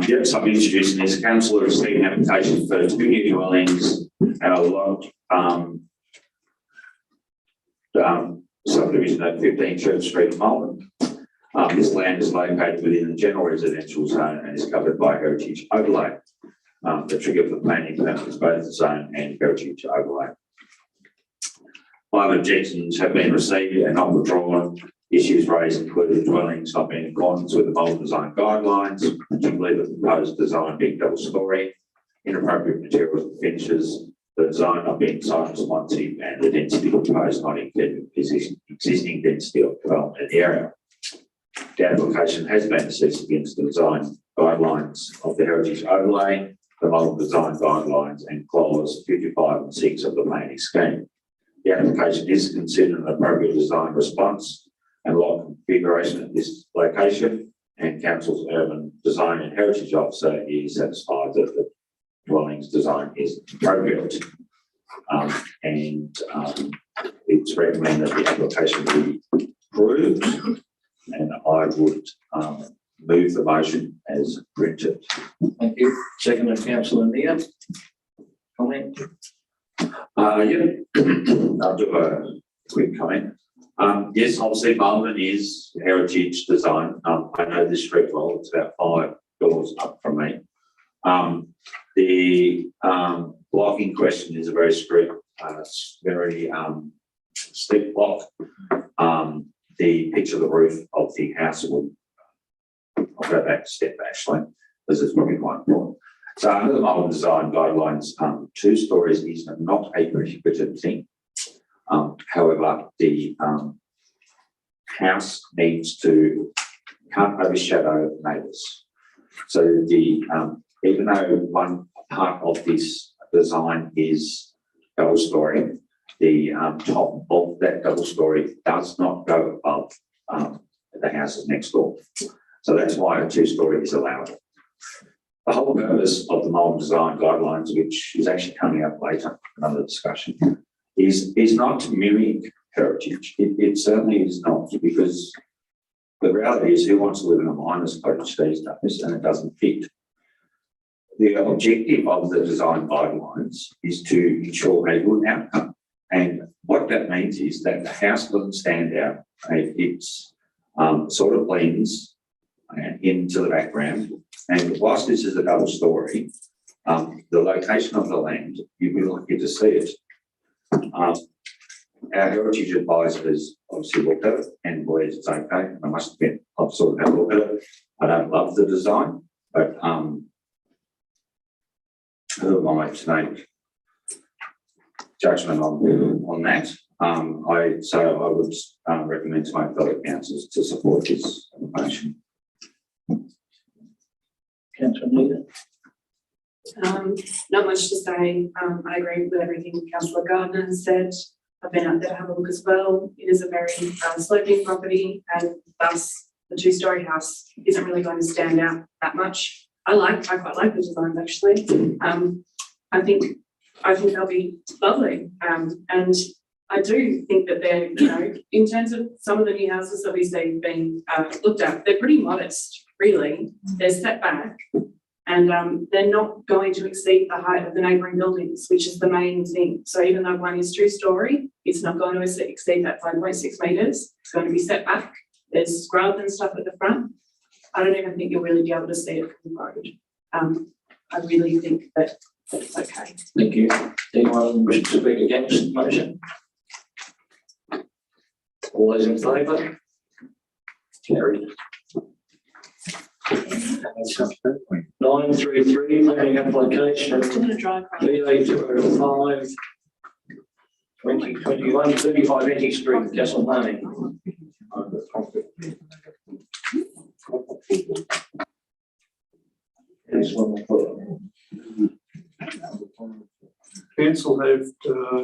[SPEAKER 14] Yes, I'm introducing this. Council has received an application for 2 new dwellings at a lot subdivision at 15 Church Street, Malvern. This land is located within the general residential zone and is covered by heritage overlay. The trigger for planning permit is both the zone and heritage overlay. 5 objections have been received and not withdrawn. Issues raised include dwellings not being in accordance with the mould design guidelines, particularly the proposed design being double storey, inappropriate materials and finishes, the design not being site responsive, and the density proposed not including existing density of development in the area. The application has been assessed against the design guidelines of the heritage overlay, the mould design guidelines, and clause 55 and 6 of the planning scheme. The application is considered an appropriate design response and lot configuration at this location, and Council's Urban Design and Heritage Officer is satisfied that the dwelling's design is appropriate. It's recommended that the application be approved, and I would move the motion as printed.
[SPEAKER 1] Thank you. Second, Councillor Neer. Comment?
[SPEAKER 14] I'll do a quick comment. Yes, obviously Malvern is heritage design. I know this street well, it's about 5 doors up from me. The block in question is a very strict, very steep block. The picture of the roof of the house would, I'll go back a step actually, because it's probably quite important. So under the Malvern design guidelines, 2 stories is not a prohibited thing. However, the house needs to can't overshadow neighbours. So the even though one part of this design is double storey, the top of that double storey does not go above the houses next door. So that's why a 2-storey is allowed. The whole purpose of the Malvern design guidelines, which is actually coming up later, another discussion, is not to mimic heritage. It certainly is not, because the reality is who wants to live in a miner's cottage these days, and it doesn't fit. The objective of the design guidelines is to ensure a good outcome. And what that means is that the house doesn't stand out. It's sort of blends into the background. And whilst this is a double storey, the location of the land, you'd be lucky to see it. Our heritage advisor has obviously looked at it and believes it's okay. I must admit, I've sort of had a look at it. I don't love the design, but who am I to make judgment on that? So I would recommend to my fellow councillors to support this motion.
[SPEAKER 1] Councillor Neer.
[SPEAKER 8] Not much to say. I agree with everything Councillor Gardner has said. I've been out there to have a look as well. It is a very sloping property, and thus the 2-storey house isn't really going to stand out that much. I quite like the designs actually. I think they'll be lovely. And I do think that they're, you know, in terms of some of the new houses obviously being looked at, they're pretty modest, really. They're set back and they're not going to exceed the height of the neighbouring buildings, which is the main thing. So even though one is 2-storey, it's not going to exceed that 5.6 metres. It's going to be set back. There's scrub and stuff at the front. I don't even think you'll really be able to see it from the road. I really think that it's okay.
[SPEAKER 1] Thank you. Anyone wish to speak against the motion? All those in favour? Carried. 933, planning application BA 205 2021 35 Etty Street, Castlemaine.
[SPEAKER 17] Council have,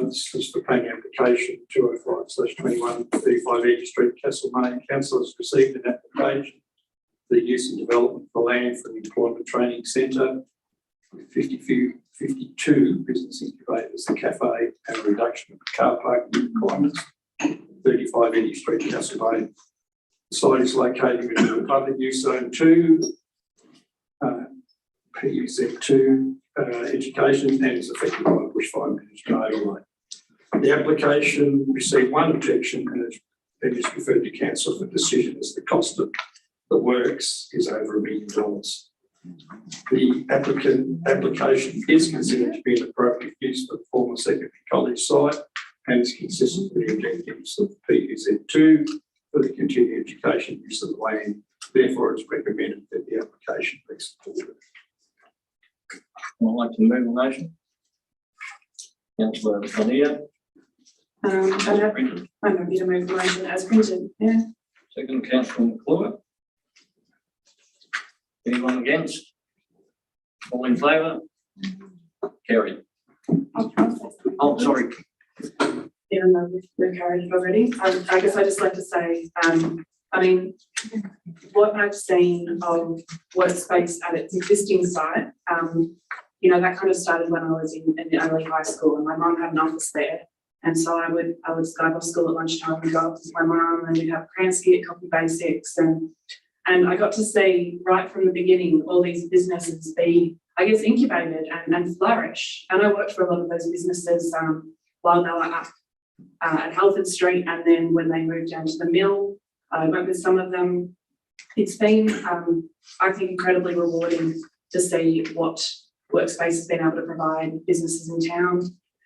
[SPEAKER 17] this is the planning application 205/21 35 Edge Street, Castlemaine. Council has received an application for the use and development for land for an employment training centre with 52 business incubators, a cafe and a reduction of car parking requirements. 35 Edge Street, Castlemaine. The site is located within the public use zone 2, PUZ2 education, and is affected by bushfire management overlay. The application received one objection and is referred to council for decision as the cost of the works is over $1 million. The application is considered to be an appropriate use for the former secondary college site and is consistent with the objectives of PUZ2 for the continued education use of the land. Therefore, it's recommended that the application be supported.
[SPEAKER 1] I'd like to move the motion. Councillor Lanier.
[SPEAKER 8] I'm happy to move the motion as printed. Yeah.
[SPEAKER 1] Second, Councillor McClure. Anyone against? All in favour? Carried. Oh, sorry.
[SPEAKER 8] Even though we've carried it already, I guess I just like to say, I mean, what I've seen of workspace at its existing site, you know, that kind of started when I was in early high school, and my mum had an office there. And so I would Skype off school at lunchtime and go up with my mum, and we'd have Kransky at Copy Basics. And I got to see right from the beginning all these businesses be, I guess, incubated and flourish. And I worked for a lot of those businesses while they were up at Halford Street, and then when they moved down to the mill, I went with some of them. It's been, I think, incredibly rewarding to see what Workspace has been able to provide businesses in town.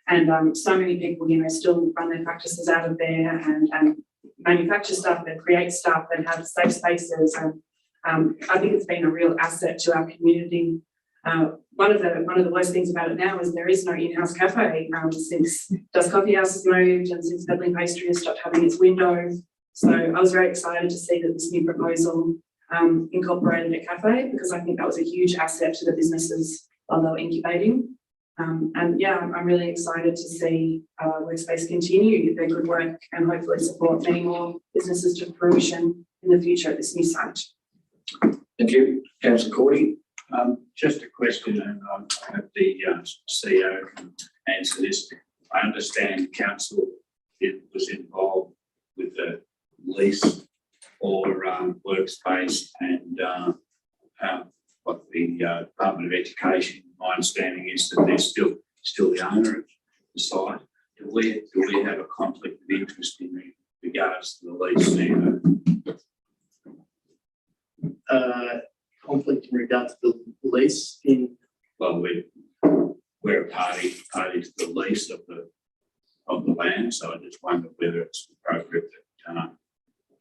[SPEAKER 8] And so many people, you know, still run their practices out of there and manufacture stuff and create stuff and have safe spaces. And I think it's been a real asset to our community. One of the worst things about it now is there is no in-house cafe since Dust Coffee House has moved and since Medley Pastry has stopped having its windows. So I was very excited to see that this new proposal incorporated a cafe, because I think that was a huge asset to the businesses while they were incubating. And yeah, I'm really excited to see Workspace continue their good work and hopefully support many more businesses to fruition in the future at this new site.
[SPEAKER 1] Thank you. Councillor Cordy.
[SPEAKER 16] Just a question, and I hope the CEO can answer this. I understand council was involved with the lease or Workspace and what the Department of Education. My understanding is that they're still the owner of the site. Do we have a conflict of interest in regards to the lease?
[SPEAKER 4] Conflict in regard to the lease in?
[SPEAKER 16] Well, we're a party to the lease of the land, so I just wonder whether it's appropriate that.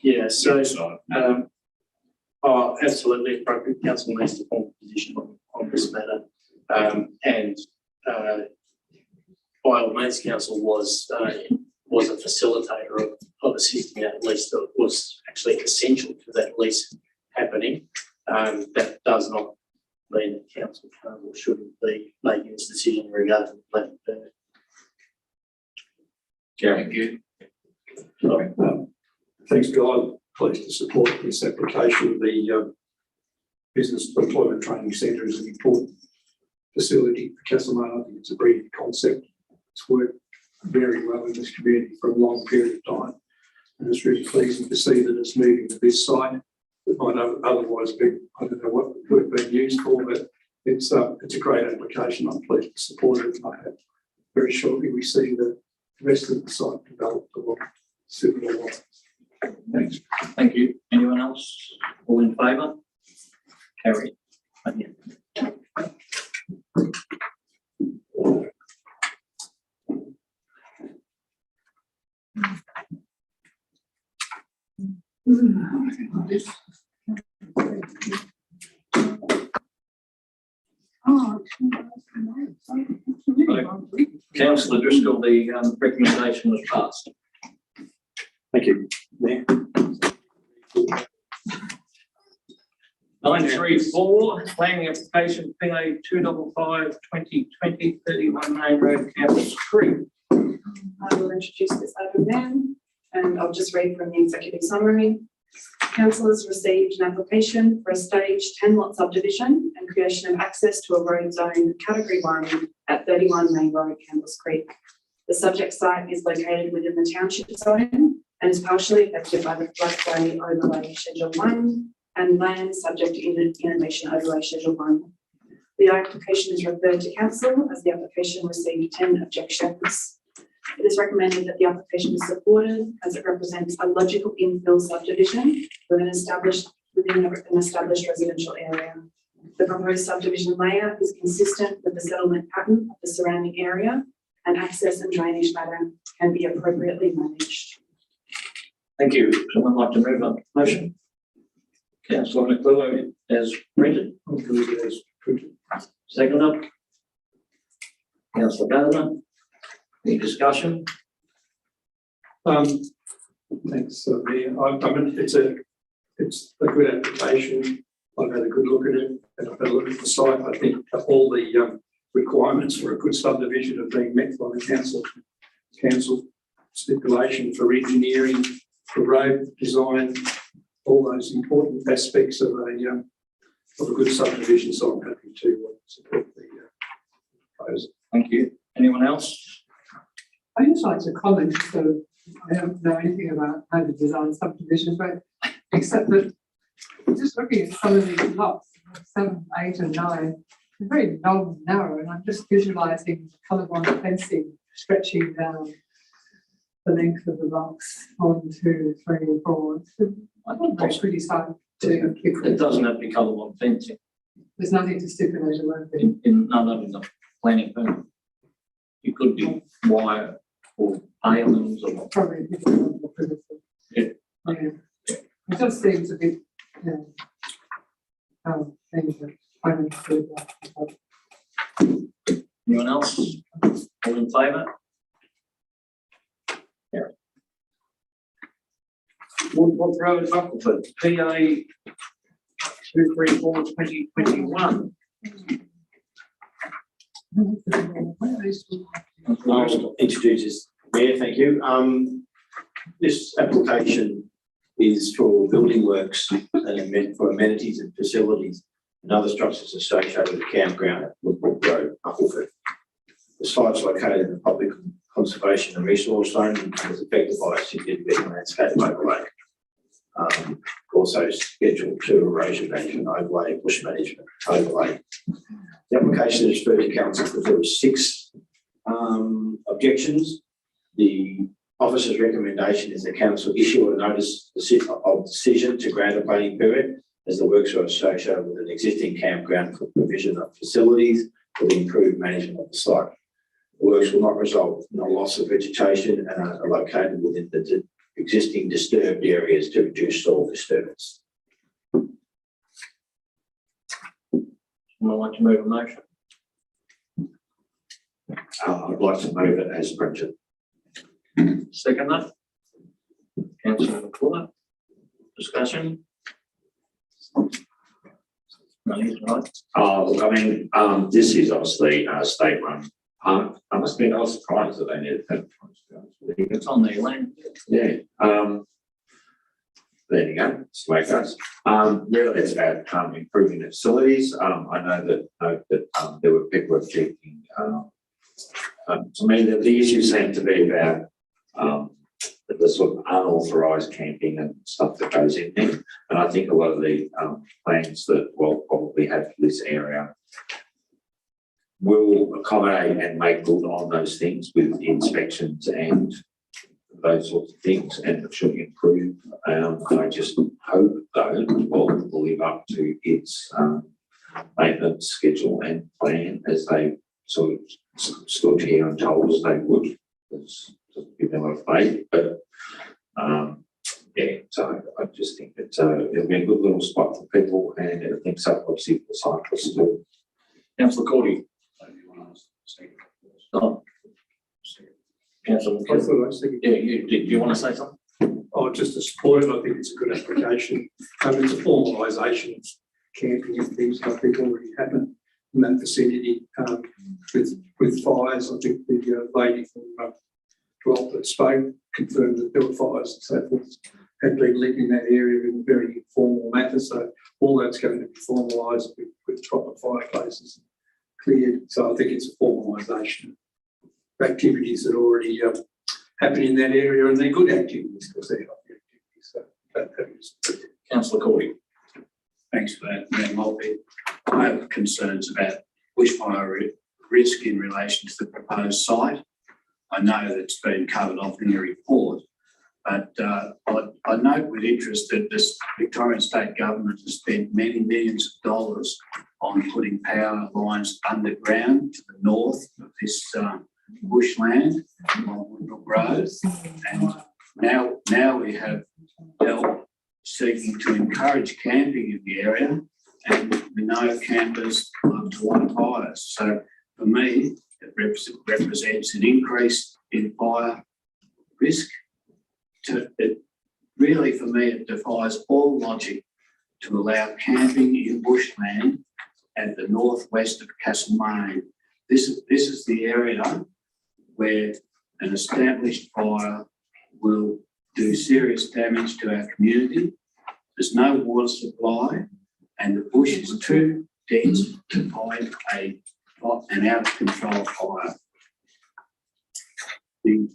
[SPEAKER 4] Yeah, so absolutely appropriate. Council needs to form a position on this matter, and by all means, council was a facilitator of assisting that lease. That was actually essential to that lease happening. That does not mean that council can or shouldn't be making its decision in regard to the planning permit.
[SPEAKER 1] Thank you.
[SPEAKER 17] Sorry. Thanks, Bill. I'm pleased to support this application. The Business Employment Training Centre is an important facility for Castlemaine. I think it's a brilliant concept. It's worked very well in this community for a long period of time. And it's really pleasing to see that it's moving to this site. It might otherwise be, I don't know what it would have been used for, but it's a great application. I'm pleased to support it. I hope very shortly we see the rest of the site developed along similar lines.
[SPEAKER 1] Thanks. Thank you. Anyone else? All in favour? Carried. Thank you. Councillor Driscoll, the recommendation was passed.
[SPEAKER 2] Thank you, Mayor.
[SPEAKER 1] 934, planning application PA 255-2020, 31 Main Road, Campbell's Creek.
[SPEAKER 8] I will introduce this item now, and I'll just read from the executive summary. Council has received an application for a stage 10 lot subdivision and creation of access to a road zone category 1 at 31 Main Road, Campbell's Creek. The subject site is located within the township zone and is partially affected by the floodway overlay schedule 1 and land subject to innovation overlay schedule 1. The application is referred to council as the application received 10 objections. It is recommended that the application is supported as it represents a logical infill subdivision within an established residential area. The proposed subdivision layout is consistent with the settlement pattern of the surrounding area, and access and drainage matter can be appropriately managed.
[SPEAKER 1] Thank you. Someone like to move on motion? Councillor McClure as printed. Second up. Councillor Gardner. Any discussion?
[SPEAKER 17] Thanks, Mayor. I mean, it's a good application. I've had a good look at it, and I've had a look at the site. I think all the requirements for a good subdivision have been met by the council stipulation for engineering, for road design, all those important aspects of a good subdivision. So I'm happy to support the proposal.
[SPEAKER 1] Thank you. Anyone else?
[SPEAKER 5] I just like to comment, so I don't know anything about how to design subdivisions, but except that just looking at some of these lots, 7, 8 and 9, they're very long and narrow, and I'm just visualising colour-blind fencing stretching down the length of the blocks 1, 2, 3 and 4. I think that's pretty hard to
[SPEAKER 1] It doesn't have to be colour-blind fencing.
[SPEAKER 5] There's nothing to stipulate about it.
[SPEAKER 1] In none of the planning permit. It could be wire or palings or
[SPEAKER 5] Probably.
[SPEAKER 1] Yeah.
[SPEAKER 5] Yeah. It just seems a bit, things that I don't do that.
[SPEAKER 1] anyone else? All in favour? Yeah. What road Buckleford? PA 234-2021.
[SPEAKER 15] I'll introduce this, Mayor, thank you. This application is for building works and for amenities and facilities and other structures associated with the campground at Woodbrook Road, Buckleford. The site is located in the public conservation and resource zone and is affected by a significant landscape overlay. Also scheduled to erosion management overlay, bush management overlay. The application is referred to council because there were 6 objections. The officer's recommendation is the council issue a notice of decision to grant a planning permit as the works are associated with an existing campground for provision of facilities for the improved management of the site. The works will not result in a loss of vegetation and are located within the existing disturbed areas to reduce soil disturbance.
[SPEAKER 1] Someone like to move a motion?
[SPEAKER 14] I'd like to move it as printed.
[SPEAKER 1] Second that. Councillor McClure. Discussion? No, he's right.
[SPEAKER 14] Look, I mean, this is obviously a state-run park. I must admit, I was surprised that they needed that.
[SPEAKER 1] It's on their land.
[SPEAKER 14] Yeah. There you go. That's the way it goes. Really, it's about improving the facilities. I know that there were people objecting To me, the issues seem to be about the sort of unauthorised camping and stuff that goes in there. And I think a lot of the plans that we'll probably have for this area will accommodate and make good on those things with inspections and those sorts of things, and it should improve. I just hope, though, will live up to its maintenance schedule and plan as they sort of stood here and told us they would. It's give them a faith, but yeah, so I just think that it'll be a good little spot for people, and everything's up obviously for cyclists too.
[SPEAKER 1] Councillor Cordy. Oh. Councillor, do you want to say something?
[SPEAKER 17] Oh, just to support it, I think it's a good application. It's a formalisation of camping and things that I think already happen in that vicinity. With fires, I think the lady from Dwell that spoke confirmed that there were fires and so forth had been lit in that area in a very informal manner. So all that's going to be formalised with proper fireplaces cleared. So I think it's a formalisation of activities that are already happen in that area, and they're good activities because they're healthy activities. So that is.
[SPEAKER 1] Councillor Cordy.
[SPEAKER 16] Thanks for that, Mayor Maltby. I have concerns about bushfire risk in relation to the proposed site. I know that's been covered off in the report, but I note with interest that this Victorian State Government has spent many millions of dollars on putting power lines underground to the north of this bushland on Woodbrook Road, and now we have Bell seeking to encourage camping in the area, and we know campers love to light fires. So for me, it represents an increase in fire risk. It really, for me, it defies all logic to allow camping in bushland at the northwest of Castlemaine. This is the area where an established fire will do serious damage to our community. There's no water supply, and the bush is too dense to fight an out of control fire. The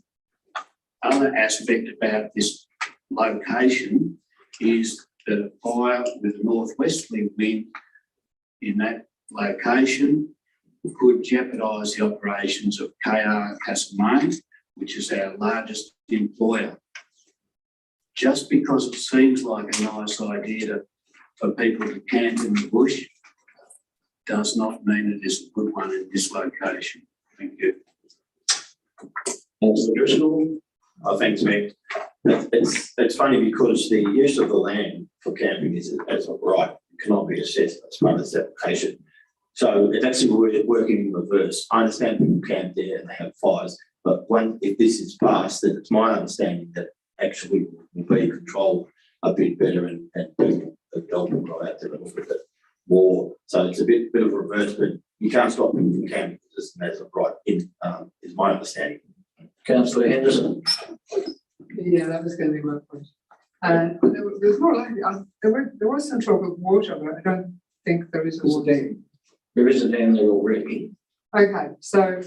[SPEAKER 16] other aspect about this location is that a fire with a northwesterly wind in that location could jeopardise the operations of KR Castlemaine, which is our largest employer. Just because it seems like a nice idea for people to camp in the bush does not mean it is a good one in this location. Thank you.
[SPEAKER 15] Thanks, Mick. It's funny because the use of the land for camping is as of right, cannot be assessed as part of this application. So it's actually working in reverse. I understand people camp there and they have fires, but if this is passed, then it's my understanding that actually will be controlled a bit better and people will go out there a little bit more. So it's a bit of a reverse, but you can't stop people from camping just as of right, is my understanding.
[SPEAKER 1] Councillor Henderson.
[SPEAKER 5] Yeah, that was going to be my point. There was more likely, there was some talk of water, but I don't think there is a water dam.
[SPEAKER 1] There is a dam there already.
[SPEAKER 5] Okay, so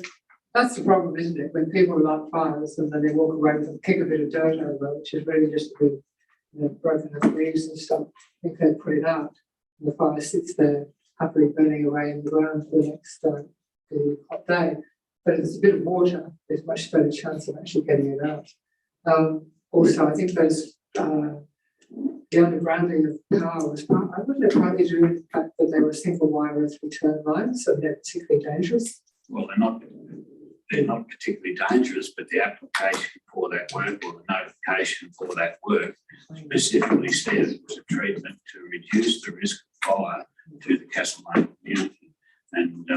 [SPEAKER 5] that's the problem, isn't it? When people light fires and then they walk away with them, kick a bit of dirt over, which is really just a bit, broken up leaves and stuff. I think they put it out, and the fire sits there happily burning away in the ground for the next the hot day. But if there's a bit of water, there's much better chance of actually getting it out. Also, I think those the undergrounding of power was partly to do with the fact that they were single wire earth return lines, so they're particularly dangerous.
[SPEAKER 16] Well, they're not particularly dangerous, but the application for that work or the notification for that work specifically says it was a treatment to reduce the risk of fire to the Castlemaine community. And,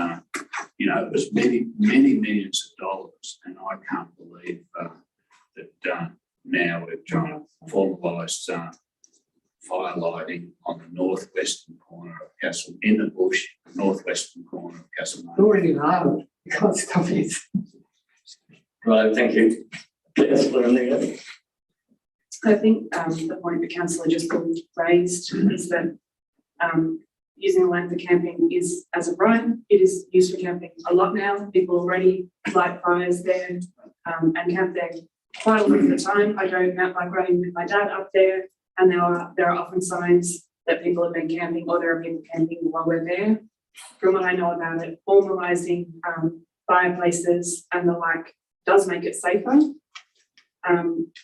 [SPEAKER 16] it was many millions of dollars, and I can't believe that now we're trying to formalise fire lighting on the northwestern corner of Castle, in the bush, northwestern corner of Castlemaine.
[SPEAKER 5] It's already loud, you can't stop it.
[SPEAKER 1] Right, thank you. Councillor O'Neill.
[SPEAKER 8] I think the point the councillor just raised is that using the land for camping is as of right. It is used for camping a lot now. People already light fires there and camp there quite a lot of the time. I go mountain bike riding with my dad up there, and there are often signs that people have been camping, or there are people camping while we're there. From what I know about it, formalising fireplaces and the like does make it safer.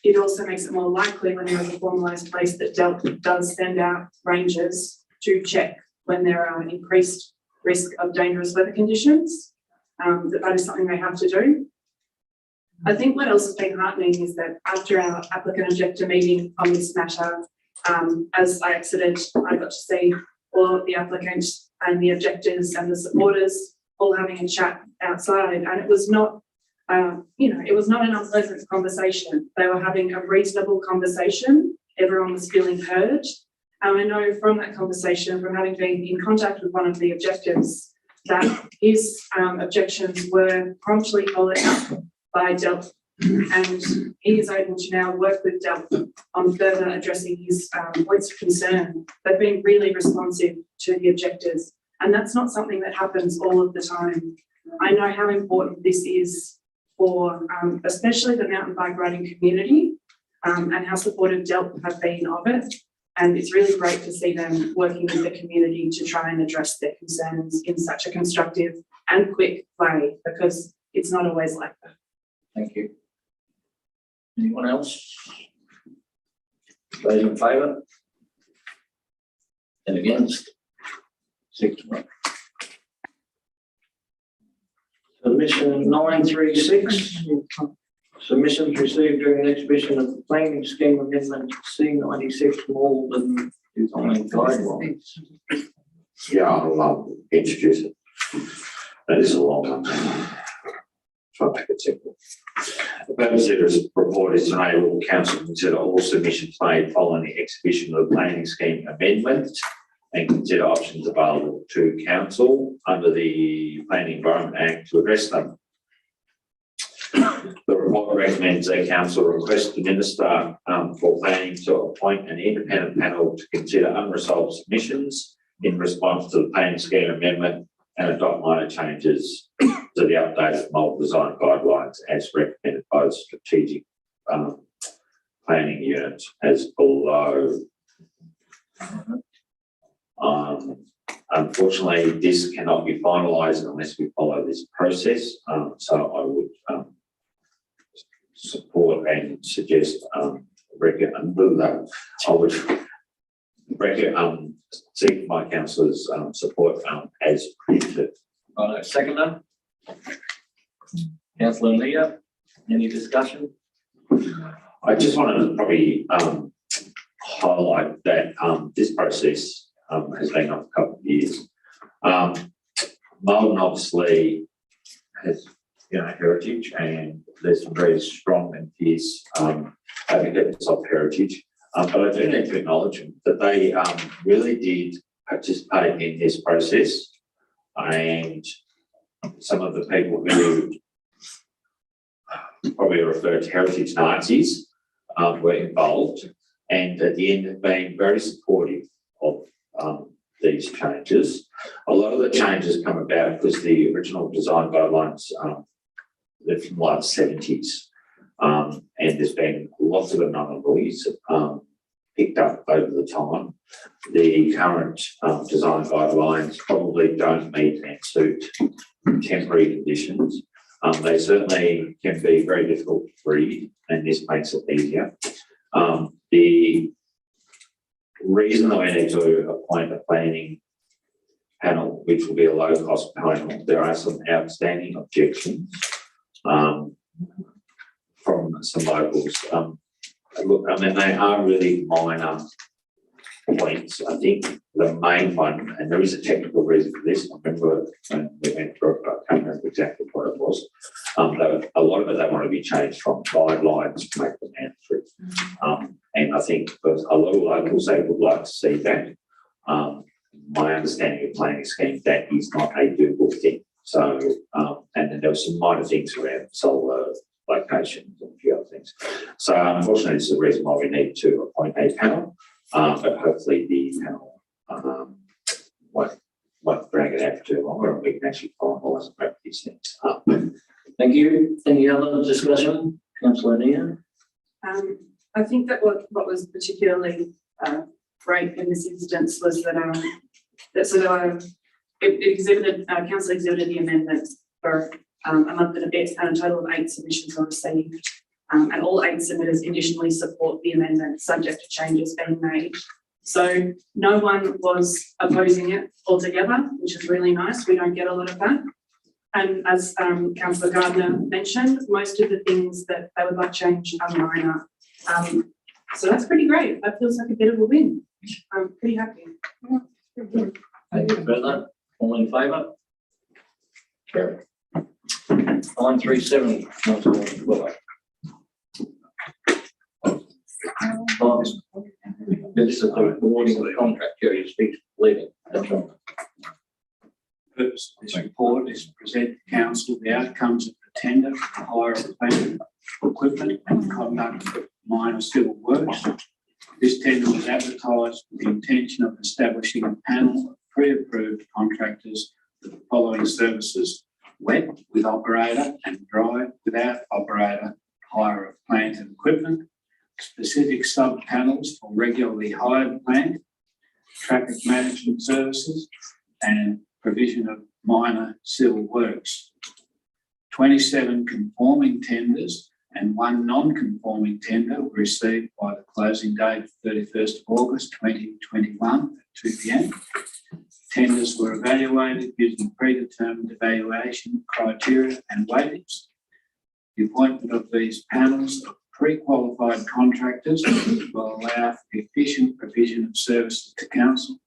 [SPEAKER 8] It also makes it more likely when there is a formalised place that does send out rangers to check when there are increased risk of dangerous weather conditions, that is something they have to do. I think what else has been heartening is that after our applicant objector meeting on this matter, as I exited, I got to see all of the applicants and the objectors and the supporters all having a chat outside, and it was not, it was not an unpleasant conversation. They were having a reasonable conversation. Everyone was feeling heard. I know from that conversation, from having been in contact with one of the objectives, that his objections were promptly followed up by DELP, and he is able to now work with DELP on further addressing his points of concern. They've been really responsive to the objectives, and that's not something that happens all of the time. I know how important this is for especially the mountain bike riding community, and how supportive DELP have been of it. And it's really great to see them working with the community to try and address their concerns in such a constructive and quick way, because it's not always like that.
[SPEAKER 1] Thank you. Anyone else? Those in favour? And against? 6-1. Submission 936. Submissions received during the exhibition of the planning scheme amendment C96 Malden design guidelines.
[SPEAKER 14] Yeah, I'll introduce it. That is a long one. Try to make it simple. The purpose of this report is to enable council to consider all submissions made following the exhibition of the planning scheme amendment and consider options available to council under the Planning Environment Act to address them. The report recommends that council request the Minister for Planning to appoint an independent panel to consider unresolved submissions in response to the planning scheme amendment and adopt minor changes to the updated mould design guidelines as recommended by the strategic planning unit as below. Unfortunately, this cannot be finalised unless we follow this process. So I would support and suggest I would seek my councillors' support as printed.
[SPEAKER 1] Seconder. Councillor Leah, any discussion?
[SPEAKER 14] I just wanted to probably highlight that this process has been on for a couple of years. Malden obviously has heritage, and there's some very strong and fierce advocates of heritage. But I do need to acknowledge that they really did participate in this process, and some of the people who probably refer to heritage Nazis were involved, and at the end have been very supportive of these changes. A lot of the changes come about because the original design guidelines they're from the late 70s, and there's been lots of anomalies picked up over the time. The current design guidelines probably don't meet and suit temporary conditions. They certainly can be very difficult to read, and this makes it easier. The reason that we need to appoint a planning panel, which will be a low-cost panel, there are some outstanding objections from some locals. Look, I mean, they are really minor points. I think the main one, and there is a technical reason for this, I remember when we went through it, I can't remember exactly what it was. A lot of it, they want to be changed from guidelines to make them mandatory. And I think for a lot of locals, they would like to see that. My understanding of planning scheme, that is not a doable thing. So, and then there were some minor things around solar locations and a few other things. So, unfortunately, this is the reason why we need to appoint a panel. But hopefully, the panel won't drag it out for too long, or we can actually finalise and wrap these things up.
[SPEAKER 1] Thank you. Any other discussion? Councillor Nia?
[SPEAKER 8] I think that what was particularly great in this instance was that council exhibited the amendments for a month and a bit, and a total of 8 submissions were received. And all 8 submitters additionally support the amendment subject to changes being made. So no one was opposing it altogether, which is really nice. We don't get a lot of that. And as Councillor Gardner mentioned, most of the things that they would like changed are minor. So that's pretty great. That feels like a bit of a win. I'm pretty happy.
[SPEAKER 1] Further? All in favour? Carry. 937, Councillor Willow. This is the awarding of the contract. Jerry speaks leaving. That's right.
[SPEAKER 16] The purpose of this report is to present the council the outcomes of the tender for the hire of plant, equipment and conduct of minor civil works. This tender was advertised with the intention of establishing a panel of pre-approved contractors for the following services: wet with operator and dry without operator hire of plant and equipment, specific sub-panels for regularly hired plant, traffic management services, and provision of minor civil works. 27 conforming tenders and 1 non-conforming tender were received by the closing date of 31st of August 2021 at 2 p.m. Tenders were evaluated using predetermined evaluation criteria and weightings. The appointment of these panels of pre-qualified contractors will allow for the efficient provision of services to council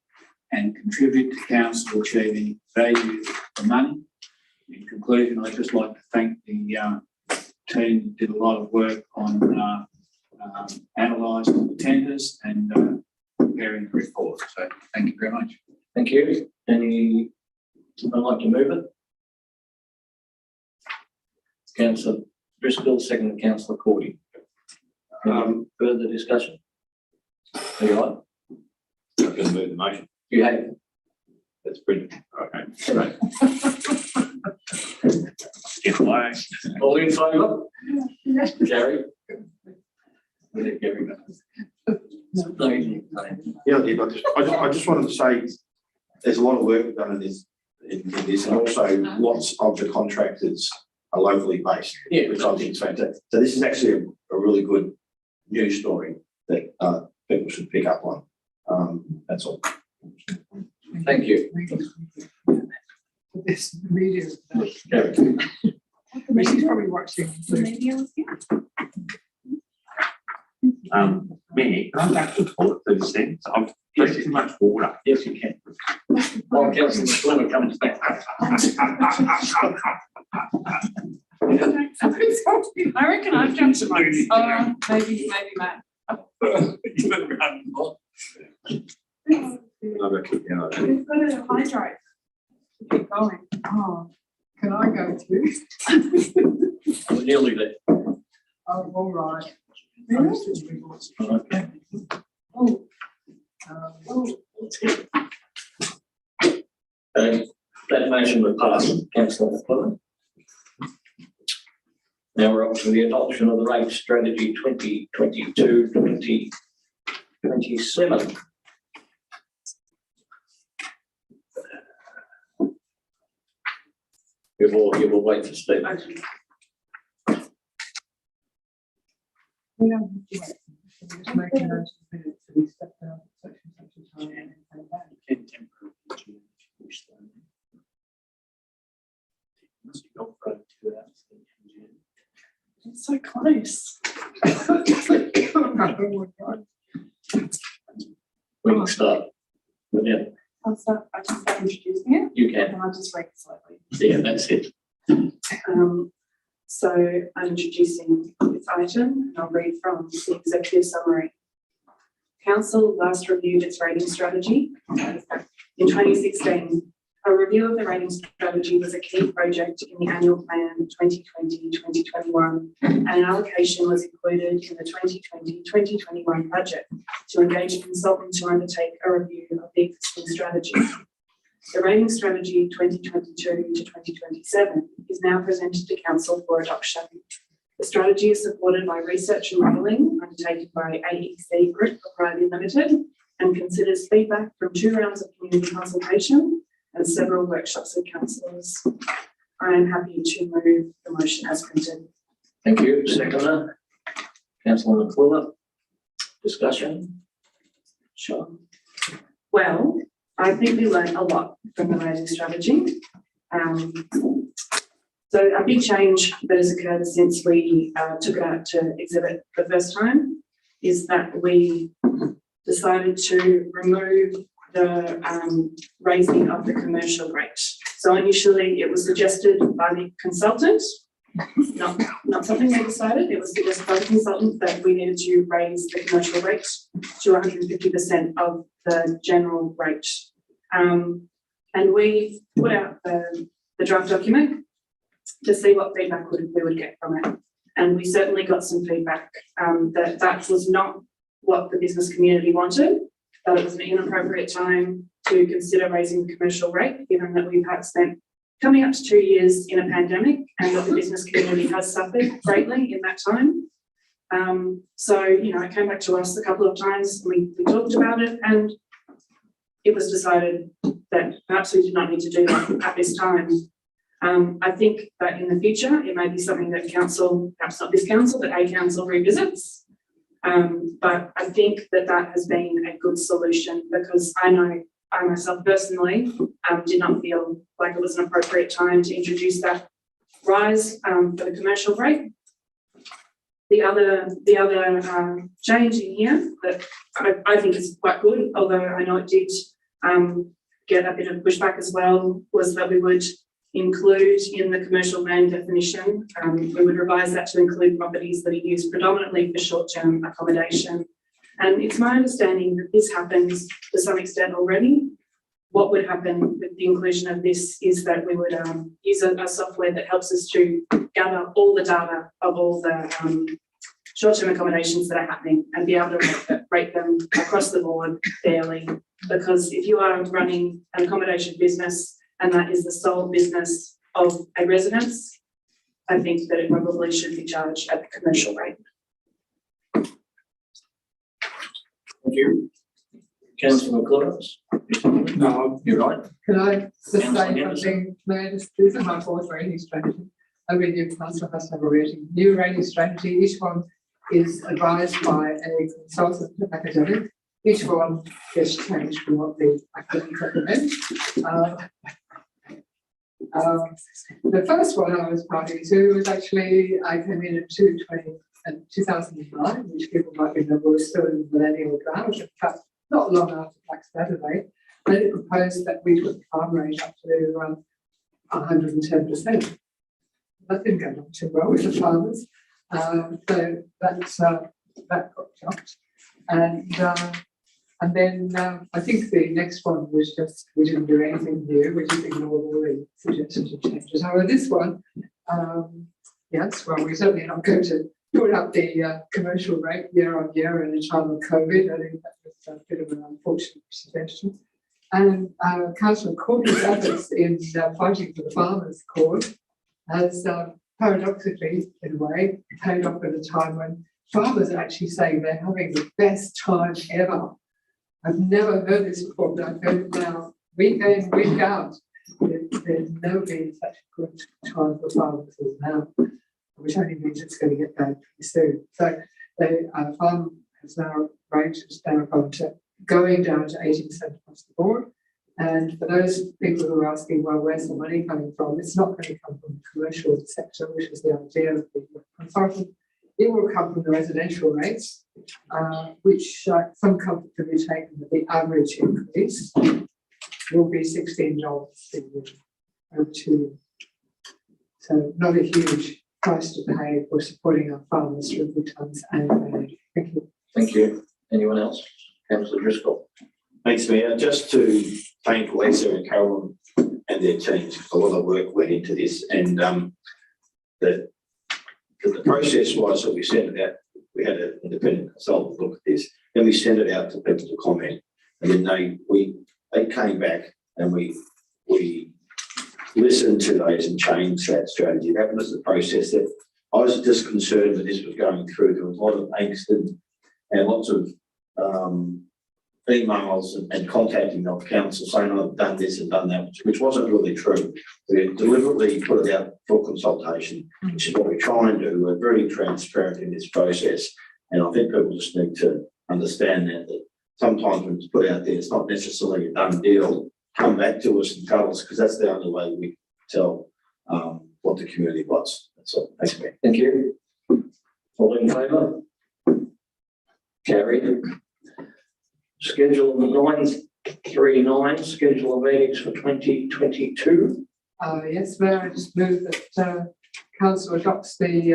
[SPEAKER 16] and contribute to council achieving value for money. In conclusion, I'd just like to thank the team that did a lot of work on analysing the tenders and preparing the report. So thank you very much.
[SPEAKER 1] Thank you. Anyone like to move it? Councillor Driscoll, second to Councillor Cordy. Further discussion? Are you right?
[SPEAKER 14] I'm going to move the motion.
[SPEAKER 1] You have it.
[SPEAKER 14] That's brilliant. Okay, great.
[SPEAKER 1] All in favour? Gary?
[SPEAKER 18] Yeah, I just wanted to say there's a lot of work done in this, and also lots of the contractors are locally based, which I think is fantastic. So this is actually a really good news story that people should pick up on. That's all.
[SPEAKER 1] Thank you.
[SPEAKER 5] This media.
[SPEAKER 1] Gary.
[SPEAKER 5] She's probably watching.
[SPEAKER 14] Minnie, can I back to the toilet 30 seconds? I've drank too much water.
[SPEAKER 1] Yes, you can. While Councillor Spooner comes back.
[SPEAKER 7] I reckon I've done some maybe Matt.
[SPEAKER 14] You better run.
[SPEAKER 7] We've got to hydrate. Keep going.
[SPEAKER 5] Oh, can I go too?
[SPEAKER 1] We're nearly there.
[SPEAKER 5] Oh, all right.
[SPEAKER 7] Really?
[SPEAKER 1] Okay.
[SPEAKER 7] Oh.
[SPEAKER 1] That motion will pass. Councillor Spooner. Now we're up to the adoption of the rate strategy 2022-2027. You will wait for Steve.
[SPEAKER 5] We don't have to wait. Just make a note of the minutes that we step down at such and such a time and come back.
[SPEAKER 7] It's so close.
[SPEAKER 5] Oh my God.
[SPEAKER 1] We can start. Yeah,
[SPEAKER 8] I'll start introducing it.
[SPEAKER 1] you can.
[SPEAKER 8] And I'll just wait slightly.
[SPEAKER 1] Yeah, that's it.
[SPEAKER 8] So I'm introducing this item, and I'll read from the executive summary. Council last reviewed its rating strategy in 2016. A review of the rating strategy was a key project in the annual plan 2020-2021, and an allocation was included in the 2020-2021 budget to engage a consultant to undertake a review of the existing strategy. The rating strategy 2022 to 2027 is now presented to Council for adoption. The strategy is supported by research and modelling undertaken by AEC Group Proprietary Limited and considers feedback from 2 rounds of community consultation and several workshops with councillors. I am happy to move the motion as printed.
[SPEAKER 1] Thank you. Seconder, Councillor McClure. Discussion? Sure.
[SPEAKER 8] Well, I think we learned a lot from the rating strategy. So a big change that has occurred since we took it out to exhibit the first time is that we decided to remove the raising of the commercial rate. So initially it was suggested by the consultant, not something they decided, it was suggested by the consultant that we needed to raise the commercial rate to 150% of the general rate. And we put out the draft document to see what feedback we would get from it. And we certainly got some feedback that was not what the business community wanted, that it was an inappropriate time to consider raising the commercial rate, given that we've had spent coming up to 2 years in a pandemic and that the business community has suffered greatly in that time. So, you know, it came back to us a couple of times, we talked about it, and it was decided that perhaps we did not need to do that at this time. I think that in the future, it may be something that council, perhaps not this council, but a council revisits. But I think that that has been a good solution, because I know I myself personally did not feel like it was an appropriate time to introduce that rise for the commercial rate. The other change in here that I think is quite good, although I know it did get a bit of pushback as well, was that we would include in the commercial land definition, we would revise that to include properties that are used predominantly for short-term accommodation. And it's my understanding that this happens to some extent already. What would happen with the inclusion of this is that we would use a software that helps us to gather all the data of all the short-term accommodations that are happening and be able to rate them across the board fairly. Because if you are running an accommodation business and that is the sole business of a residence, I think that it probably should be charged at the commercial rate.
[SPEAKER 1] Thank you. Councillor McClure.
[SPEAKER 17] No,
[SPEAKER 1] you're right.
[SPEAKER 5] Can I just say something? This is my 4th rating strategy. Every new council has to have a new rating strategy. Each one is advised by a consultant academic. Each one gets changed from what the academic recommends. The first one I was party to was actually, I came in in 2009, which people might remember was still in the millennial drought, in fact, not long after Black Saturday, and it proposed that we took the farm rate up to 110%. That didn't go down too well with the farmers, so that got chopped. And then I think the next one was just, we didn't do anything new, we just ignored all the suggestions and changes. However, this one, yes, well, we're certainly not going to put up the commercial rate year on year in a time of COVID. I think that was a bit of an unfortunate suggestion. And Councillor Courtney's efforts in fighting for the farmers' cause has paradoxically, in a way, paid off at a time when farmers are actually saying they're having the best time ever. I've never heard this before, but I've heard it now week in, week out. There's never been such a good time for farmers as now, which only means it's going to get bad pretty soon. So the farm has now rate has now gone to going down to 80% across the board. And for those people who are asking, well, where's the money coming from? It's not going to come from the commercial sector, which is the idea of the consultant. It will come from the residential rates, which some comfort can be taken that the average increase will be $16 a year over 2 years. So not a huge price to pay for supporting our farmers through good times and bad. Thank you.
[SPEAKER 1] Thank you. Anyone else? Councillor Driscoll.
[SPEAKER 18] Thanks, Mayor. Just to thank Lisa and Carolyn and their teams. A lot of work went into this, and the process was that we sent it out. We had an independent consultant look at this, then we sent it out to people to comment, and then they came back and we we listen to those and change that strategy. That was the process that I was just concerned that this was going through. There was a lot of angst and lots of emails and contacting of council saying, I've done this and done that, which wasn't really true. We deliberately put it out for consultation, which is what we try and do. We're very transparent in this process. And I think people just need to understand that sometimes when it's put out there, it's not necessarily a done deal. Come back to us and tell us, because that's the only way we tell what the community wants. That's all. Thanks, Mayor.
[SPEAKER 1] Thank you. All in favour? Carried. Schedule 939, schedule of meetings for 2022.
[SPEAKER 5] Yes, Mayor, I just move that council adopts the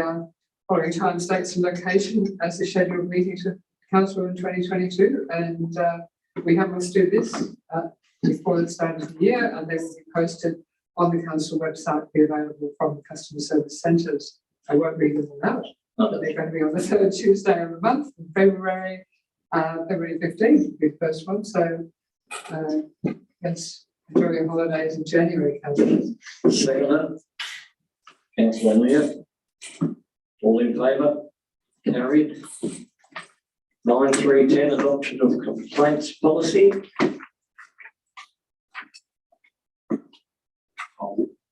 [SPEAKER 5] following times, dates and location as the scheduled meetings of council in 2022. And we must do this before the start of the year, and they will be posted on the council website, be available from the customer service centres. I won't read them all out, but they're going to be on the third Tuesday of the month in February. February 15th will be the first one. So yes, enjoy your holidays in January, councillors.
[SPEAKER 1] Second. Councillor Lear. All in favour? Carried. 9310, adoption of complaints policy.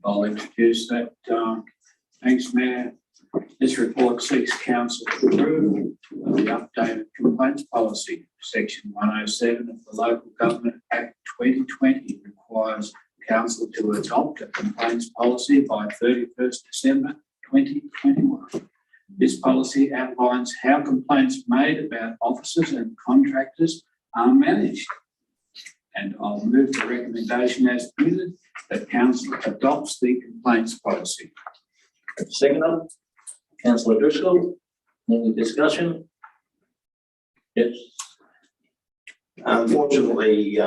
[SPEAKER 16] I'll introduce that. Thanks, Mayor. This report seeks council approval of the updated complaints policy. Section 107 of the Local Government Act 2020 requires council to adopt a complaints policy by 31st December 2021. This policy outlines how complaints made about officers and contractors are managed. And I'll move the recommendation as printed that council adopts the complaints policy.
[SPEAKER 1] Second up, councillor Driscoll. Any discussion? Yes.
[SPEAKER 18] Unfortunately,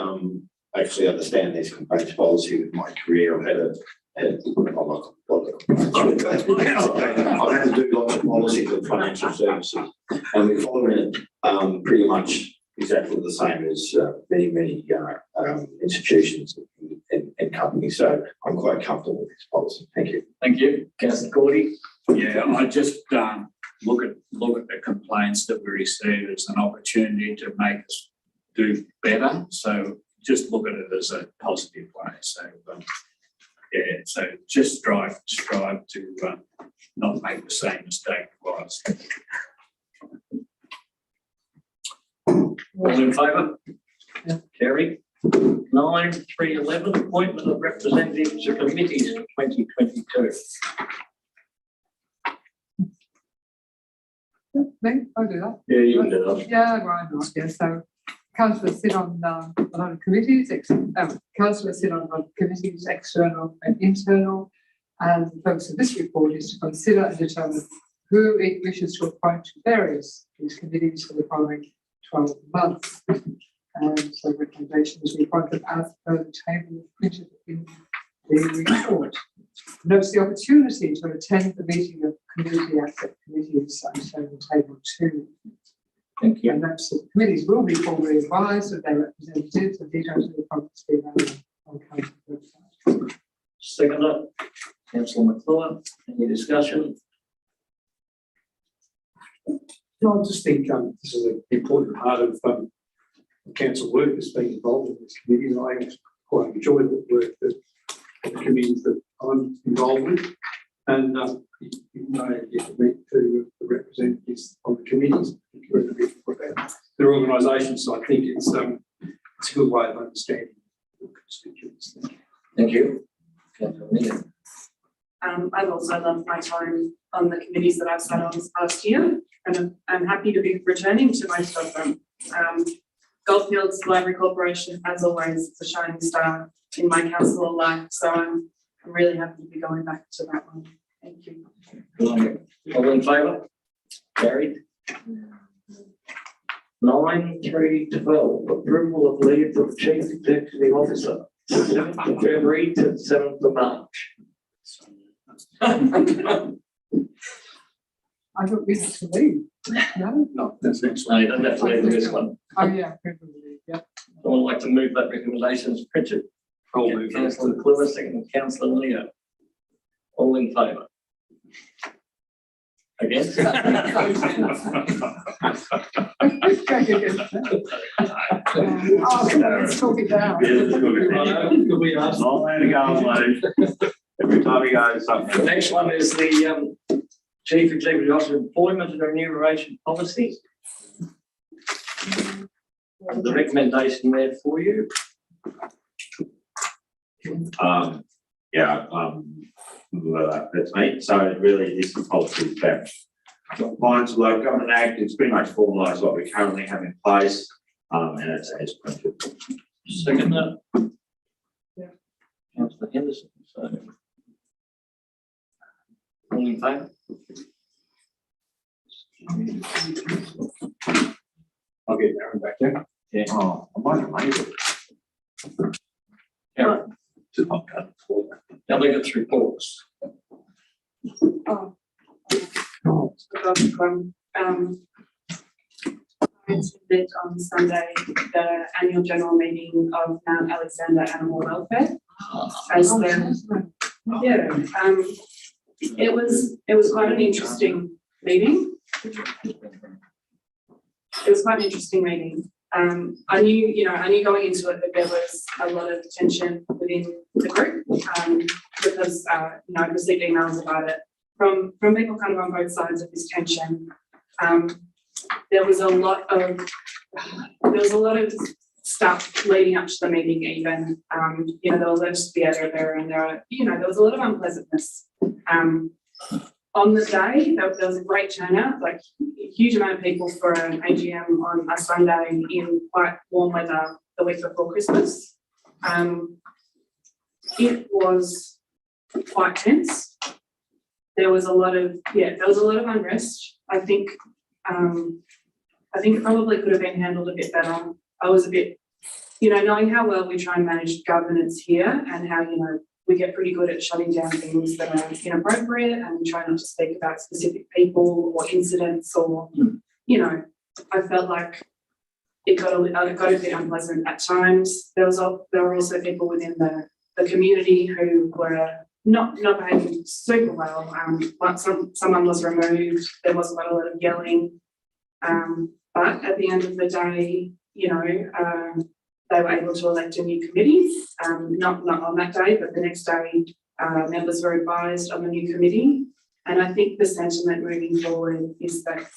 [SPEAKER 18] actually understand this complaints policy with my career. I've had to do lots of policies in financial services, and we follow it pretty much exactly the same as many institutions and companies. So I'm quite comfortable with this policy. Thank you.
[SPEAKER 1] Thank you. Councillor Cordy.
[SPEAKER 16] Yeah, I just look at the complaints that we receive as an opportunity to make us do better. So just look at it as a positive way. So yeah, so just strive to not make the same mistake twice.
[SPEAKER 1] All in favour? Yeah. Carried. 9311, appointment of representatives to committees for 2022.
[SPEAKER 5] Me? I'll do that.
[SPEAKER 1] Yeah, you can do that.
[SPEAKER 5] Yeah, why not? Yeah, so councillors sit on a lot of committees, councillors sit on a lot of committees, external and internal, and the purpose of this report is to consider and determine who it wishes to appoint to various these committees for the following 12 months. And so recommendations we appointed as per the table printed in the report. Notes the opportunity to attend the meeting of community asset committees shown in table 2.
[SPEAKER 1] Thank you.
[SPEAKER 5] And notes that committees will be formally advised of their representatives and details of the appointments be available on council website.
[SPEAKER 1] Second up, councillor McClure. Any discussion?
[SPEAKER 17] No, I just think this is an important part of council work that's been involved in this committee, and I quite enjoy the work that the committees that I'm involved with. And even though I get to meet the representatives on the committees, their organisations, so I think it's a good way of understanding the constituents.
[SPEAKER 1] Thank you. Councillor Mia.
[SPEAKER 8] I've also loved my time on the committees that I've sat on this past year, and I'm happy to be returning to most of them. Goldfields Library Corporation, as always, is a shining star in my council life, so I'm really happy to be going back to that one. Thank you.
[SPEAKER 1] All in favour? Carried. 9312, approval of leave of Chief Executive Officer, 7th of February to 7th of March.
[SPEAKER 5] I don't wish to leave. No?
[SPEAKER 1] No, that's next one. No, you don't have to leave this one.
[SPEAKER 5] Oh, yeah, probably, yeah.
[SPEAKER 1] I would like to move that recommendation as printed. Councillor Clever, second Councillor Leo. All in favour? Against?
[SPEAKER 5] Oh, come on, let's talk it down.
[SPEAKER 1] Could we ask?
[SPEAKER 14] Not letting it go, every time he goes something.
[SPEAKER 1] The next one is the Chief Executive Officer Employment and Remuneration Policy. The recommendation there for you.
[SPEAKER 14] That's me. So really, this is policy about compliance with Local Government Act. It's pretty much formalised what we currently have in place, and it's as printed.
[SPEAKER 1] Second that. Yeah. Councillor Henderson. So, all in favour?
[SPEAKER 2] I'll get Aaron back there.
[SPEAKER 1] Yeah.
[SPEAKER 14] Oh, I might have made it.
[SPEAKER 1] Yeah.
[SPEAKER 14] Just not done before.
[SPEAKER 1] Now look at reports.
[SPEAKER 8] Oh. I attended on Sunday the annual general meeting of Mount Alexander Animal Welfare. As the, it was quite an interesting meeting. It was quite an interesting meeting. I knew going into it that there was a lot of tension within the group because I received emails about it from people kind of on both sides of this tension. There was a lot of stuff leading up to the meeting. Even there was legislative there, and there was a lot of unpleasantness. On the day, there was a great turnout, like a huge amount of people for an AGM on a Sunday in quite warm weather the week before Christmas. It was quite tense. There was a lot of unrest. I think it probably could have been handled a bit better. I was a bit, knowing how well we try and manage governance here and how, we get pretty good at shutting down things that are inappropriate and try not to speak about specific people or incidents or, I felt like it got a bit unpleasant at times. There were also people within the community who were not behaving super well. Someone was removed. There was quite a lot of yelling. But at the end of the day, they were able to elect a new committee, not on that day, but the next day, members were advised on the new committee. And I think the sentiment moving forward is that,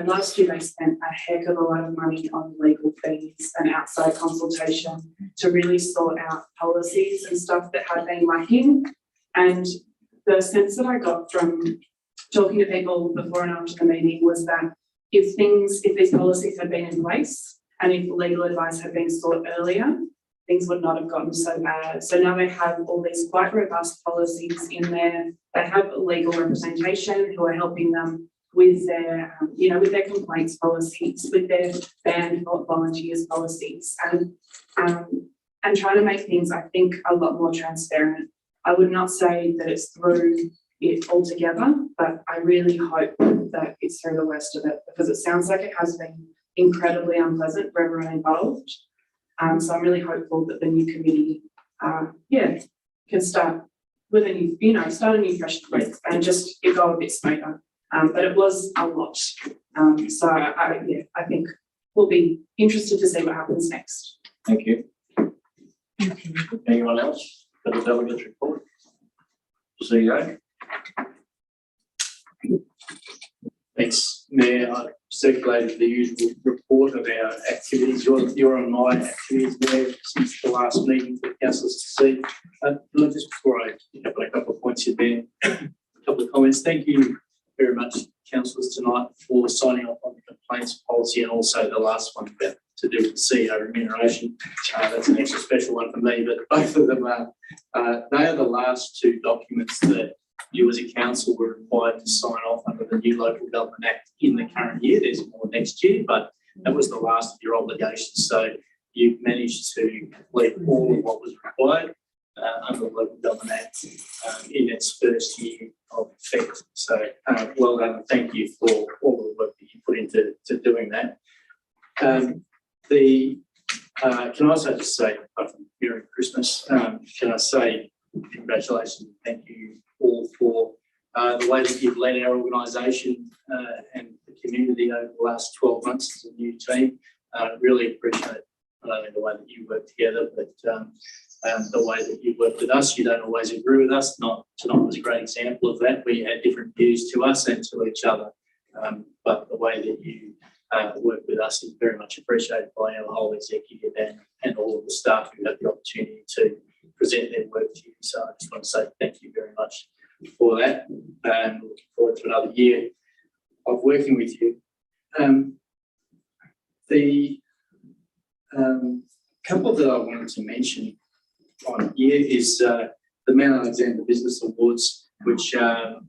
[SPEAKER 8] last year they spent a heck of a lot of money on legal fees and outside consultation to really sort out policies and stuff that had been lacking. And the sense that I got from talking to people before and after the meeting was that if these policies had been in place, and if legal advice had been sought earlier, things would not have gotten so bad. So now they have all these quite robust policies in there. They have legal representation who are helping them with their, with their complaints policies, with their banned volunteers policies, and trying to make things, I think, a lot more transparent. I would not say that it's through it altogether, but I really hope that it's through the worst of it, because it sounds like it has been incredibly unpleasant for everyone involved. So I'm really hopeful that the new committee, can start with a new, start a new fresh group and just it go a bit smoother. But it was a lot. So I think we'll be interested to see what happens next.
[SPEAKER 1] Thank you. Anyone else for the delegates report? CEO.
[SPEAKER 4] Thanks, Mayor. I circulated the usual report of our activities. You're on my activities, Mayor, since the last meeting for councillors to see. Just before I have a couple of points here, Mayor, a couple of comments. Thank you very much, councillors, tonight for signing off on the complaints policy and also the last one about to do with CEO remuneration. That's an extra special one for me, but both of them are, they are the last two documents that you as a council were required to sign off under the new Local Government Act in the current year. There's more next year, but that was the last of your obligations. So you've managed to complete all of what was required under the Local Government Act in its first year of effect. So well done. Thank you for all of the work that you put into doing that. The Can I also just say, apart from Merry Christmas, can I say congratulations and thank you all for the way that you've led our organisation and the community over the last 12 months as a new team. Really appreciate not only the way that you work together, but the way that you work with us. You don't always agree with us. Tonight was a great example of that. We had different views to us and to each other. But the way that you work with us is very much appreciated by our whole executive and all of the staff who have the opportunity to present their work to you. So I just want to say thank you very much for that. Looking forward to another year of working with you. The couple that I wanted to mention on here is the Mount Alexander Business Awards, which 6 of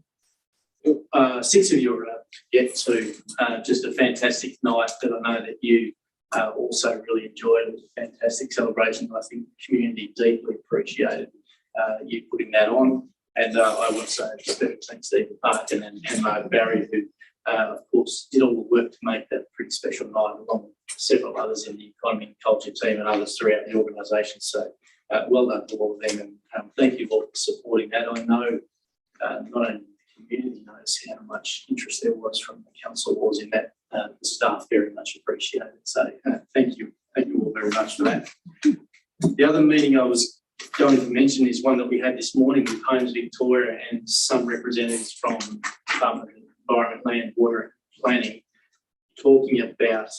[SPEAKER 4] you are able to get to. Just a fantastic night that I know that you also really enjoyed. It was a fantastic celebration. I think the community deeply appreciated you putting that on. And I want to say a special thanks to Stephen Parkin and Mark Barry, who of course did all the work to make that a pretty special night, along with several others in the economy and culture team and others throughout the organisation. So well done to all of them, and thank you all for supporting that. I know not only the community knows how much interest there was from the council was in that. The staff very much appreciated. So thank you all very much for that. The other meeting I was going to mention is one that we had this morning with Homes Victoria and some representatives from Department of Environment, Land, Water and Planning, talking about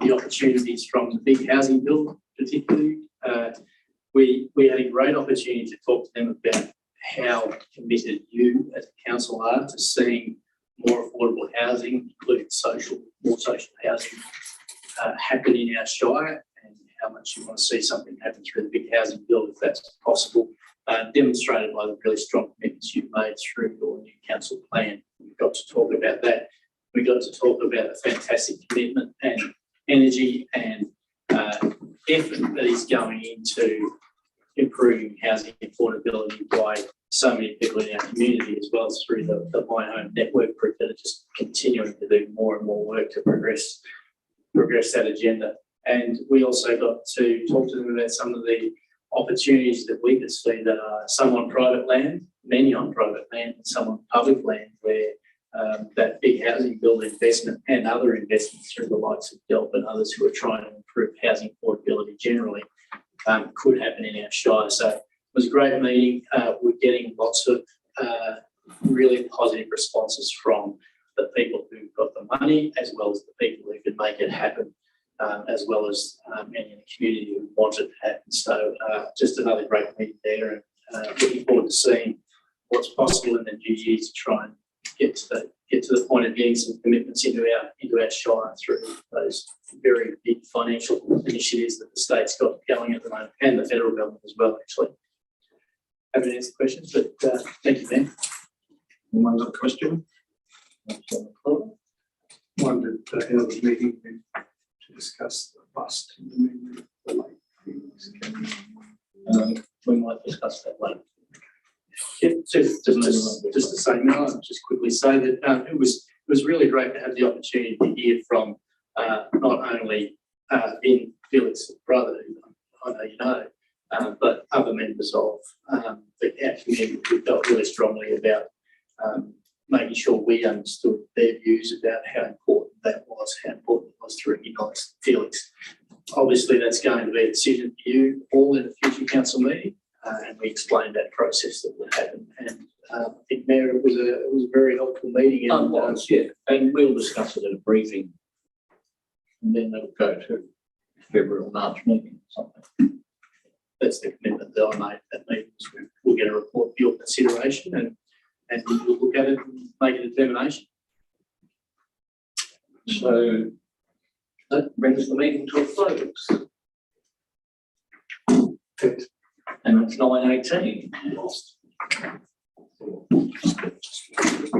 [SPEAKER 4] the opportunities from the big housing bill, particularly. We had a great opportunity to talk to them about how committed you as a council are to seeing more affordable housing, including more social housing, happen in our shire, and how much you want to see something happen through the big housing bill if that's possible, demonstrated by the really strong commitments you've made through your new council plan. We got to talk about that. We got to talk about the fantastic commitment and energy and effort that is going into improving housing affordability by so many people in our community, as well as through the My Home Network group that are just continuing to do more and more work to progress that agenda. And we also got to talk to them about some of the opportunities that we could see that are some on private land, many on private land, and some on public land, where that big housing bill investment and other investments through the likes of DELP and others who are trying to improve housing affordability generally could happen in our shire. So it was a great meeting. We're getting lots of really positive responses from the people who've got the money, as well as the people who can make it happen, as well as many in the community who want it to happen. So just another great meeting there, and looking forward to seeing what's possible in the new year to try and get to the point of getting some commitments into our shire through those very big financial initiatives that the state's got going at the moment, and the federal government as well, actually. I haven't answered questions, but thank you, Ben.
[SPEAKER 1] Anyone got a question?
[SPEAKER 17] Wondered how the meeting went to discuss the bust in the memory of the late Felix.
[SPEAKER 4] We might discuss that later. Yeah, just to say, no, I'll just quickly say that it was really great to have the opportunity to hear from not only Ben Felix's brother, who I know you know, but other members of our community who felt really strongly about making sure we understood their views about how important that was, how important it was to recognise Felix. Obviously, that's going to be a decision for you all in a future council meeting. And we explained that process that would happen. And I think, Mayor, it was a very helpful meeting. And,
[SPEAKER 1] yeah, and we'll discuss it at a briefing, and then it'll go to February or March meeting or something.
[SPEAKER 4] That's the commitment that I made at that meeting. So we'll get a report for your consideration, and we'll look at it and make a determination.
[SPEAKER 1] So that brings the meeting to a close. And it's 9:18.